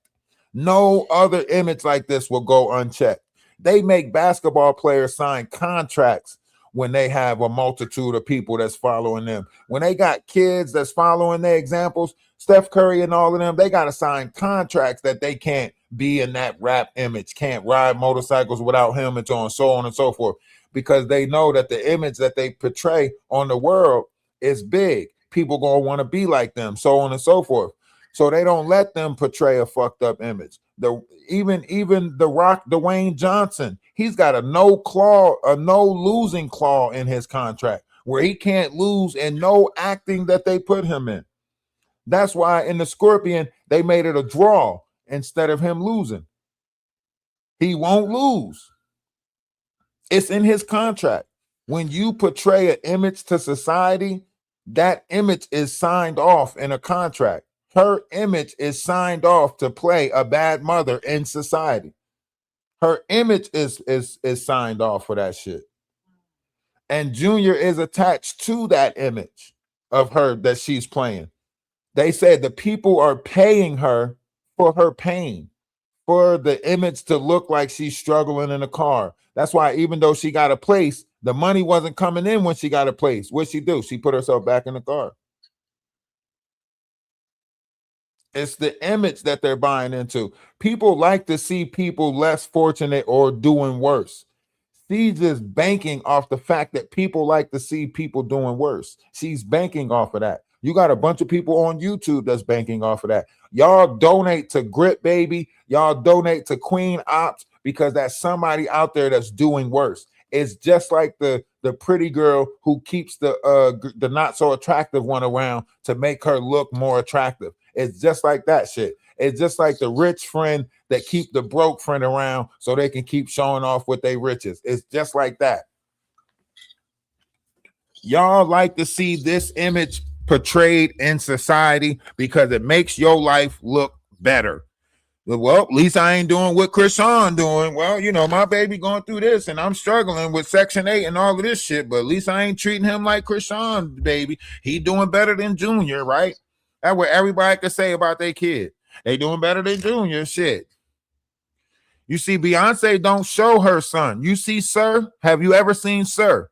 No other image like this will go unchecked. They make basketball players sign contracts when they have a multitude of people that's following them. When they got kids that's following their examples, Steph Curry and all of them, they got to sign contracts that they can't be in that rap image, can't ride motorcycles without helmets on, so on and so forth, because they know that the image that they portray on the world is big. People gonna want to be like them, so on and so forth. So they don't let them portray a fucked up image. Even The Rock, Dwayne Johnson, he's got a no losing clause in his contract where he can't lose in no acting that they put him in. That's why in the Scorpion they made it a draw instead of him losing. He won't lose. It's in his contract. When you portray an image to society, that image is signed off in a contract. Her image is signed off to play a bad mother in society. Her image is signed off for that shit. And Junior is attached to that image of her that she's playing. They said the people are paying her for her pain, for the image to look like she's struggling in a car. That's why even though she got a place, the money wasn't coming in when she got a place. What'd she do? She put herself back in the car. It's the image that they're buying into. People like to see people less fortunate or doing worse. She's just banking off the fact that people like to see people doing worse. She's banking off of that. You got a bunch of people on YouTube that's banking off of that. Y'all donate to Grit Baby. Y'all donate to Queen Ops because that's somebody out there that's doing worse. It's just like the pretty girl who keeps the not so attractive one around to make her look more attractive. It's just like that shit. It's just like the rich friend that keep the broke friend around so they can keep showing off what they riches. It's just like that. Y'all like to see this image portrayed in society because it makes your life look better. Well, at least I ain't doing what Chrisean doing. Well, you know, my baby going through this and I'm struggling with Section 8 and all of this shit, but at least I ain't treating him like Chrisean, baby. He doing better than Junior, right? That's what everybody can say about their kid. They doing better than Junior, shit. You see, Beyonce don't show her son. You see Sir? Have you ever seen Sir?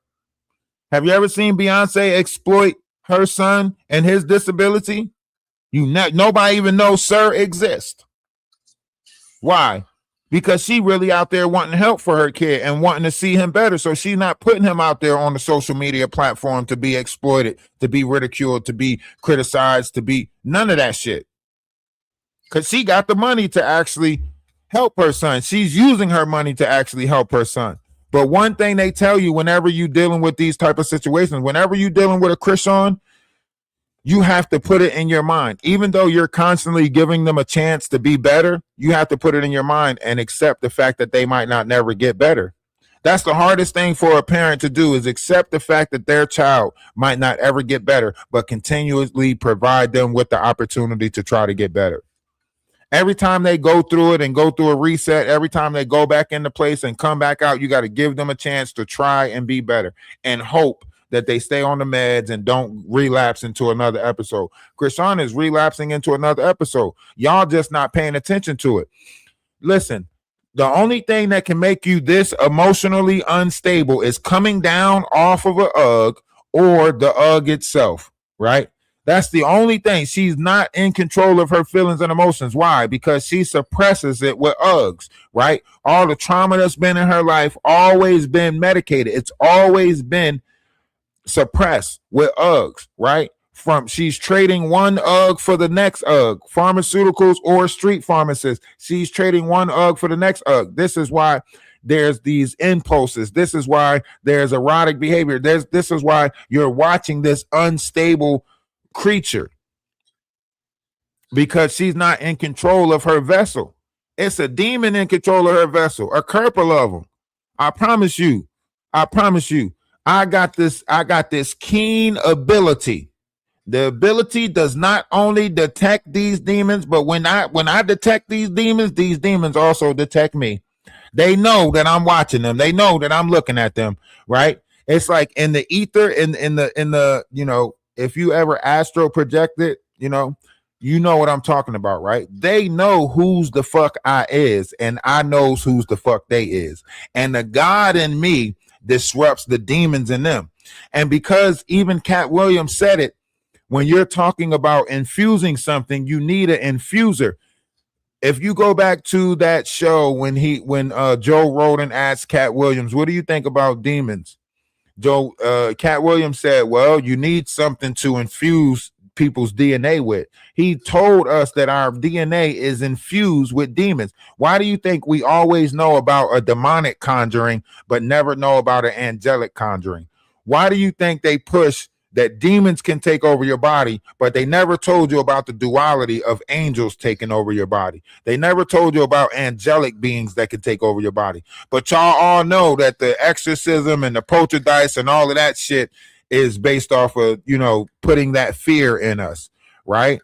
Have you ever seen Beyonce exploit her son and his disability? Nobody even knows Sir exists. Why? Because she really out there wanting help for her kid and wanting to see him better. So she's not putting him out there on the social media platform to be exploited, to be ridiculed, to be criticized, to be none of that shit. Because she got the money to actually help her son. She's using her money to actually help her son. But one thing they tell you whenever you're dealing with these type of situations, whenever you're dealing with a Chrisean, you have to put it in your mind. Even though you're constantly giving them a chance to be better, you have to put it in your mind and accept the fact that they might not never get better. That's the hardest thing for a parent to do, is accept the fact that their child might not ever get better, but continuously provide them with the opportunity to try to get better. Every time they go through it and go through a reset, every time they go back into place and come back out, you got to give them a chance to try and be better and hope that they stay on the meds and don't relapse into another episode. Chrisean is relapsing into another episode. Y'all just not paying attention to it. Listen, the only thing that can make you this emotionally unstable is coming down off of a UGG or the UGG itself, right? That's the only thing. She's not in control of her feelings and emotions. Why? Because she suppresses it with Uggs, right? All the trauma that's been in her life always been medicated. It's always been suppressed with Uggs, right? She's trading one UGG for the next UGG, pharmaceuticals or street pharmacists. She's trading one UGG for the next UGG. This is why there's these impulses. This is why there's erotic behavior. This is why you're watching this unstable creature, because she's not in control of her vessel. It's a demon in control of her vessel, a couple of them. I promise you. I got this keen ability. The ability does not only detect these demons, but when I detect these demons also detect me. They know that I'm watching them. They know that I'm looking at them, right? It's like in the ether, in the, you know, if you ever astro projected, you know, You know what I'm talking about, right? They know who's the fuck I is, and I knows who's the fuck they is. And the God in me disrupts the demons in them. And because even Cat Williams said it, when you're talking about infusing something, you need an infuser. If you go back to that show when Joe Rogan asked Cat Williams, what do you think about demons? Cat Williams said, well, you need something to infuse people's DNA with. He told us that our DNA is infused with demons. Why do you think we always know about a demonic conjuring but never know about an angelic conjuring? Why do you think they push that demons can take over your body, but they never told you about the duality of angels taking over your body? They never told you about angelic beings that can take over your body. But y'all all know that the exorcism and the poltergeist and all of that shit is based off of, putting that fear in us, right?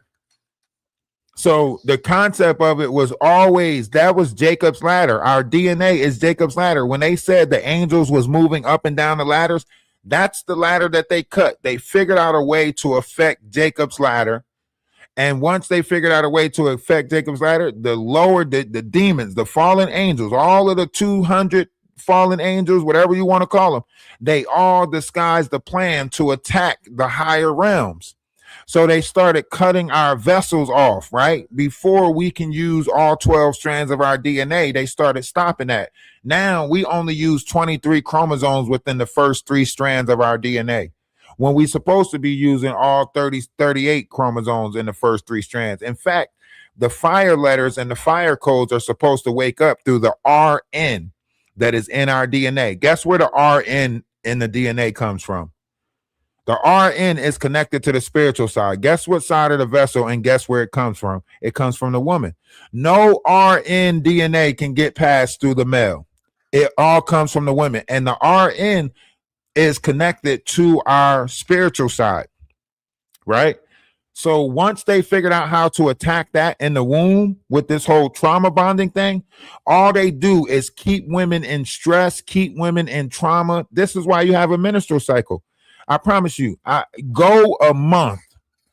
So the concept of it was always, that was Jacob's ladder. Our DNA is Jacob's ladder. When they said the angels was moving up and down the ladders, that's the ladder that they cut. They figured out a way to affect Jacob's ladder. And once they figured out a way to affect Jacob's ladder, the demons, the fallen angels, all of the 200 fallen angels, whatever you want to call them, they all disguised the plan to attack the higher realms. So they started cutting our vessels off, right? Before we can use all 12 strands of our DNA, they started stopping that. Now we only use 23 chromosomes within the first 3 strands of our DNA, when we're supposed to be using all 38 chromosomes in the first 3 strands. In fact, the fire letters and the fire codes are supposed to wake up through the RN that is in our DNA. Guess where the RN in the DNA comes from? The RN is connected to the spiritual side. Guess what side of the vessel, and guess where it comes from? It comes from the woman. No RN DNA can get passed through the male. It all comes from the women. And the RN is connected to our spiritual side, right? So once they figured out how to attack that in the womb with this whole trauma bonding thing, all they do is keep women in stress, keep women in trauma. This is why you have a menstrual cycle. I promise you, go a month.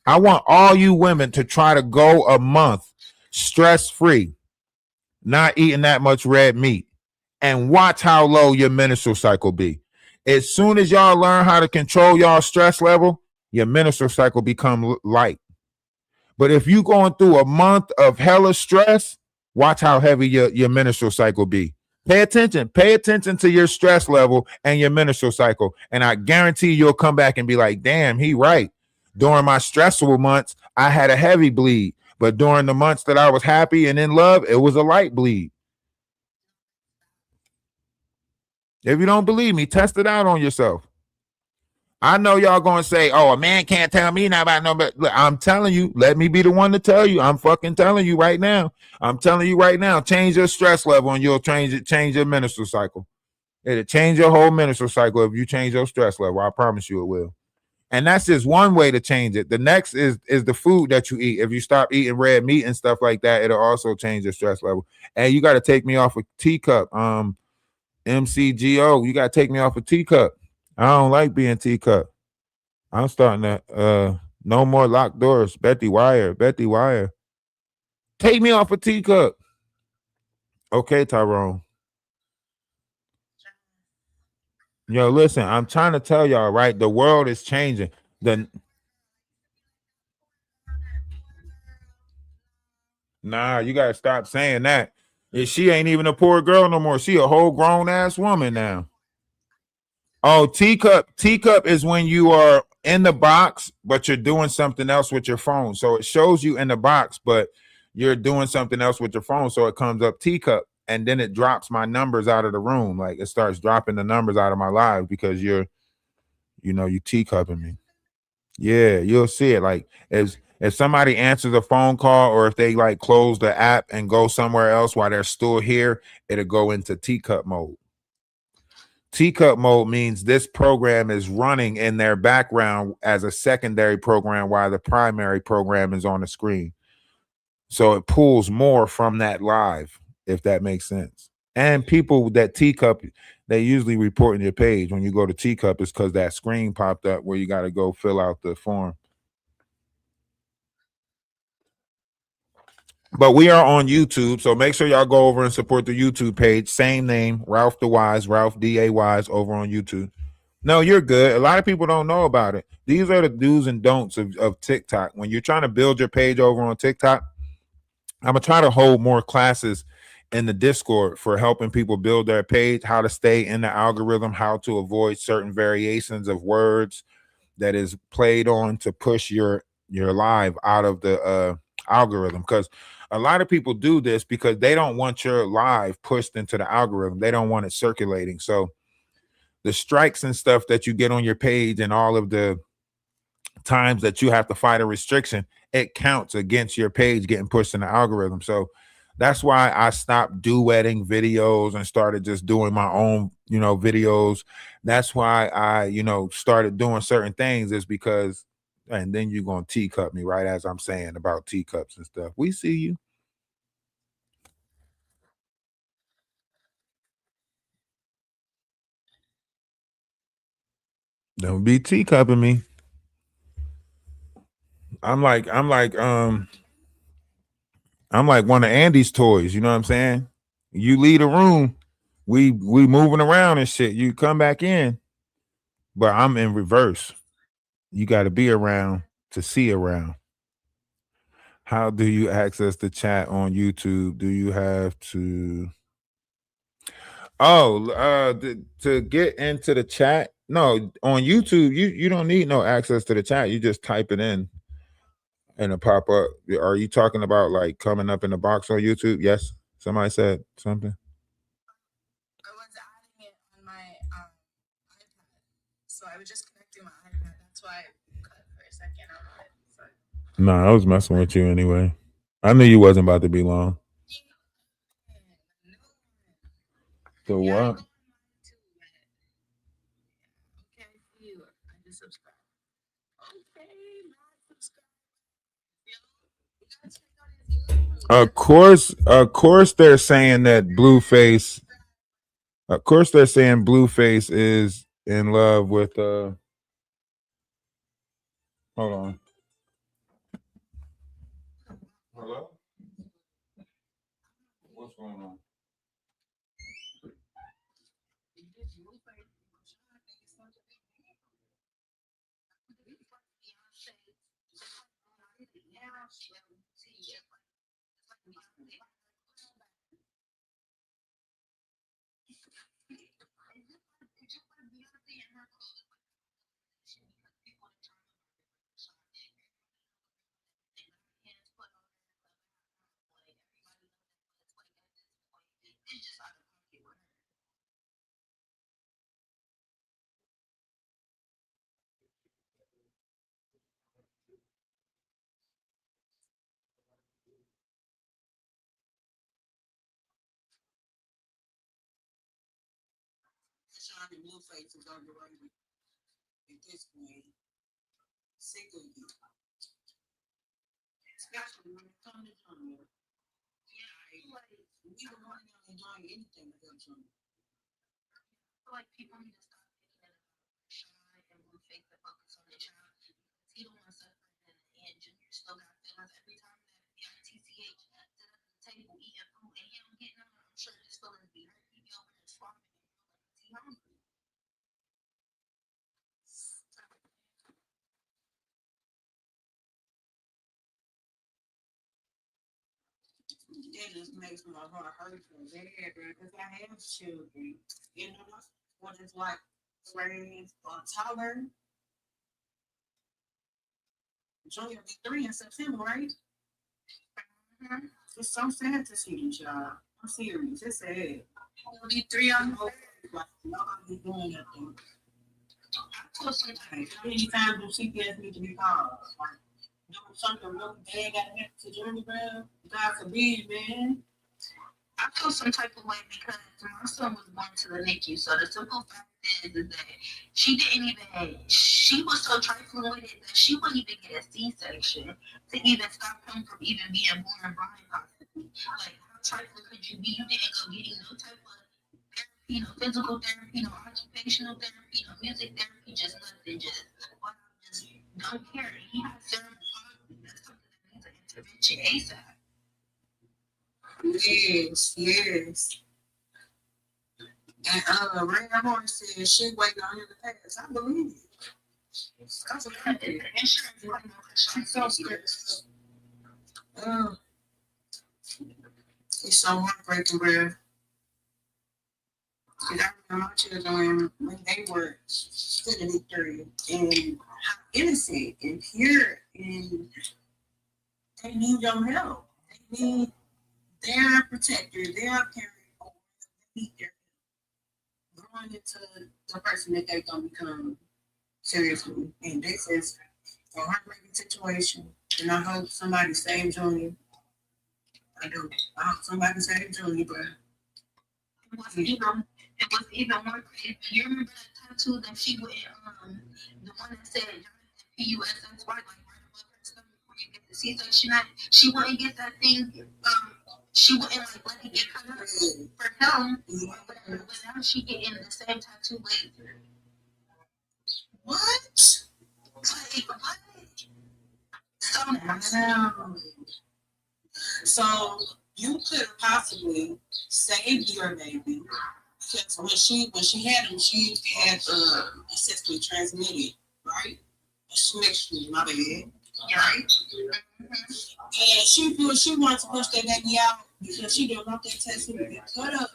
I want all you women to try to go a month stress-free, not eating that much red meat, and watch how low your menstrual cycle be. As soon as y'all learn how to control y'all stress level, your menstrual cycle become light. But if you going through a month of hella stress, watch how heavy your menstrual cycle be. Pay attention to your stress level and your menstrual cycle. And I guarantee you'll come back and be like, damn, he right. During my stressful months, I had a heavy bleed. But during the months that I was happy and in love, it was a light bleed. If you don't believe me, test it out on yourself. I know y'all going to say, oh, a man can't tell me nothing about no, but look, I'm telling you, let me be the one to tell you. I'm fucking telling you right now. I'm telling you right now, change your stress level and you'll change your menstrual cycle. It'll change your whole menstrual cycle if you change your stress level. I promise you it will. And that's just one way to change it. The next is the food that you eat. If you stop eating red meat and stuff like that, it'll also change your stress level. And you got to take me off a teacup. MCGO, you got to take me off a teacup. I don't like being teacup. I'm starting to no more locked doors. Betty Wire. Take me off a teacup. Okay, Tyrone. Yo, listen, I'm trying to tell y'all, right? The world is changing. Nah, you gotta stop saying that. She ain't even a poor girl no more. She a whole grown ass woman now. Oh, teacup is when you are in the box, but you're doing something else with your phone. So it shows you in the box, but you're doing something else with your phone. So it comes up teacup, and then it drops my numbers out of the room. Like it starts dropping the numbers out of my live because you teacupping me. Yeah, you'll see it. Like if somebody answers a phone call, or if they like close the app and go somewhere else while they're still here, it'll go into teacup mode. Teacup mode means this program is running in their background as a secondary program while the primary program is on the screen. So it pulls more from that live, if that makes sense. And people that teacup, they usually report in your page when you go to teacup is because that screen popped up where you got to go fill out the form. But we are on YouTube, so make sure y'all go over and support the YouTube page. Same name, Ralph the Wise, Ralph Days over on YouTube. No, you're good. A lot of people don't know about it. These are the do's and don'ts of TikTok. When you're trying to build your page over on TikTok, I'm gonna try to hold more classes in the Discord for helping people build their page, how to stay in the algorithm, how to avoid certain variations of words that is played on to push your live out of the algorithm. Because a lot of people do this because they don't want your live pushed into the algorithm. They don't want it circulating. So the strikes and stuff that you get on your page and all of the times that you have to fight a restriction, it counts against your page getting pushed in the algorithm. So that's why I stopped duetting videos and started just doing my own, videos. That's why I, started doing certain things, is because, and then you're going to teacup me right as I'm saying about teacups and stuff. We see you. Don't be teacupping me. I'm like one of Andy's toys, you know what I'm saying? You leave a room, we moving around and shit. You come back in, but I'm in reverse. You got to be around to see around. How do you access the chat on YouTube? Do you have to to get into the chat? No, on YouTube, you don't need no access to the chat. You just type it in and it pop up. Are you talking about like coming up in the box on YouTube? Yes. Somebody said something. I was adding it on my iPad, so I was just connecting my iPad. That's why I cut for a second on it. So. No, I was messing with you anyway. I knew you wasn't about to be long. The what? Of course, they're saying that Blueface. Of course, they're saying Blueface is in love with. Hold on. Hello. What's going on? Shiny Blueface is underrated at this point. Sick of you. Especially when it comes to Tanya. Yeah, like we don't want to enjoy anything with them. Like people need to stop thinking that shy and Blueface to focus on the child. He don't want to suffer in the end. Junior still got feelings every time that TCH sit at the table eating food and he don't get none. I'm sure his feelings be hurt. He be over there swapping and he hungry. That just makes my heart hurt so bad, bro, because I have children. You know, what it's like friends or Tyler. Junior will be 3 in September, right? Mm-hmm. It's so sad to see this, y'all. I'm serious. It's sad. He'll be 3 on the like nobody's doing nothing. I told sometimes how many times do CPS need to be called? Like, doing something really bad got to happen to Junior, bro. God forbid, man. I feel some type of way because my son was born to the NICU. So the simple fact is that she was so trifling with it that she wouldn't even get a C-section to even stop him from even being born blind possibly. Like, how trifling could you be? You didn't go getting no type of therapy, no physical therapy, no occupational therapy, no music therapy, just nothing, just don't care. He has cerebral palsy. That's something that needs an intervention ASAP. Yes, yes. And Red Horse said she waiting on him to pass. I believe it. That's a good thing. I'm so stressed. It's so heartbreaking, bro. And I remember my children when they were 73 and how innocent and pure, and they need your help. They need their protector, their parent, or they need their help growing into the person that they're going to become seriously. And this is a heartbreaking situation. And I hope somebody saves Junior. I do. I hope somebody saves Junior, but It was even more crazy. You remember that tattoo that she went, the one that said PUSS, like right above her stomach before you get the C-section? She wouldn't get that thing. She wouldn't like let it get cut up for him. But now she getting the same tattoo later. what? Like what? So Wow. So you could have possibly saved your baby because when she had him, she had a sexually transmitted, right? A sexually, my bad, right? And she wanted to push that baby out because she didn't want that tattoo to get cut up.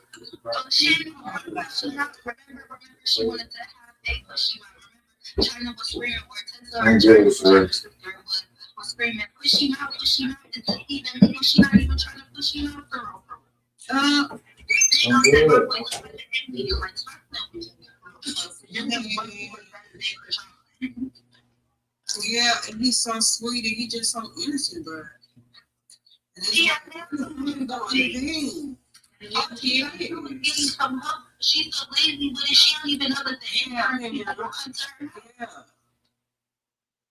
Oh, she didn't remember. She wanted to have a, but she might remember. China was screaming, or Tessa was screaming, push him out, push him out. It's even legal. She not even trying to push him out for real. They don't say my voice like the enemy, like stop them. Yeah, and he's so sweet and he's just so innocent, bro. She had never Going she's so lazy with it. She don't even know that the end. Yeah.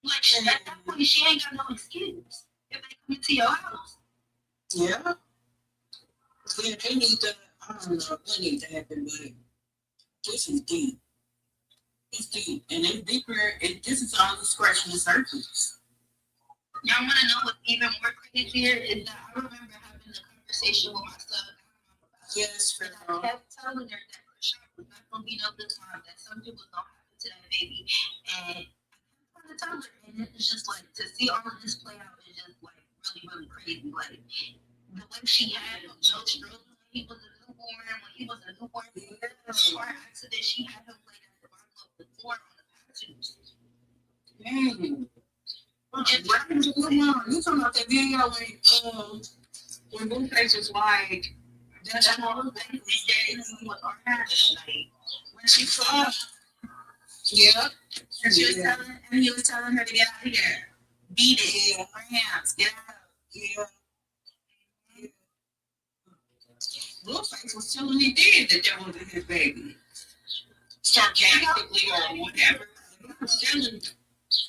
Like at that point, she ain't got no excuse if they come into your house. Yeah. Yeah, they need to, I don't know what needs to happen, but this is deep. It's deep. And it's deeper, and this is all the scratching the surface. Y'all want to know what's even more crazier is that I remember having a conversation with my son. Yes, and I kept telling her that for sure was not going to be no good time, that something was going to happen to that baby. And I kept trying to tell her, and it's just like to see all of this play out is just like really, really crazy. Like the way she had no struggles when he was a newborn, car accident, she had him laid at the bottom of the floor on the patches. Dang. You talking about that video when Blueface was like, That's all the things with our house. Like when she saw, yeah. and he was telling her to get out of here, beat it, her hands, get out. Yeah. Blueface was telling me then that that wasn't his baby. Sarcastically or whatever. He was telling,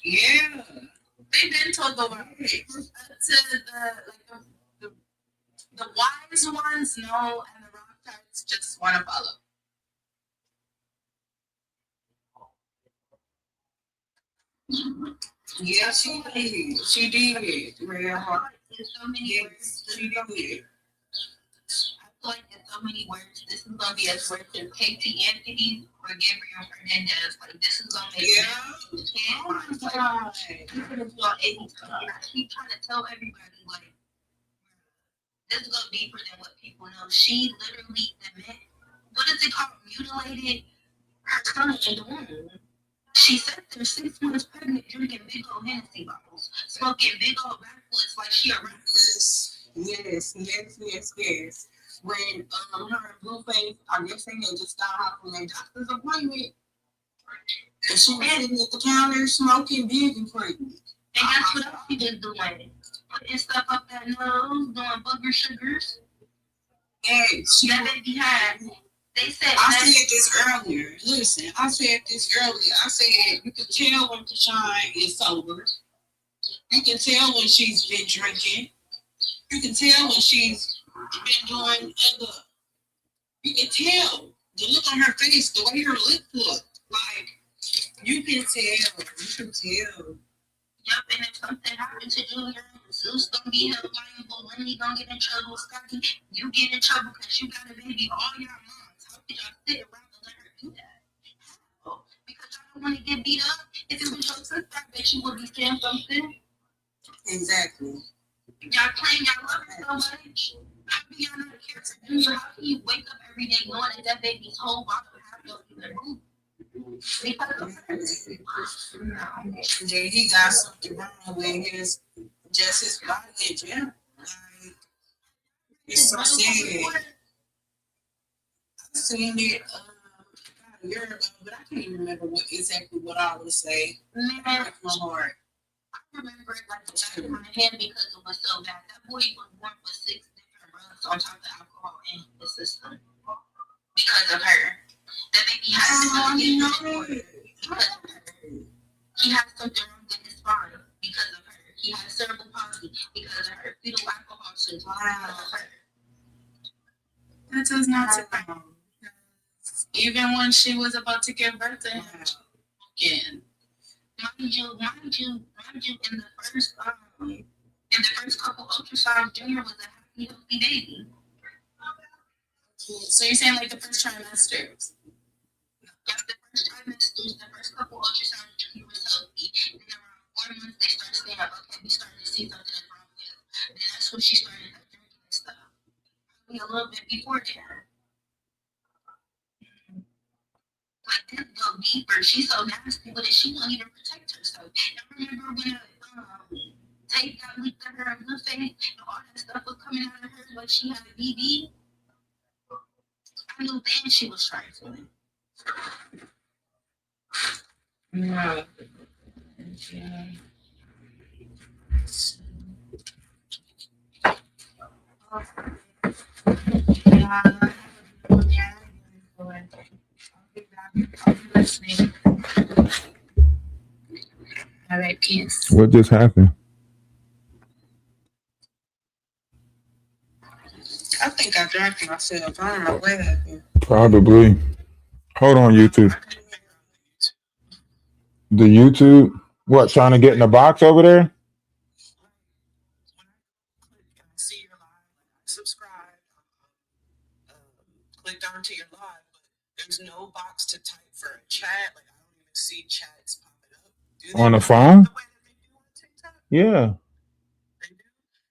yeah. They been told the world to the wise ones know, and the wrong types just want to follow. Yeah, she did. She did. Real hard. In so many words, She did. I feel like in so many words, this is gonna be as worse as KT Anthony or Gabriel Hernandez. Like this is gonna make Oh my God. And I keep trying to tell everybody like this is gonna be deeper than what people know. She literally admit, what is it called? Mutilated her son in the womb. She sat there 6 months pregnant, drinking big old Hennessy bottles, smoking big old backflips like she a rapper. Yes. When her and Blueface, I guess they had just got out from their doctor's appointment, and she was sitting at the counter smoking big and pregnant. And guess what else she was doing? Putting stuff up that nose, doing booger sugars. Yes, That baby had. They said I said this earlier. Listen, I said this earlier. I said you can tell when Chrisean is sober. You can tell when she's been drinking. You can tell when she's been doing other. You can tell the look on her face, the way her lip look. Like you can tell. You can tell. Yep, and if something happened to Junior, Zeus gonna be held liable. Lenny gonna get in trouble, Scotty. You get in trouble because you got a baby. All your moms. How could y'all sit around and let her do that? How? Because y'all don't want to get beat up. If it was your sister, I bet you would be saying something. Exactly. Y'all claim y'all love her so much. How do y'all not care for you? How can you wake up every day knowing that that baby's whole body has no room? Because of her. Yeah, he got something wrong with his body in general. Like, it's so sad. I seen it about a year ago, but I can't even remember exactly what I would say. Man, My heart. I remember it like the back of my hand because it was so bad. That boy was born with 6 different drugs on top of alcohol in his system. Because of her. That baby has he has something wrong with his spine because of her. He has cerebral palsy because of her. Fetal alcohol syndrome because of her. That does not surprise me. Even when she was about to give birth to him, again. Mind you, in the first couple ultrasounds, Junior was a happy, healthy baby. So you're saying like the first trimester? Yes, the first trimesters, the first couple ultrasounds, Junior was healthy. And around 4 months, they started saying, okay, we started to see something that's wrong with him. And that's when she started drinking and stuff. Probably a little bit before that. Like this go deeper. She's so nasty with it. She won't even protect herself. I remember when tape got leaked at her blue face and all that stuff was coming out of her like she had a BB. I knew then she was trying to. Yeah. Listening. All right, peace. What just happened? I think I dropped myself. I don't know what happened. Probably. Hold on, YouTube. The YouTube? What, trying to get in the box over there? See your live, subscribe, clicked onto your live, but there's no box to type for a chat. Like I don't even see chats popping up. On the phone? Yeah.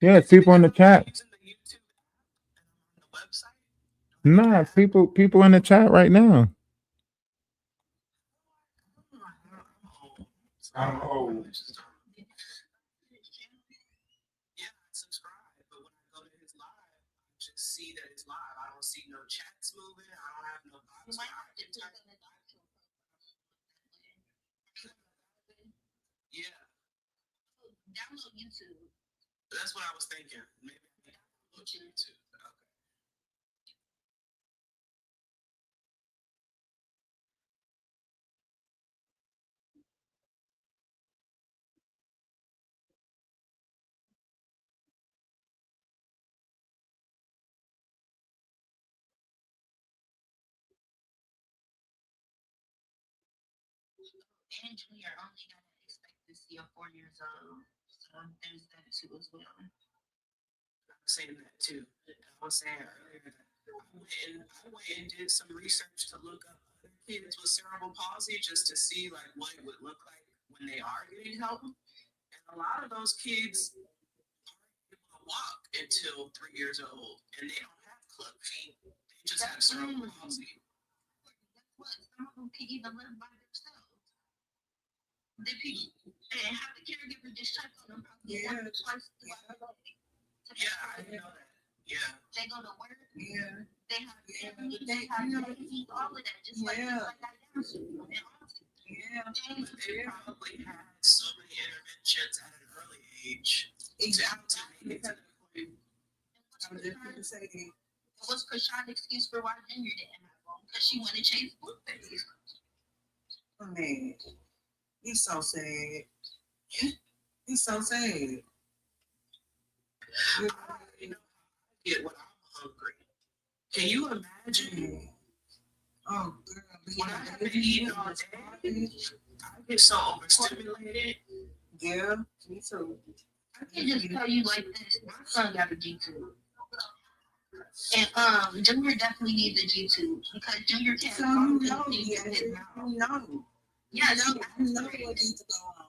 Yeah, people in the chat. Nah, people in the chat right now. Oh. Yeah, subscribe. But when I go to his live, I just see that it's live. I don't see no chats moving. I don't have no box. Yeah. Download YouTube. That's what I was thinking. Maybe I can download YouTube. Okay. And Junior only got an expectancy of 4 years old. So there's that too as well. I'm saying that too. I was saying earlier that I went and did some research to look up other kids with cerebral palsy just to see like what it would look like when they are getting help. And a lot of those kids aren't able to walk until 3 years old, and they don't have club feet. They just have cerebral palsy. Guess what? Some of them can even live by themselves. They and have the caregiver just check on them probably once or twice throughout the day. Yeah, I didn't know that. Yeah. They go to work. Yeah. They have family. They have babies. All of that. Just like that Down syndrome and autism. Yeah. They probably had so many interventions at an early age. Exactly. What's Chrisean's excuse for why Junior didn't have one? Because she wanted to chase Blueface. Oh, man. He's so sad. He's so sad. You know, I get when I'm hungry. Can you imagine? Oh, girl. When I have been eating all day, I get so overstimulated. Yeah, me too. I can just tell you like this. My son got a G2. And Junior definitely needs a G2 because Junior can't So talk you to know, things in his you mouth. know. Yeah, You know what needs to go on.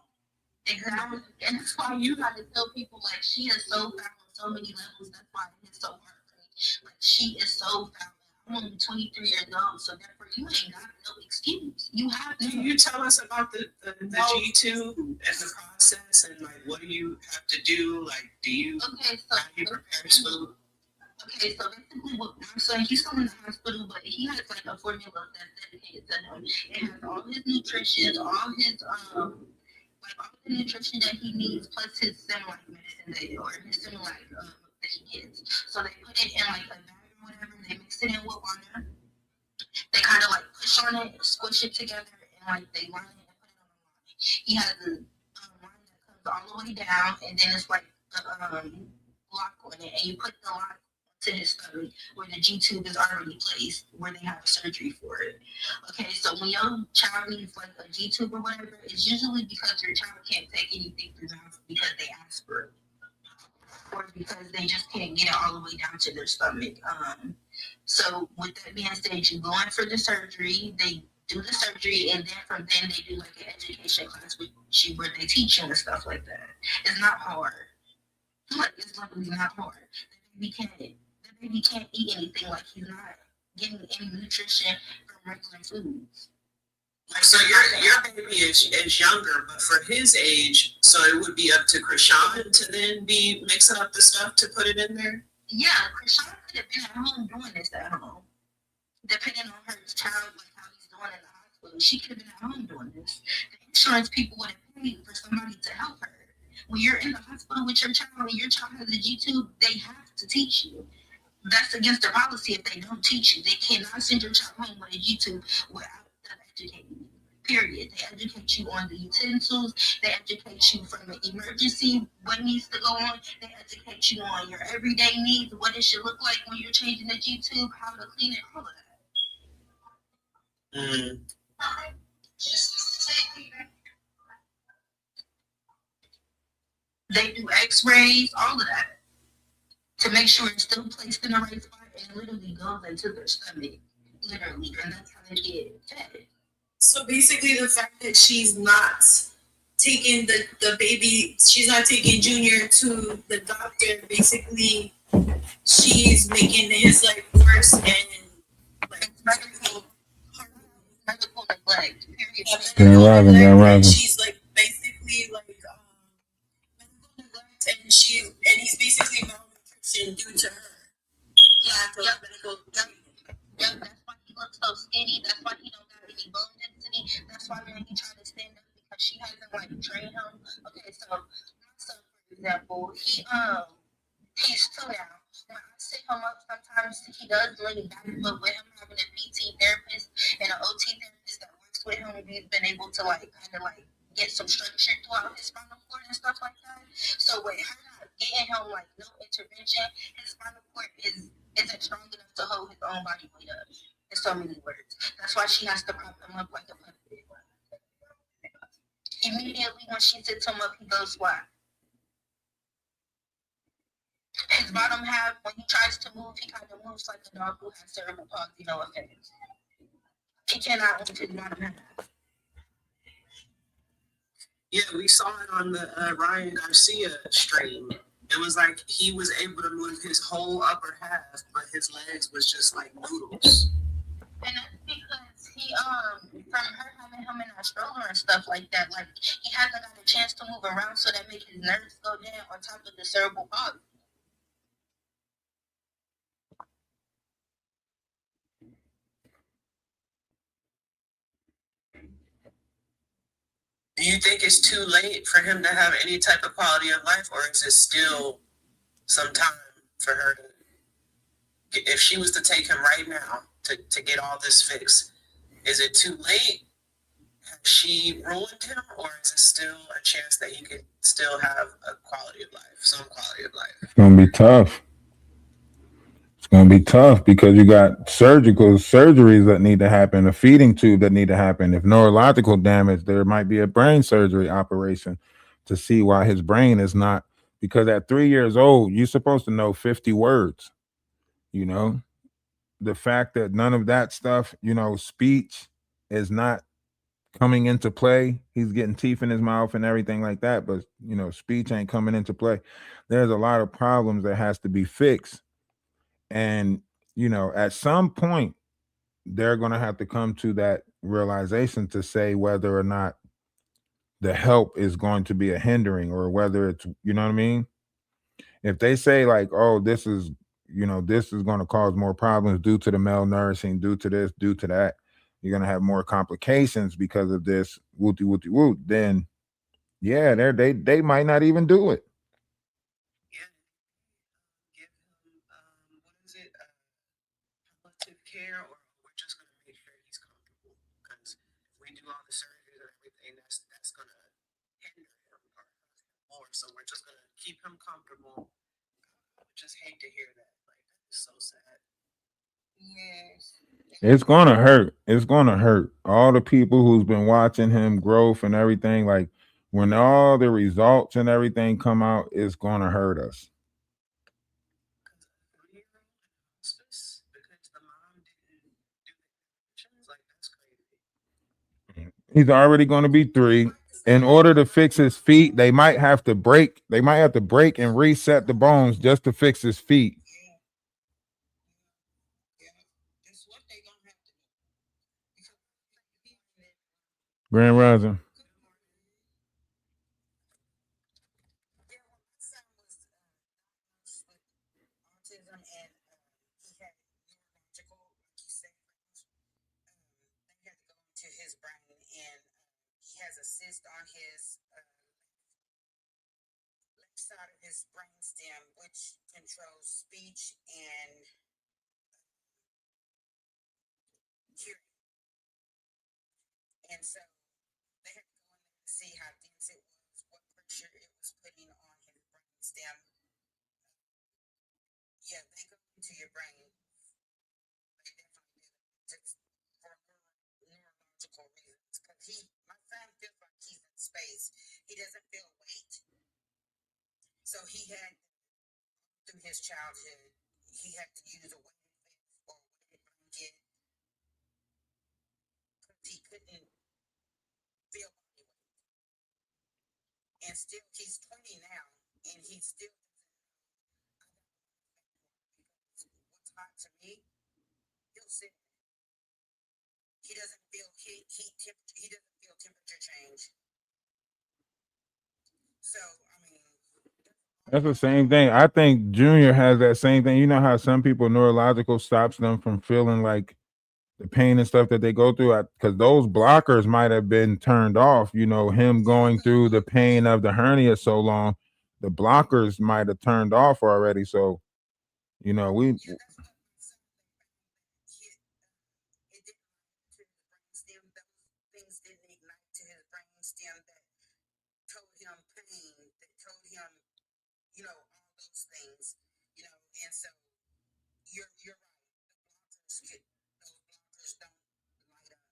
exactly. And that's why you gotta tell people like she is so foul on so many levels. That's why it's so hard for me. Like she is so foul. I'm only 23 years old, so therefore you ain't got no excuse. You have to. Can you tell us about the G2 and the process and like what do you have to do? Like, do you Okay, how do you prepare his food? Okay, so basically what my son, he's still in the hospital, but he has like a formula that's dedicated to him. It has all his nutrition, all his like all the nutrition that he needs, plus his Similac medicine or his Similac that he gets. So they put it in like a bag or whatever, they mix it in with water. They kind of like push on it, squish it together, and like they line it and put it on the line. He has a line that comes all the way down, and then it's like a lock on it, and you put the lock to his stomach where the G tube is already placed, where they have a surgery for it. Okay, so when your child needs like a G tube or whatever, it's usually because your child can't take anything through the mouth because they ask for it, or because they just can't get it all the way down to their stomach. So with that being said, you go in for the surgery, they do the surgery, and then from then they do like an education class with you where they teach you and stuff like that. It's not hard. Like it's literally not hard. The baby can't eat anything. Like he's not getting any nutrition from regular foods. Like, so your baby is younger, but for his age, so it would be up to Chrisean to then be mixing up the stuff to put it in there? Yeah, Chrisean could have been at home doing this at home. Depending on her child, like how he's doing in the hospital, she could have been at home doing this. The insurance people would have paid for somebody to help her. When you're in the hospital with your child and your child has a G-tube, they have to teach you. That's against their policy if they don't teach you. They cannot send your child home with a G-tube without them educating you. Period. They educate you on the utensils. They educate you from an emergency, what needs to go on. They educate you on your everyday needs, what it should look like when you're changing the G-tube, how to clean it, all of that. Mm. They do x-rays, all of that, to make sure it's still placed in the right spot and it literally goes into their stomach, literally, and that's how they get fed. So basically, the fact that she's not taking the baby, she's not taking Junior to the doctor, basically, she's making his life worse and like medical neglect, period. Grand Rising. She's like basically like medical neglect, and he's basically malnutrition due to her lack of medical treatment. Yeah, that's why he looks so skinny. That's why he don't got any bone density. That's why when he tried to stand up because she hasn't like trained him. Okay, so my son, for example, he's 2 now. When I sit him up, sometimes he does lean back, but with him having a PT therapist and an OT therapist that works with him, we've been able to like kind of like get some structure throughout his spinal cord and stuff like that. So with her not getting him like no intervention, his spinal cord isn't strong enough to hold his own body weight up. In so many words. That's why she has to prop him up like a puppet. Immediately when she sits him up, he goes squat. His bottom half, when he tries to move, he kind of moves like a dog who has cerebral palsy, no offense. He cannot move his bottom half. Yeah, we saw it on the Ryan Garcia stream. It was like he was able to move his whole upper half, but his legs was just like noodles. And that's because he, from her having him in a stroller and stuff like that, like he hasn't got a chance to move around, so that makes his nerves go down on top of the cerebral palsy. Do you think it's too late for him to have any type of quality of life, or is it still some time for her to, if she was to take him right now to get all this fixed, is it too late? Has she ruined him, or is it still a chance that he could still have a quality of life, some quality of life? It's gonna be tough. It's gonna be tough because you got surgeries that need to happen, a feeding tube that need to happen. If neurological damage, there might be a brain surgery operation to see why his brain is not, because at 3 years old, you're supposed to know 50 words. You know, the fact that none of that stuff, speech is not coming into play. He's getting teeth in his mouth and everything like that, but speech ain't coming into play. There's a lot of problems that has to be fixed. And at some point they're going to have to come to that realization to say whether or not the help is going to be a hindering, or whether it's, what I mean? If they say like, oh, this is going to cause more problems due to the malnourishing, due to this, due to that, you're going to have more complications because of this, wooty wooty woot, then yeah, they might not even do it. Yeah, give him what is it? Palliative care, or we're just gonna make sure he's comfortable. Because if we do all the surgeries and everything, that's gonna hinder him or hurt him more. So we're just gonna keep him comfortable. I would just hate to hear that. Like, that is so sad. Yes. It's gonna hurt. It's gonna hurt. All the people who's been watching him growth and everything, like when all the results and everything come out, it's gonna hurt us. Because a 3-year-old in hospice because the mom didn't do the injections, like that's crazy. He's already gonna be 3. In order to fix his feet, they might have to break and reset the bones just to fix his feet. That's what they gonna have to do. Grand Rising. Yeah, well, my son was diagnosed with autism, and he had neurological, like you said, they had to go into his brain, and he has a cyst on his left side of his brain stem, which controls speech and hearing. And so they had to go in there to see how dense it was, what pressure it was putting on his brain stem. Yeah, they go into your brain. They definitely do. Just for neurological reasons. Because my son feels like he's in space. He doesn't feel weight. So he had, through his childhood, he had to use a weighted vest or a weighted blanket because he couldn't feel body weight. And still, he's 20 now, and he still doesn't know. What's hot to me, he'll sit. He doesn't feel heat temperature. He doesn't feel temperature change. So I mean, That's the same thing. I think Junior has that same thing. You know how some people neurological stops them from feeling like the pain and stuff that they go through, because those blockers might have been turned off. Him going through the pain of the hernia so long, the blockers might have turned off already. So, we yeah, that's what my son hit. It didn't ignite to his brain stem. Those things didn't ignite to his brain stem that told him pain, that told him, all those things, and so you're right. Those blockers don't light up.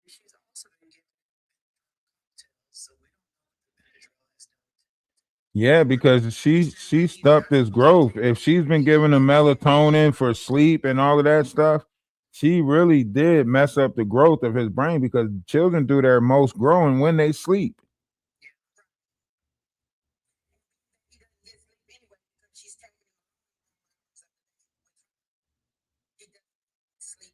She's also been given cocktails, so we don't know what the Benadryl has done. yeah, because she stopped his growth. If she's been giving him melatonin for sleep and all of that stuff, she really did mess up the growth of his brain, because children do their most growing when they sleep. He doesn't get sleep anyway because she's taking him hours of the day with her. He doesn't sleep.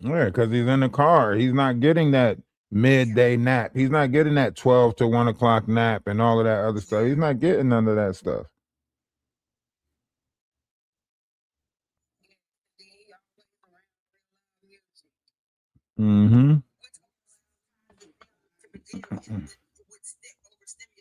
Yeah, because he's in the car. He's not getting that midday nap. He's not getting that 12 to 1 o'clock nap and all of that other stuff. He's not getting none of that stuff. Mm-hmm. To begin with, overstimulates him to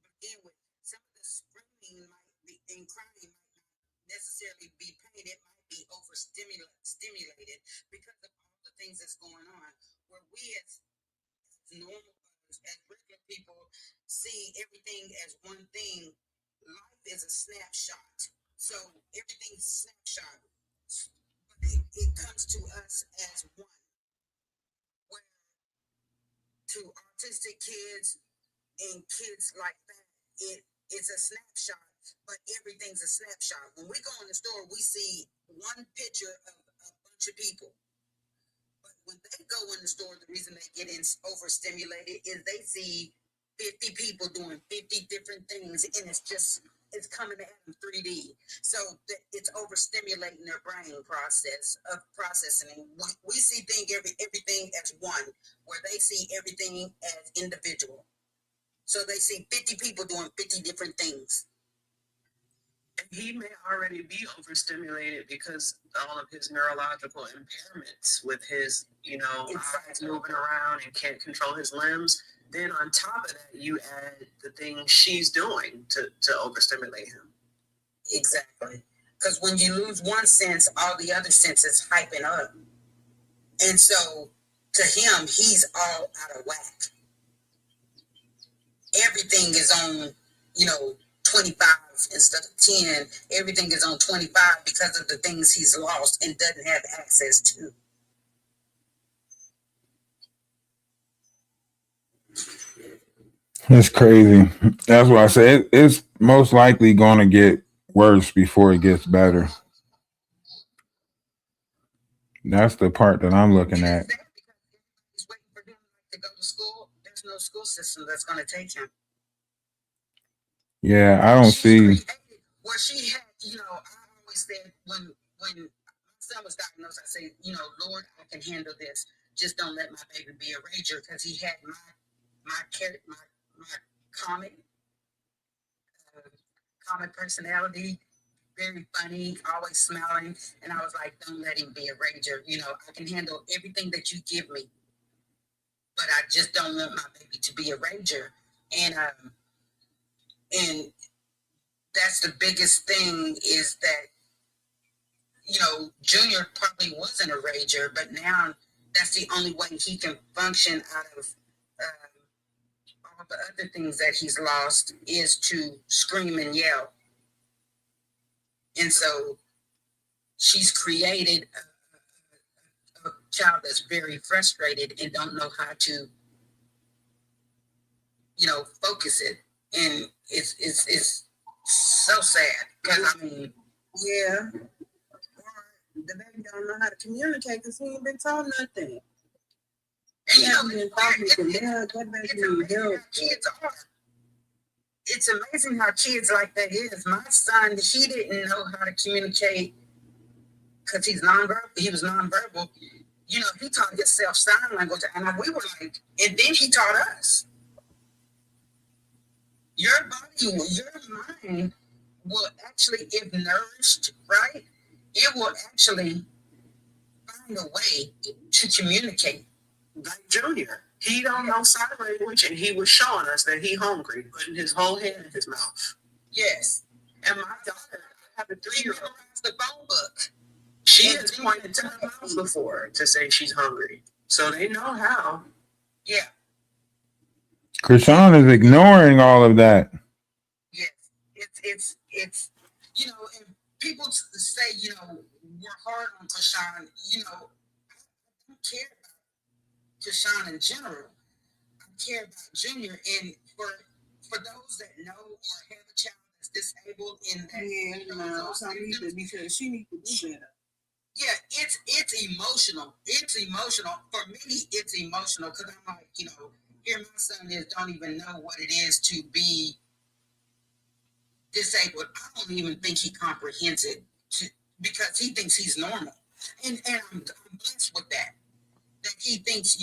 begin with. Some of the screaming might be and crying might not necessarily be pain. It might be overstimulated because of all the things that's going on. Where we as normal, as regular people, see everything as one thing. Life is a snapshot. So everything's snapshot. But it comes to us as one. Where to to autistic kids and kids like that, it's a snapshot, but everything's a snapshot. When we go in the store, we see one picture of a bunch of people. But when they go in the store, the reason they get overstimulated is they see 50 people doing 50 different things, and it's coming at them 3D. So it's overstimulating their brain processing. We see everything as one, where they see everything as individual. So they see 50 people doing 50 different things. And he may already be overstimulated because all of his neurological impairments with his, eyes moving around and can't control his limbs. Then on top of that, you add the things she's doing to overstimulate him. Exactly. Because when you lose one sense, all the other senses hyping up. And so to him, he's all out of whack. Everything is on, 25 instead of 10. Everything is on 25 because of the things he's lost and doesn't have access to. It's crazy. That's why I say it's most likely going to get worse before it gets better. That's the part that I'm looking at. He's waiting for him to go to school. There's no school system that's going to take him. Yeah, I don't see. Well, she had, I always said when my son was diagnosed, I said, Lord, I can handle this. Just don't let my baby be a rager, because he had my comic personality, very funny, always smiling, and I was like, don't let him be a rager. I can handle everything that you give me, but I just don't want my baby to be a rager. And that's the biggest thing, is that Junior probably wasn't a rager, but now that's the only way he can function out of all the other things that he's lost, is to scream and yell. And so she's created a child that's very frustrated and don't know how to, focus it. And it's so sad, because yeah, the baby don't know how to communicate because he ain't been taught nothing. It's amazing how kids like that is. My son, he didn't know how to communicate because he's nonverbal. He was nonverbal. He taught himself sign language, and we were like, and then he taught us. Your body, your mind will actually, if nourished, right, it will actually find a way to communicate. Like Junior, he don't know sign language, and he was showing us that he hungry, putting his whole hand in his mouth. Yes. And my daughter, I have a 3-year-old, the phone book. She has pointed to her mouth before to say she's hungry, so they know how. Yeah. Chrisean is ignoring all of that. Yes, it's and people say, we're hard on Chrisean. I don't care about Chrisean in general. I care about Junior, and for those that know or have a child that's disabled in that, because she needs to do better. Yeah, it's emotional. It's emotional. For me, it's emotional, because I'm like, here my son don't even know what it is to be disabled. I don't even think he comprehends it, because he thinks he's normal. And I'm blessed with that. That he thinks,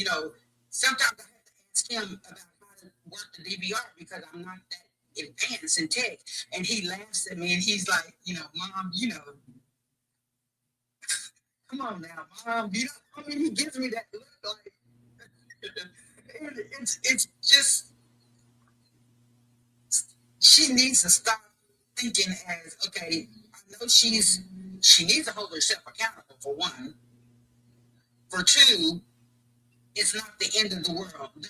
sometimes I have to ask him about how to work the DVR, because I'm not that advanced in tech. And he laughs at me, and he's like, Mom, come on now, Mom. He gives me that look like, it's just, she needs to stop thinking as, okay, I know she needs to hold herself accountable, for one. For two, it's not the end of the world.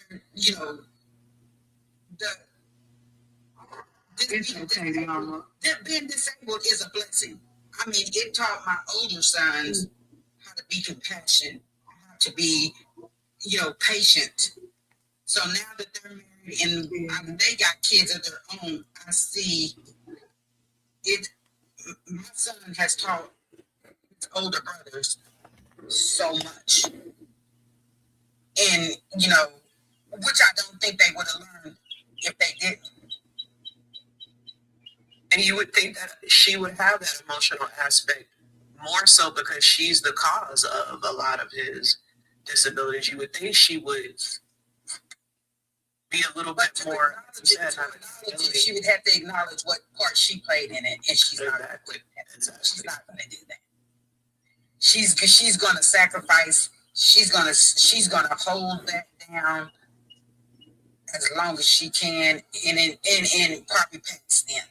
Being disabled is a blessing. I mean, it taught my older sons how to be compassionate, how to be, patient. So now that they're married and they got kids of their own, I see it. My son has taught his older brothers so much, and which I don't think they would have learned if they didn't. And you would think that she would have that emotional aspect more so because she's the cause of a lot of his disabilities. You would think she would be a little bit more. She would have to acknowledge what part she played in it, and she's not going to do that. She's not going to do that. She's going to sacrifice. She's going to hold that down as long as she can, and probably past then,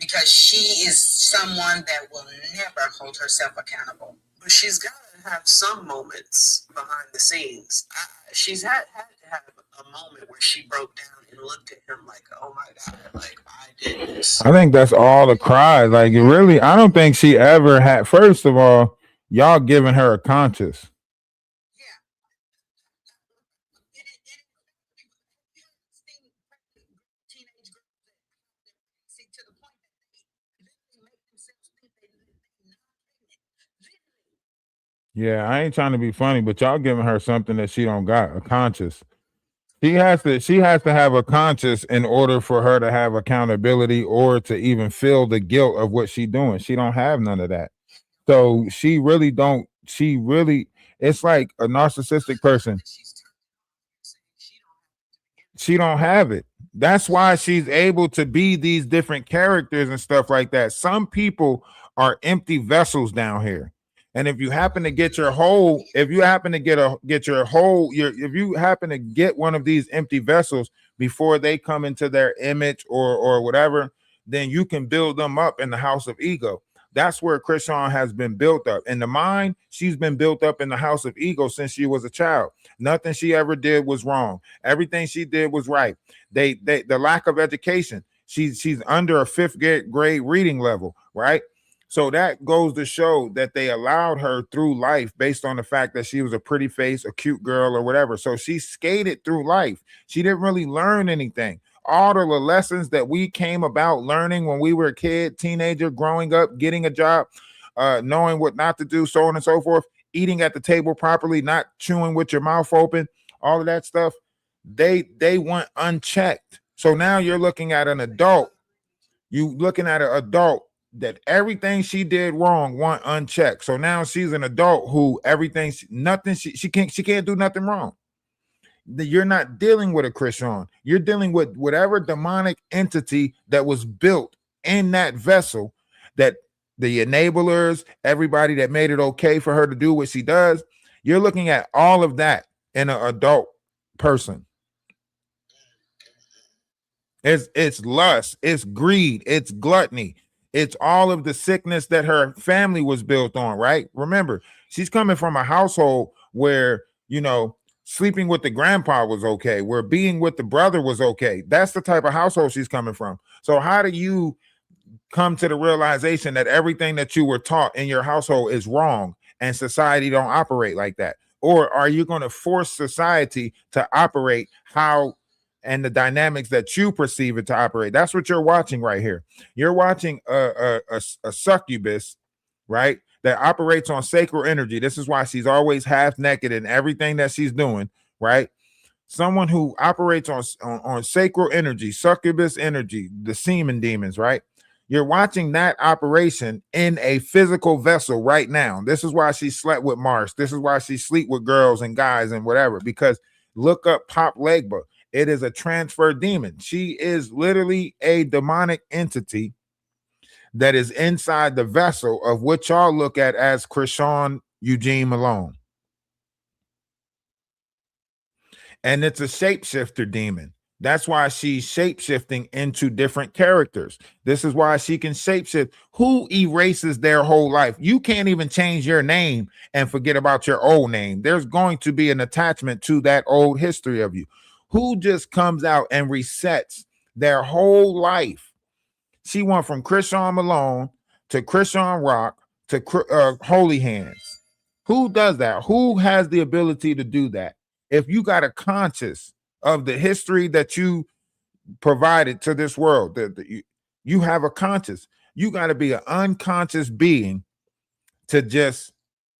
because she is someone that will never hold herself accountable. But she's got to have some moments behind the scenes. She's had to have a moment where she broke down and looked at him like, oh my God, like I did this. I think that's all the cries. Like, really, I don't think she ever had. First of all, y'all giving her a conscience. Yeah, I ain't trying to be funny, but y'all giving her something that she don't got, a conscience. She has to have a conscience in order for her to have accountability or to even feel the guilt of what she's doing. She don't have none of that. So she really, it's like a narcissistic person. She don't have it. That's why she's able to be these different characters and stuff like that. Some people are empty vessels down here. And if you happen to get your whole, if you happen to get one of these empty vessels before they come into their image or whatever, then you can build them up in the house of ego. That's where Chrisean has been built up. In the mind, she's been built up in the house of ego since she was a child. Nothing she ever did was wrong. Everything she did was right. The lack of education. She's under a 5th grade reading level, right? So that goes to show that they allowed her through life based on the fact that she was a pretty face, a cute girl or whatever. So she skated through life. She didn't really learn anything. All the lessons that we came about learning when we were a kid, teenager, growing up, getting a job, knowing what not to do, so on and so forth, eating at the table properly, not chewing with your mouth open, all of that stuff, they went unchecked. So now you're looking at an adult. That everything she did wrong went unchecked. So now she's an adult who she can't do nothing wrong. You're not dealing with a Chrisean. You're dealing with whatever demonic entity that was built in that vessel, that the enablers, everybody that made it okay for her to do what she does. You're looking at all of that in an adult person. It's lust, it's greed, it's gluttony. It's all of the sickness that her family was built on, right? Remember, she's coming from a household where, sleeping with the grandpa was okay, where being with the brother was okay. That's the type of household she's coming from. So how do you come to the realization that everything that you were taught in your household is wrong and society don't operate like that? Or are you going to force society to operate how and the dynamics that you perceive it to operate? That's what you're watching right here. You're watching a succubus, right, that operates on sacral energy. This is why she's always half naked in everything that she's doing, right? Someone who operates on sacral energy, succubus energy, the semen demons, right? You're watching that operation in a physical vessel right now. This is why she slept with Mars. This is why she sleep with girls and guys and whatever, because look up Pop Legba. It is a transfer demon. She is literally a demonic entity that is inside the vessel of what y'all look at as Chrisean Eugene Malone. And it's a shapeshifter demon. That's why she's shapeshifting into different characters. This is why she can shapeshift. Who erases their whole life? You can't even change your name and forget about your old name. There's going to be an attachment to that old history of you. Who just comes out and resets their whole life? She went from Chrisean Malone to Chrisean Rock to Holy Hands. Who does that? Who has the ability to do that? If you got a conscience of the history that you provided to this world. That you have a conscious. You got to be an unconscious being to just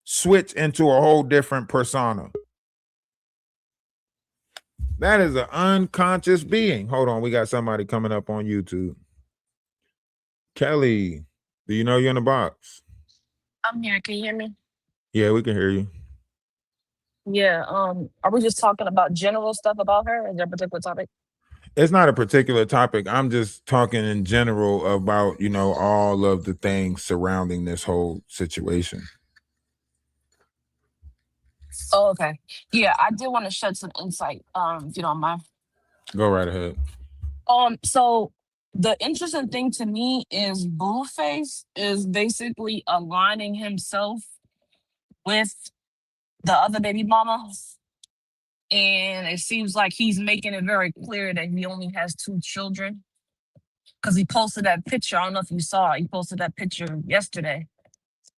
switch into a whole different persona. That is an unconscious being. Hold on, we got somebody coming up on YouTube. Kelly, do you know you're in the box? I'm here. Can you hear me? Yeah, we can hear you. Yeah. Are we just talking about general stuff about her? Is there a particular topic? It's not a particular topic. I'm just talking in general about, all of the things surrounding this whole situation. Oh, okay. Yeah, I did want to shed some insight, if you don't mind. Go right ahead. So the interesting thing to me is Blueface is basically aligning himself with the other baby mamas. And it seems like he's making it very clear that he only has 2 children. Because he posted that picture. I don't know if you saw it. He posted that picture yesterday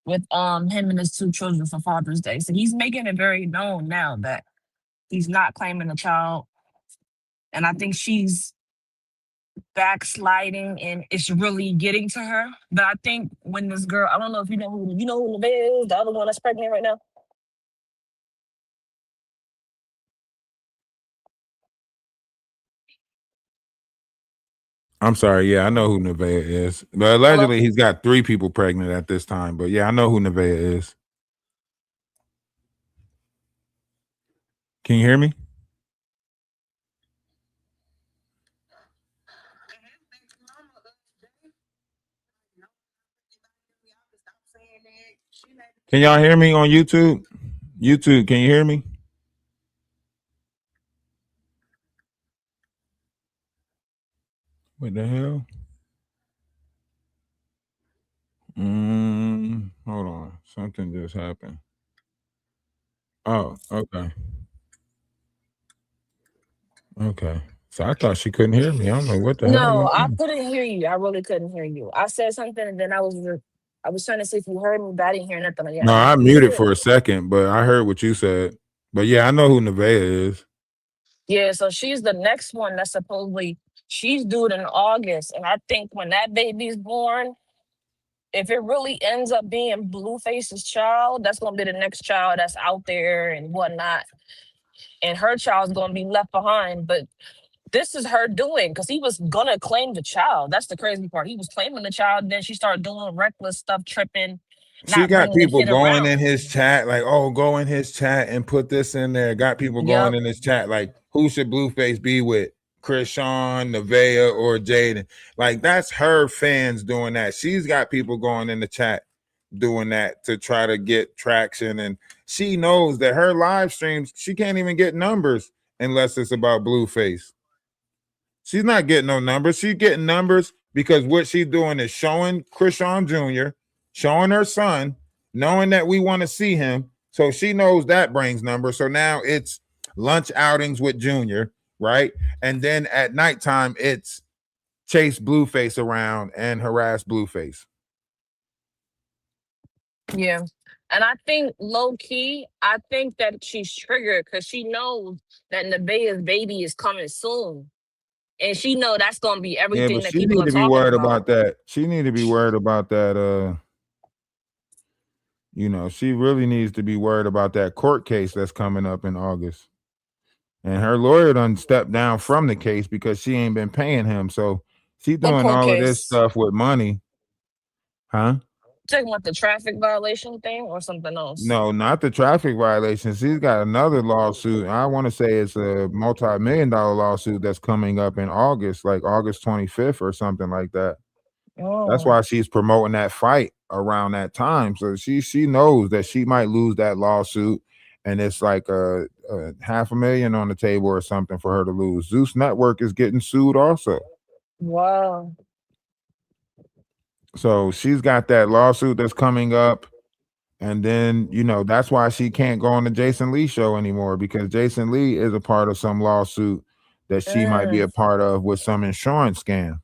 with him and his 2 children for Father's Day. So he's making it very known now that he's not claiming a child. And I think she's backsliding and it's really getting to her. But I think when this girl, I don't know if you know who Nevaeh is, the other one that's pregnant right now. I'm sorry. Yeah, I know who Nevaeh is. But allegedly, he's got 3 people pregnant at this time. But yeah, I know who Nevaeh is. Can you hear me? Can y'all hear me on YouTube? YouTube, can you hear me? What the hell? Hold on. Something just happened. Oh, okay. Okay. So I thought she couldn't hear me. I don't know what the hell. No, I couldn't hear you. I really couldn't hear you. I said something and then I was trying to see if you heard me, but I didn't hear nothing. No, I muted for a second, but I heard what you said. But yeah, I know who Nevaeh is. Yeah, so she's the next one that's supposedly she's due in August. And I think when that baby's born, if it really ends up being Blueface's child, that's gonna be the next child that's out there and whatnot. And her child's gonna be left behind. But this is her doing because he was gonna claim the child. That's the crazy part. He was claiming the child, and then she started doing reckless stuff, tripping. She got people going in his chat, like, oh, go in his chat and put this in there. Got people going in his chat, like, who should Blueface be with? Chrisean, Nevaeh, or Jaden? Like, that's her fans doing that. She's got people going in the chat doing that to try to get traction. And she knows that her live streams, she can't even get numbers unless it's about Blueface. She's not getting no numbers. She's getting numbers because what she's doing is showing Chrisean Jr., showing her son, knowing that we want to see him. So she knows that brings numbers. So now it's lunch outings with Junior, right? And then at nighttime, it's chase Blueface around and harass Blueface. Yeah. And I think low key, I think that she's triggered because she knows that Nevaeh's baby is coming soon. And she know that's gonna be everything that people are talking about. She need to be worried about that. She need to be worried about that. She really needs to be worried about that court case that's coming up in August. And her lawyer done stepped down from the case because she ain't been paying him. So she's doing all of this stuff with money. Huh? Talking about the traffic violation thing or something else? No, not the traffic violation. She's got another lawsuit. I want to say it's a multi-million-dollar lawsuit that's coming up in August, like August 25th or something like that. Oh. That's why she's promoting that fight around that time. So she knows that she might lose that lawsuit, and it's like a $500,000 on the table or something for her to lose. Zeus Network is getting sued also. Wow. So she's got that lawsuit that's coming up. And then, that's why she can't go on the Jason Lee show anymore, because Jason Lee is a part of some lawsuit that she might be a part of with some insurance scam.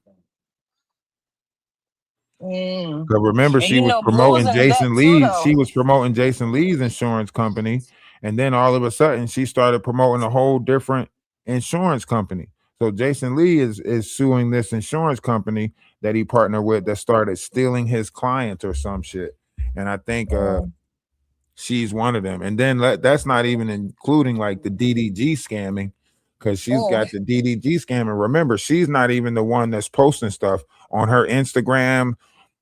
Because remember, she was promoting Jason Lee. She was promoting Jason Lee's insurance company. And then all of a sudden she started promoting a whole different insurance company. So Jason Lee is suing this insurance company that he partnered with that started stealing his clients or some shit. And I think she's one of them. And then that's not even including like the DDG scamming, because she's got the DDG scamming. Remember, she's not even the one that's posting stuff on her Instagram,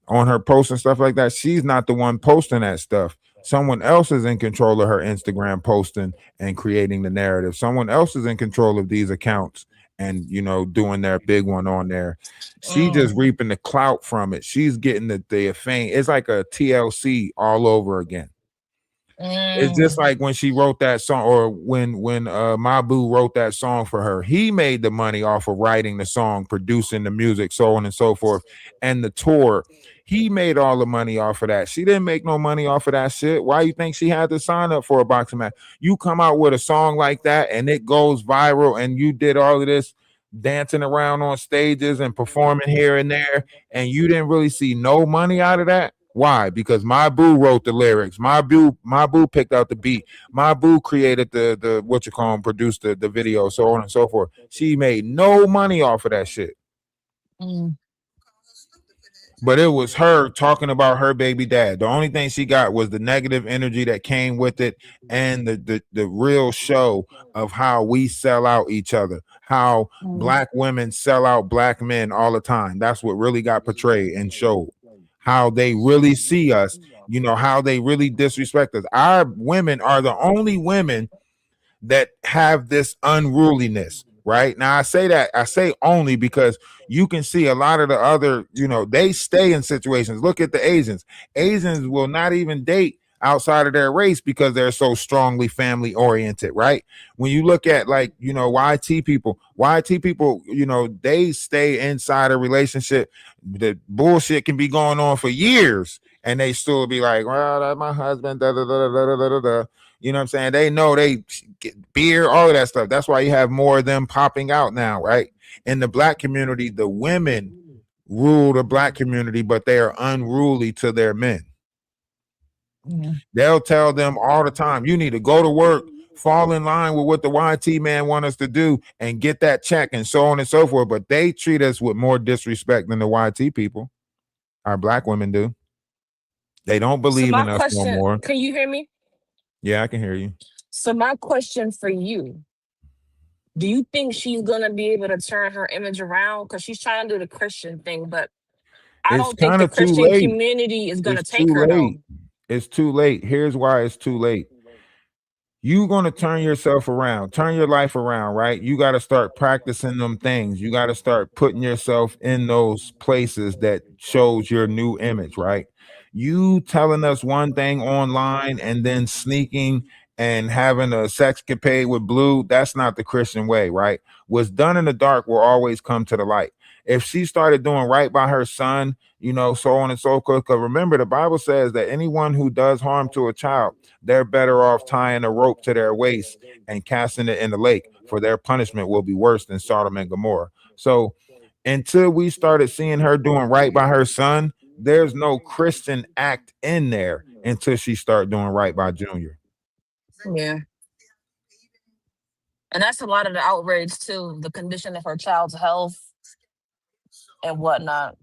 on her posts and stuff like that. She's not the one posting that stuff. Someone else is in control of her Instagram posting and creating the narrative. Someone else is in control of these accounts and doing their big one on there. She just reaping the clout from it. She's getting the fame. It's like a TLC all over again. It's just like when she wrote that song, or when Mabu wrote that song for her. He made the money off of writing the song, producing the music, so on and so forth, and the tour. He made all the money off of that. She didn't make no money off of that shit. Why you think she had to sign up for a boxing match? You come out with a song like that and it goes viral, and you did all of this dancing around on stages and performing here and there, and you didn't really see no money out of that. Why? Because my boo wrote the lyrics. My boo picked out the beat. My boo created the what you call them, produced the video, so on and so forth. She made no money off of that shit. But it was her talking about her baby dad. The only thing she got was the negative energy that came with it, and the real show of how we sell out each other, how black women sell out black men all the time. That's what really got portrayed and showed. How they really see us, how they really disrespect us. Our women are the only women that have this unruliness, right? Now I say only because you can see a lot of the other, they stay in situations. Look at the Asians. Asians will not even date outside of their race because they're so strongly family oriented, right? When you look at like, YT people, they stay inside a relationship. The bullshit can be going on for years and they still be like, well, that's my husband, da da da da da da da. You know what I'm saying? They know they get beer, all of that stuff. That's why you have more of them popping out now, right? In the black community, the women rule the black community, but they are unruly to their men. They'll tell them all the time, you need to go to work, fall in line with what the YT man want us to do, and get that check, and so on and so forth. But they treat us with more disrespect than the YT people. Our black women do. They don't believe in us no more. Can you hear me? Yeah, I can hear you. So my question for you, do you think she's going to be able to turn her image around? Because she's trying to do the Christian thing, but I don't think the Christian community is going to take her though. It's too late. Here's why it's too late. You're going to turn yourself around, turn your life around, right? You got to start practicing them things. You got to start putting yourself in those places that shows your new image, right? You telling us one thing online and then sneaking and having a sexcapade with Blue, that's not the Christian way, right? What's done in the dark will always come to the light. If she started doing right by her son, so on and so forth, because remember, the Bible says that anyone who does harm to a child, they're better off tying a rope to their waist and casting it in the lake, for their punishment will be worse than Sodom and Gomorrah. So until we started seeing her doing right by her son, there's no Christian act in there until she start doing right by Junior. Yeah. And that's a lot of the outrage too, the condition of her child's health and whatnot.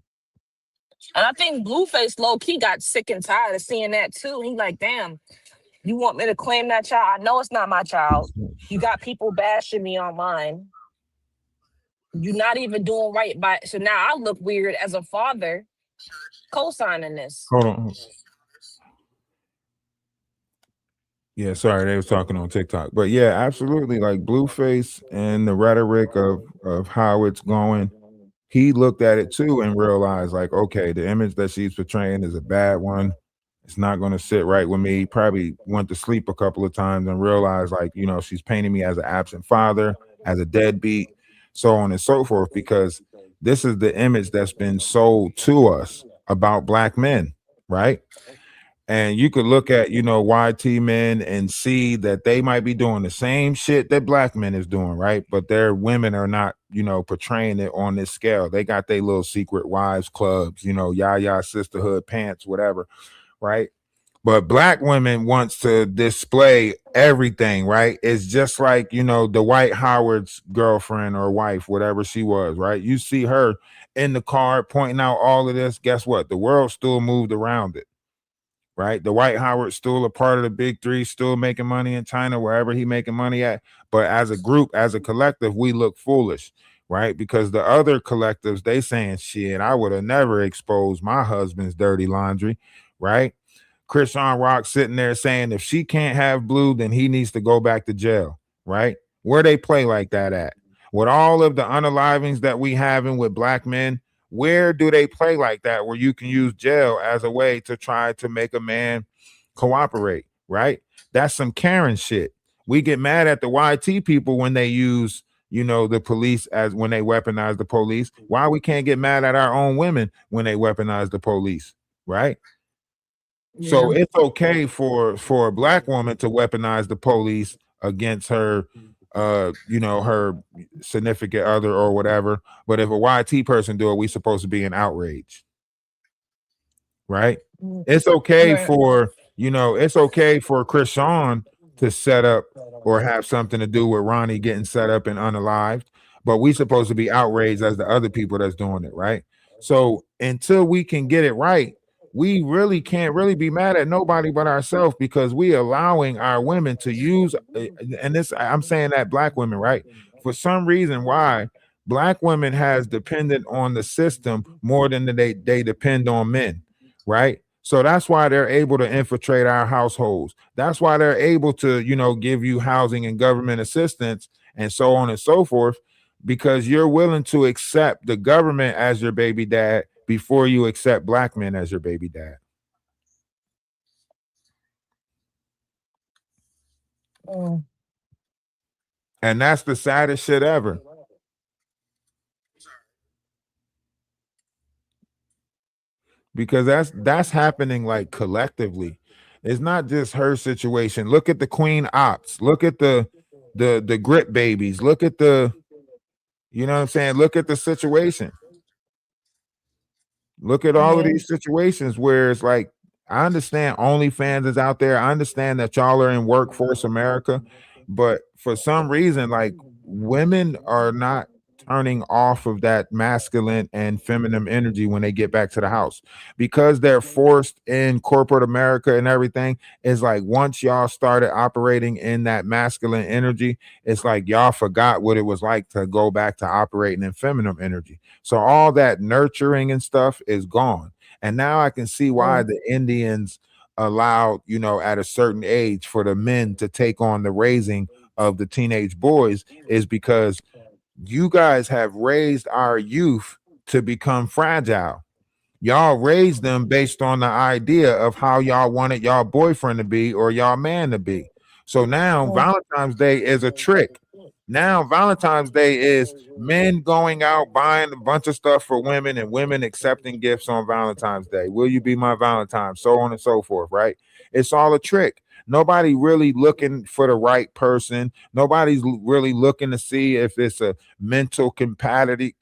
And I think Blueface low-key got sick and tired of seeing that too. He's like, damn, you want me to claim that child? I know it's not my child. You got people bashing me online. You're not even doing right by, so now I look weird as a father co-signing this. Hold on. Yeah, sorry, they was talking on TikTok. But yeah, absolutely. Like Blueface and the rhetoric of how it's going, he looked at it too and realized, like, okay, the image that she's portraying is a bad one. It's not going to sit right with me. He probably went to sleep a couple of times and realized, like, she's painting me as an absent father, as a deadbeat, so on and so forth, because this is the image that's been sold to us about black men, right? And you could look at, YT men and see that they might be doing the same shit that black men is doing, right? But their women are not, portraying it on this scale. They got their little secret wives clubs, Yaya sisterhood pants, whatever, right? But black women wants to display everything, right? It's just like, Dwight Howard's girlfriend or wife, whatever she was, right? You see her in the car pointing out all of this. Guess what? The world still moved around it, right? Dwight Howard's still a part of the big three, still making money in China, wherever he making money at. But as a group, as a collective, we look foolish, right? Because the other collectives, they saying, shit, I would have never exposed my husband's dirty laundry, right? Chrisean Rock sitting there saying if she can't have blue, then he needs to go back to jail, right? Where they play like that at? With all of the unalivings that we having with black men, where do they play like that where you can use jail as a way to try to make a man cooperate, right? That's some Karen shit. We get mad at the YT people when they use, the police as when they weaponize the police. Why we can't get mad at our own women when they weaponize the police, right? So Yeah. it's okay for a black woman to weaponize the police against her her significant other or whatever. But if a YT person do it, we supposed to be in outrage, right? It's okay Right. for it's okay for Chris Sean to set up or have something to do with Ronnie getting set up and unalived, but we supposed to be outraged as the other people that's doing it, right? So until we can get it right, we really can't really be mad at nobody but ourselves because we allowing our women to use and this I'm saying that black women, right? For some reason why black women has depended on the system more than they depend on men, right? So that's why they're able to infiltrate our households. That's why they're able to, give you housing and government assistance and so on and so forth, because you're willing to accept the government as your baby dad before you accept black men as your baby dad. Mm. And that's the saddest shit ever. Because that's happening like collectively. It's not just her situation. Look at the Queen Ops. Look at the grit babies. Look at the you know what I'm saying? Look at the situation. Look at all of Yeah. these situations where it's like, I understand OnlyFans is out there. I understand that y'all are in workforce America, but for some reason, like women are not turning off of that masculine and feminine energy when they get back to the house because they're forced in corporate America and everything. It's like once y'all started operating in that masculine energy, it's like y'all forgot what it was like to go back to operating in feminine energy. So all that nurturing and stuff is gone. And now I can see why Mm. the Indians allowed, at a certain age for the men to take on the raising of the teenage boys is because you guys have raised our youth to become fragile. Y'all raised them based on the idea of how y'all wanted y'all boyfriend to be or y'all man to be. So now Mm. Valentine's Day is a trick. Now Valentine's Day is men going out buying a bunch of stuff for women and women accepting gifts on Valentine's Day. Will you be my Valentine? So on and so forth, right? It's all a trick. Nobody really looking for the right person. Nobody's really looking to see if it's a mental compatibility,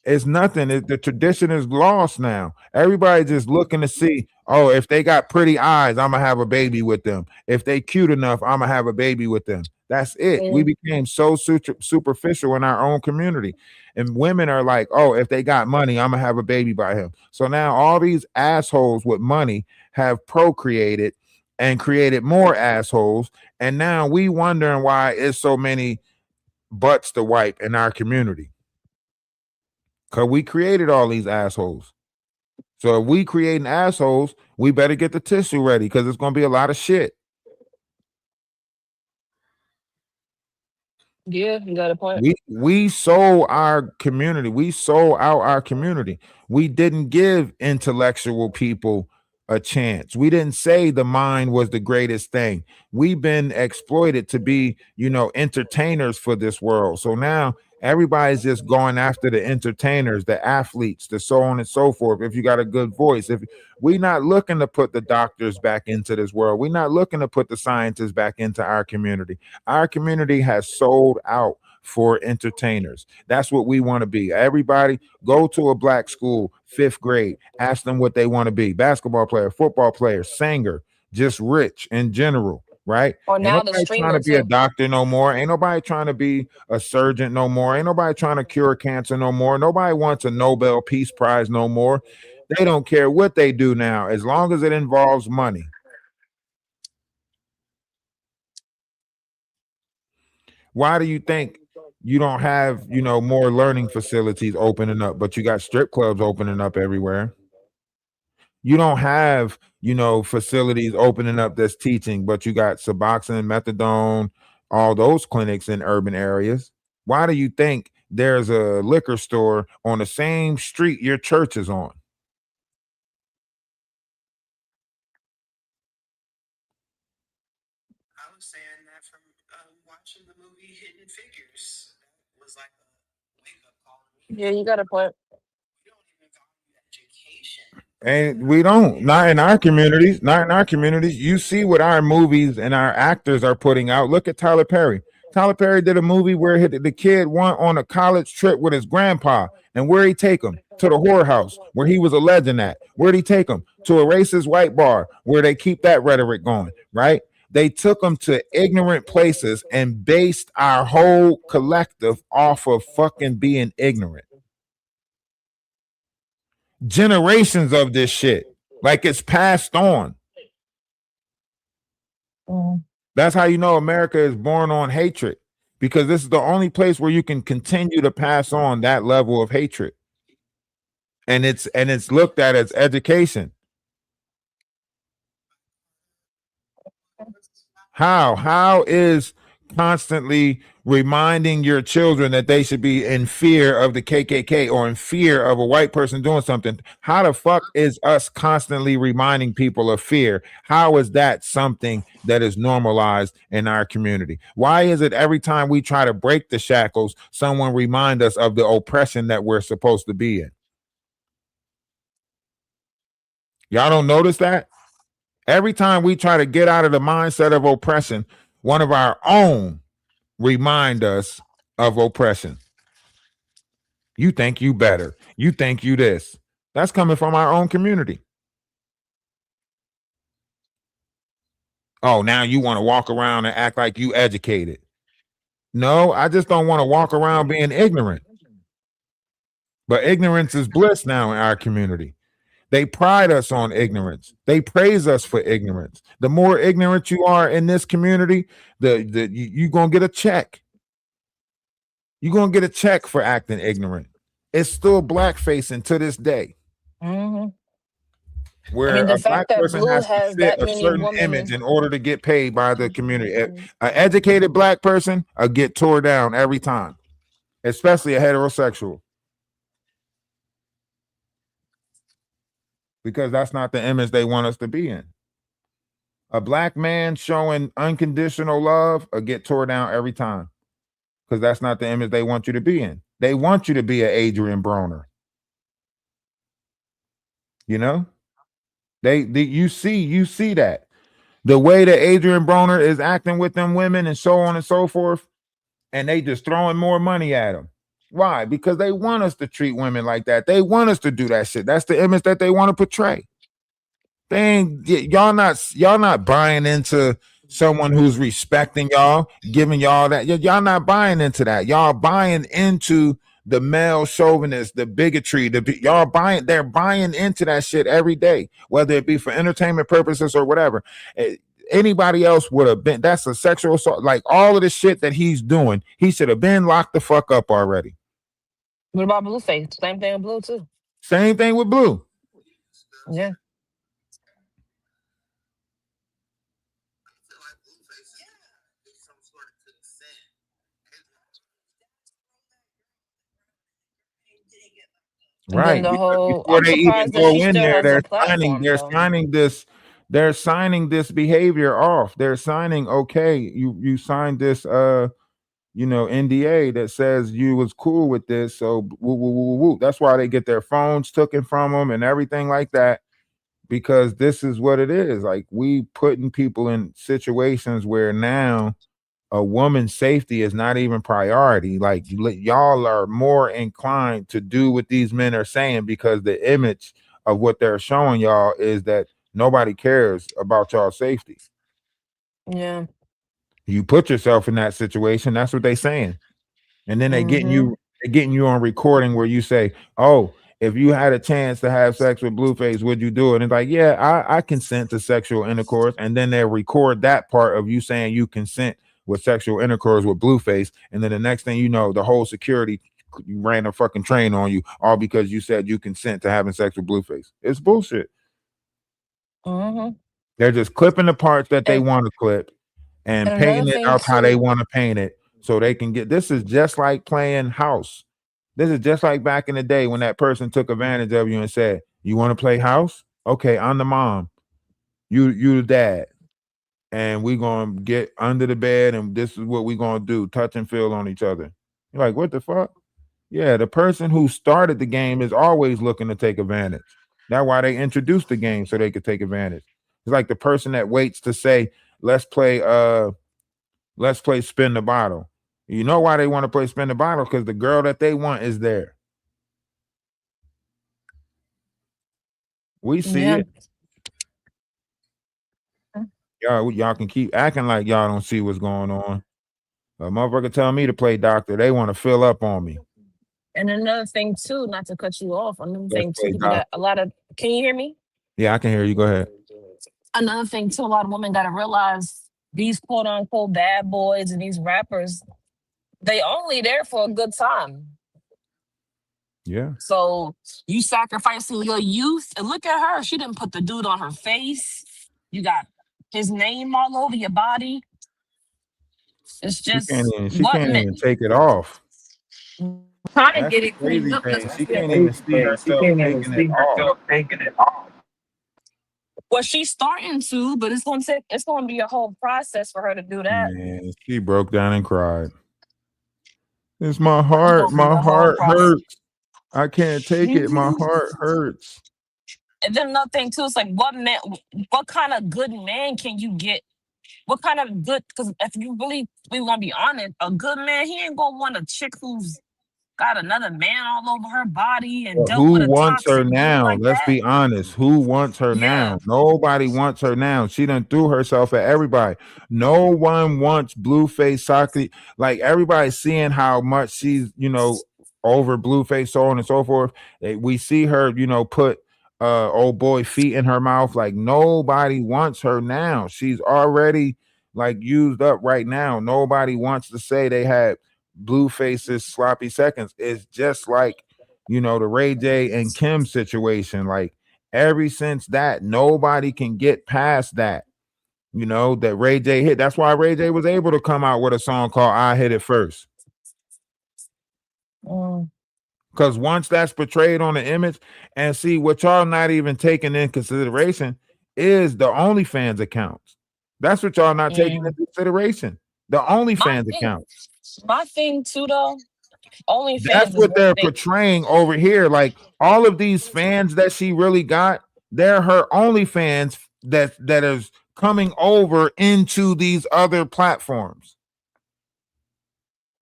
it's nothing. The tradition is lost now. Everybody just looking to see, oh, if they got pretty eyes, I'm gonna have a baby with them. If they cute enough, I'm gonna have a baby with them. That's it. We Mm. became so superficial in our own community. And women are like, oh, if they got money, I'm gonna have a baby by him. So now all these assholes with money have procreated and created more assholes. And now we wondering why it's so many butts to wipe in our community. Cause we created all these assholes. So if we creating assholes, we better get the tissue ready because it's gonna be a lot of shit. Yeah, you got a point. We sold our community. We sold out our community. We didn't give intellectual people a chance. We didn't say the mind was the greatest thing. We've been exploited to be, entertainers for this world. So now everybody's just going after the entertainers, the athletes, the so on and so forth. If you got a good voice, if we're not looking to put the doctors back into this world, we're not looking to put the scientists back into our community. Our community has sold out for entertainers. That's what we want to be. Everybody go to a black school, fifth grade, ask them what they want to be: basketball player, football player, singer, just rich in general, right? Or Ain't now the nobody trying streamer to be a too. doctor no more. Ain't nobody trying to be a surgeon no more. Ain't nobody trying to cure cancer no more. Nobody wants a Nobel Peace Prize no more. They don't care what they do now, as long as it involves money. Why do you think you don't have, more learning facilities opening up, but you got strip clubs opening up everywhere? You don't have, facilities opening up that's teaching, but you got Suboxone, methadone, all those clinics in urban areas. Why do you think there's a liquor store on the same street your church is on? I was saying that from watching the movie Hidden Figures. That was like a wake up call to me. Yeah, you got a point. We don't even value education. And we don't, not in our communities, not in our communities. You see what our movies and our actors are putting out. Look at Tyler Perry. Tyler Perry did a movie where the kid went on a college trip with his grandpa, and where he take him to the whorehouse where he was a legend at. Where'd he take him? To a racist white bar where they keep that rhetoric going, right? They took him to ignorant places and based our whole collective off of fucking being ignorant. Generations of this shit, like it's passed on. That's how you know America is born on hatred, because this is the only place where you can continue to pass on that level of hatred, and it's looked at as education. How is constantly reminding your children that they should be in fear of the KKK or in fear of a white person doing something? How the fuck is us constantly reminding people of fear? How is that something that is normalized in our community? Why is it every time we try to break the shackles, someone remind us of the oppression that we're supposed to be in? Y'all don't notice that? Every time we try to get out of the mindset of oppression, one of our own remind us of oppression. You think you better. You think you this. That's coming from our own community. Oh, now you want to walk around and act like you educated. No, I just don't want to walk around being ignorant. But ignorance is bliss now in our community. They pride us on ignorance. They praise us for ignorance. The more ignorant you are in this community, you're gonna get a check. You're gonna get a check for acting ignorant. It's still blackfacing to this day. Mm-hmm. Where the a black fact that person Blue has to has fit that a many certain women. image in order to get paid by the community. An educated black person will get tore down every time, especially a heterosexual, because that's not the image they want us to be in. A black man showing unconditional love will get tore down every time, because that's not the image they want you to be in. They want you to be an Adrian Broner. You know, you see that the way that Adrian Broner is acting with them women and so on and so forth, and they just throwing more money at them. Why? Because they want us to treat women like that. They want us to do that shit. That's the image that they want to portray. They ain't, y'all not buying into someone who's respecting y'all, giving y'all that. Y'all not buying into that. Y'all buying into the male chauvinist, the bigotry, they're buying into that shit every day, whether it be for entertainment purposes or whatever. Anybody else would have been, that's a sexual assault. Like all of the shit that he's doing, he should have been locked the fuck up already. What about Blueface? Same thing with Blue too. Same thing with Blue. Yeah. Right. The whole, Before I'm they even surprised that go she in still there, has a platform. they're signing this behavior off. They're signing, okay, you signed this NDA that says you was cool with this. So woo, woo, woo, woo. That's why they get their phones taken from them and everything like that, because this is what it is. Like, we putting people in situations where now a woman's safety is not even priority. Like y'all are more inclined to do what these men are saying because the image of what they're showing y'all is that nobody cares about y'all's safety. Yeah. You put yourself in that situation. That's what they're saying. And then Mm-hmm. they're getting you on recording where you say, "Oh, if you had a chance to have sex with Blueface, would you do it?" And it's like, "Yeah, I consent to sexual intercourse." And then they record that part of you saying you consent with sexual intercourse with Blueface, and then the next thing you know, the whole security ran a fucking train on you, all because you said you consent to having sex with Blueface. It's bullshit. Mm-hmm. They're just clipping the parts that they And, want to clip and and another painting it thing up how they too. want to paint it so they can get. This is just like playing house. This is just like back in the day when that person took advantage of you and said, "You want to play house? Okay, I'm the mom. You the dad, and we gonna get under the bed, and this is what we gonna do: touch and feel on each other." You're like, "What the fuck?" Yeah, the person who started the game is always looking to take advantage. That's why they introduced the game so they could take advantage. It's like the person that waits to say, let's play spin the bottle." You know why they want to play spin the bottle? Because the girl that they want is there. We see Yeah. it. Y'all can keep acting like y'all don't see what's going on. A motherfucker tell me to play doctor. They want to fill up on me. And another thing too, not to cut you off. Another Let's thing too, play people got a doctor. lot of. Can you hear me? Yeah, I can hear you. Go ahead. Another thing too, a lot of women got to realize these quote unquote bad boys and these rappers, they only there for a good time. Yeah. So you sacrificing your youth, and look at her. She didn't put the dude on her face. You got his name all over your body. It's just She what can't men even take it off. trying to That's get the it cleaned crazy up because thing. I She feel can't even see herself taking it off. well, she's starting to, but it's gonna be a whole process for her to do that. Man, she broke down and cried. It's my It's heart. gonna be My a whole heart process. hurts. I can't take it. My heart hurts. And then another thing too, it's like what kind of good man can you get? What kind of good? Because if you really we want to be honest, a good man, he ain't gonna want a chick who's got another man all over her body and But dealt with who a wants her toxic dude now? like Let's that. be honest. Who wants her Yeah. now? Nobody wants her now. She done threw herself at everybody. No one wants Blueface Saki. Like everybody's seeing how much she's, over Blueface, so on and so forth. We see her, put old boy feet in her mouth. Like nobody wants her now. She's already like used up right now. Nobody wants to say they had Blueface's sloppy seconds. It's just like the Ray J and Kim situation. Like ever since that, nobody can get past that. That Ray J hit. That's why Ray J was able to come out with a song called "I Hit It First." Because once that's portrayed on the image, and see what y'all not even taking in consideration is the OnlyFans accounts. That's what y'all not taking Mm. into consideration. The My OnlyFans thing, account. my thing too though, That's OnlyFans is what one they're thing. portraying over here. Like all of these fans that she really got, they're her only fans that is coming over into these other platforms.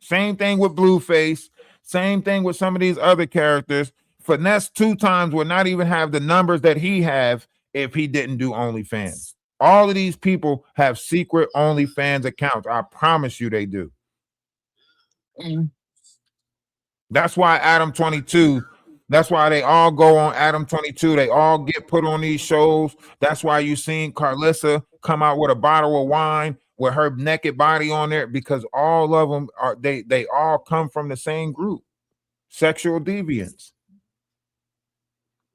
Same thing with Blueface. Same thing with some of these other characters. Finesse 2 times would not even have the numbers that he have if he didn't do OnlyFans. All of these people have secret OnlyFans accounts. I promise you they do. Mm. That's why Adam 22, that's why they all go on Adam 22. They all get put on these shows. That's why you seen Carlissa come out with a bottle of wine with her naked body on there, because all of them are they all come from the same group, sexual deviants.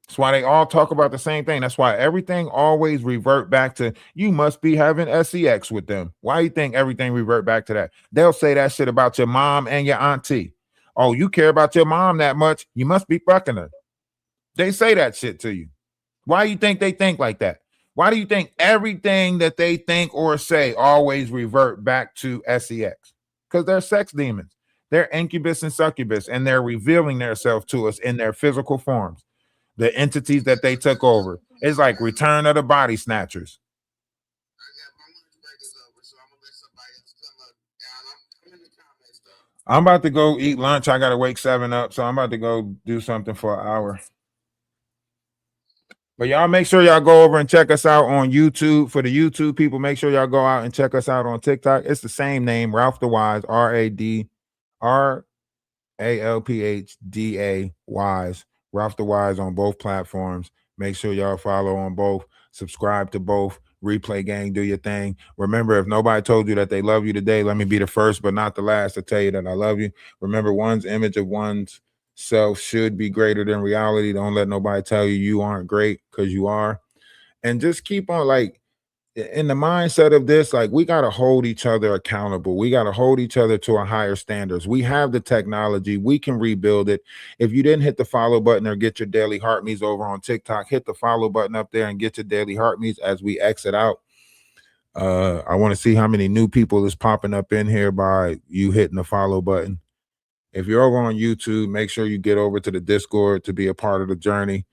That's why they all talk about the same thing. That's why everything always revert back to you must be having sex with them. Why you think everything revert back to that? They'll say that shit about your mom and your auntie. Oh, you care about your mom that much? You must be fucking her. They say that shit to you. Why do you think they think like that? Why do you think everything that they think or say always revert back to sex? Because they're sex demons. They're incubus and succubus, and they're revealing themselves to us in their physical forms. The entities that they took over. It's like Return of the Body Snatchers. I'm about to go eat lunch. I gotta wake 7 up, so I'm about to go do something for an hour. But y'all make sure y'all go over and check us out on YouTube. For the YouTube people, make sure y'all go out and check us out on TikTok. It's the same name, Ralph the Wise, RADRALPHDA Wise. Ralph the Wise on both platforms. Make sure y'all follow on both. Subscribe to both. Replay Gang, do your thing. Remember, if nobody told you that they love you today, let me be the first but not the last to tell you that I love you. Remember, one's image of one's self should be greater than reality. Don't let nobody tell you you aren't great, because you are. And just keep on, like, in the mindset of this, like, we got to hold each other accountable. We got to hold each other to a higher standards. We have the technology. We can rebuild it. If you didn't hit the follow button or get your daily heartbeats over on TikTok, hit the follow button up there and get your daily heartbeats as we exit out. I want to see how many new people is popping up in here by you hitting the follow button. If you're over on YouTube, make sure you get over to the Discord to be a part of the journey.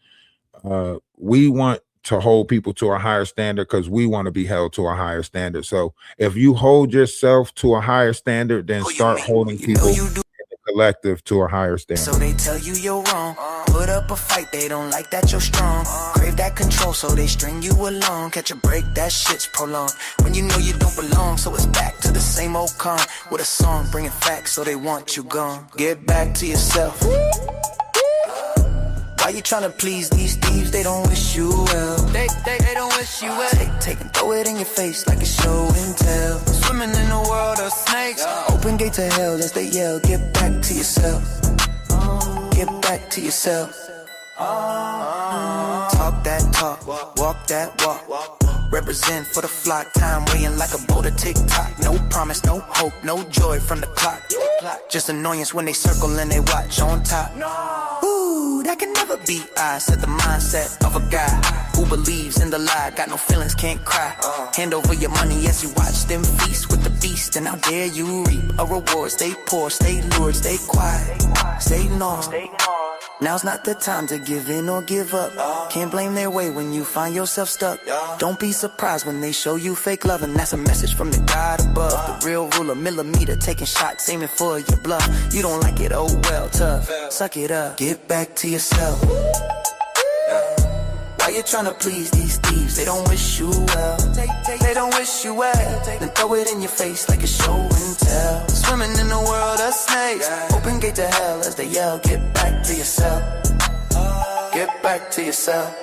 We want to hold people to a higher standard because we want to be held to a higher standard. So if you hold yourself to a higher standard, then start holding people in the collective to a higher standard. So they tell you you're wrong. Put up a fight, they don't like that you're strong. Crave that control, so they string you along. Catch a break, that shit's prolonged. When you know you don't belong, so it's back to the same old con. With a song bringing facts, so they want you gone. Get back to yourself. Why you tryna please these thieves? They don't wish you well. They don't wish you well. Take and throw it in your face like a show and tell. Swimming in a world of snakes. Open gate to hell as they yell. Get back to yourself. Get back to yourself. Talk that talk, walk that walk. Represent for the flock, time weighing like a boulder tick-tock. No promise, no hope, no joy from the clock. Just annoyance when they circle and they watch on top. Ooh, that can never be I. Set the mindset of a guy who believes in the lie. Got no feelings, can't cry. Hand over your money as you watch them feast with the beast. And how dare you reap a reward. Stay poor, stay lured, stay quiet, stay lost. Now's not the time to give in or give up. Can't blame their way when you find yourself stuck. Don't be surprised when they show you fake love, and that's a message from the God above. The real ruler, millimeter, taking shots, aiming for your bluff. You don't like it, oh well, tough. Suck it up, get back to yourself. Why you tryna please these thieves? They don't wish you well. They don't wish you well. Then throw it in your face like a show and tell. Swimming in a world of snakes. Open gate to hell as they yell. Get back to yourself. Get back to yourself.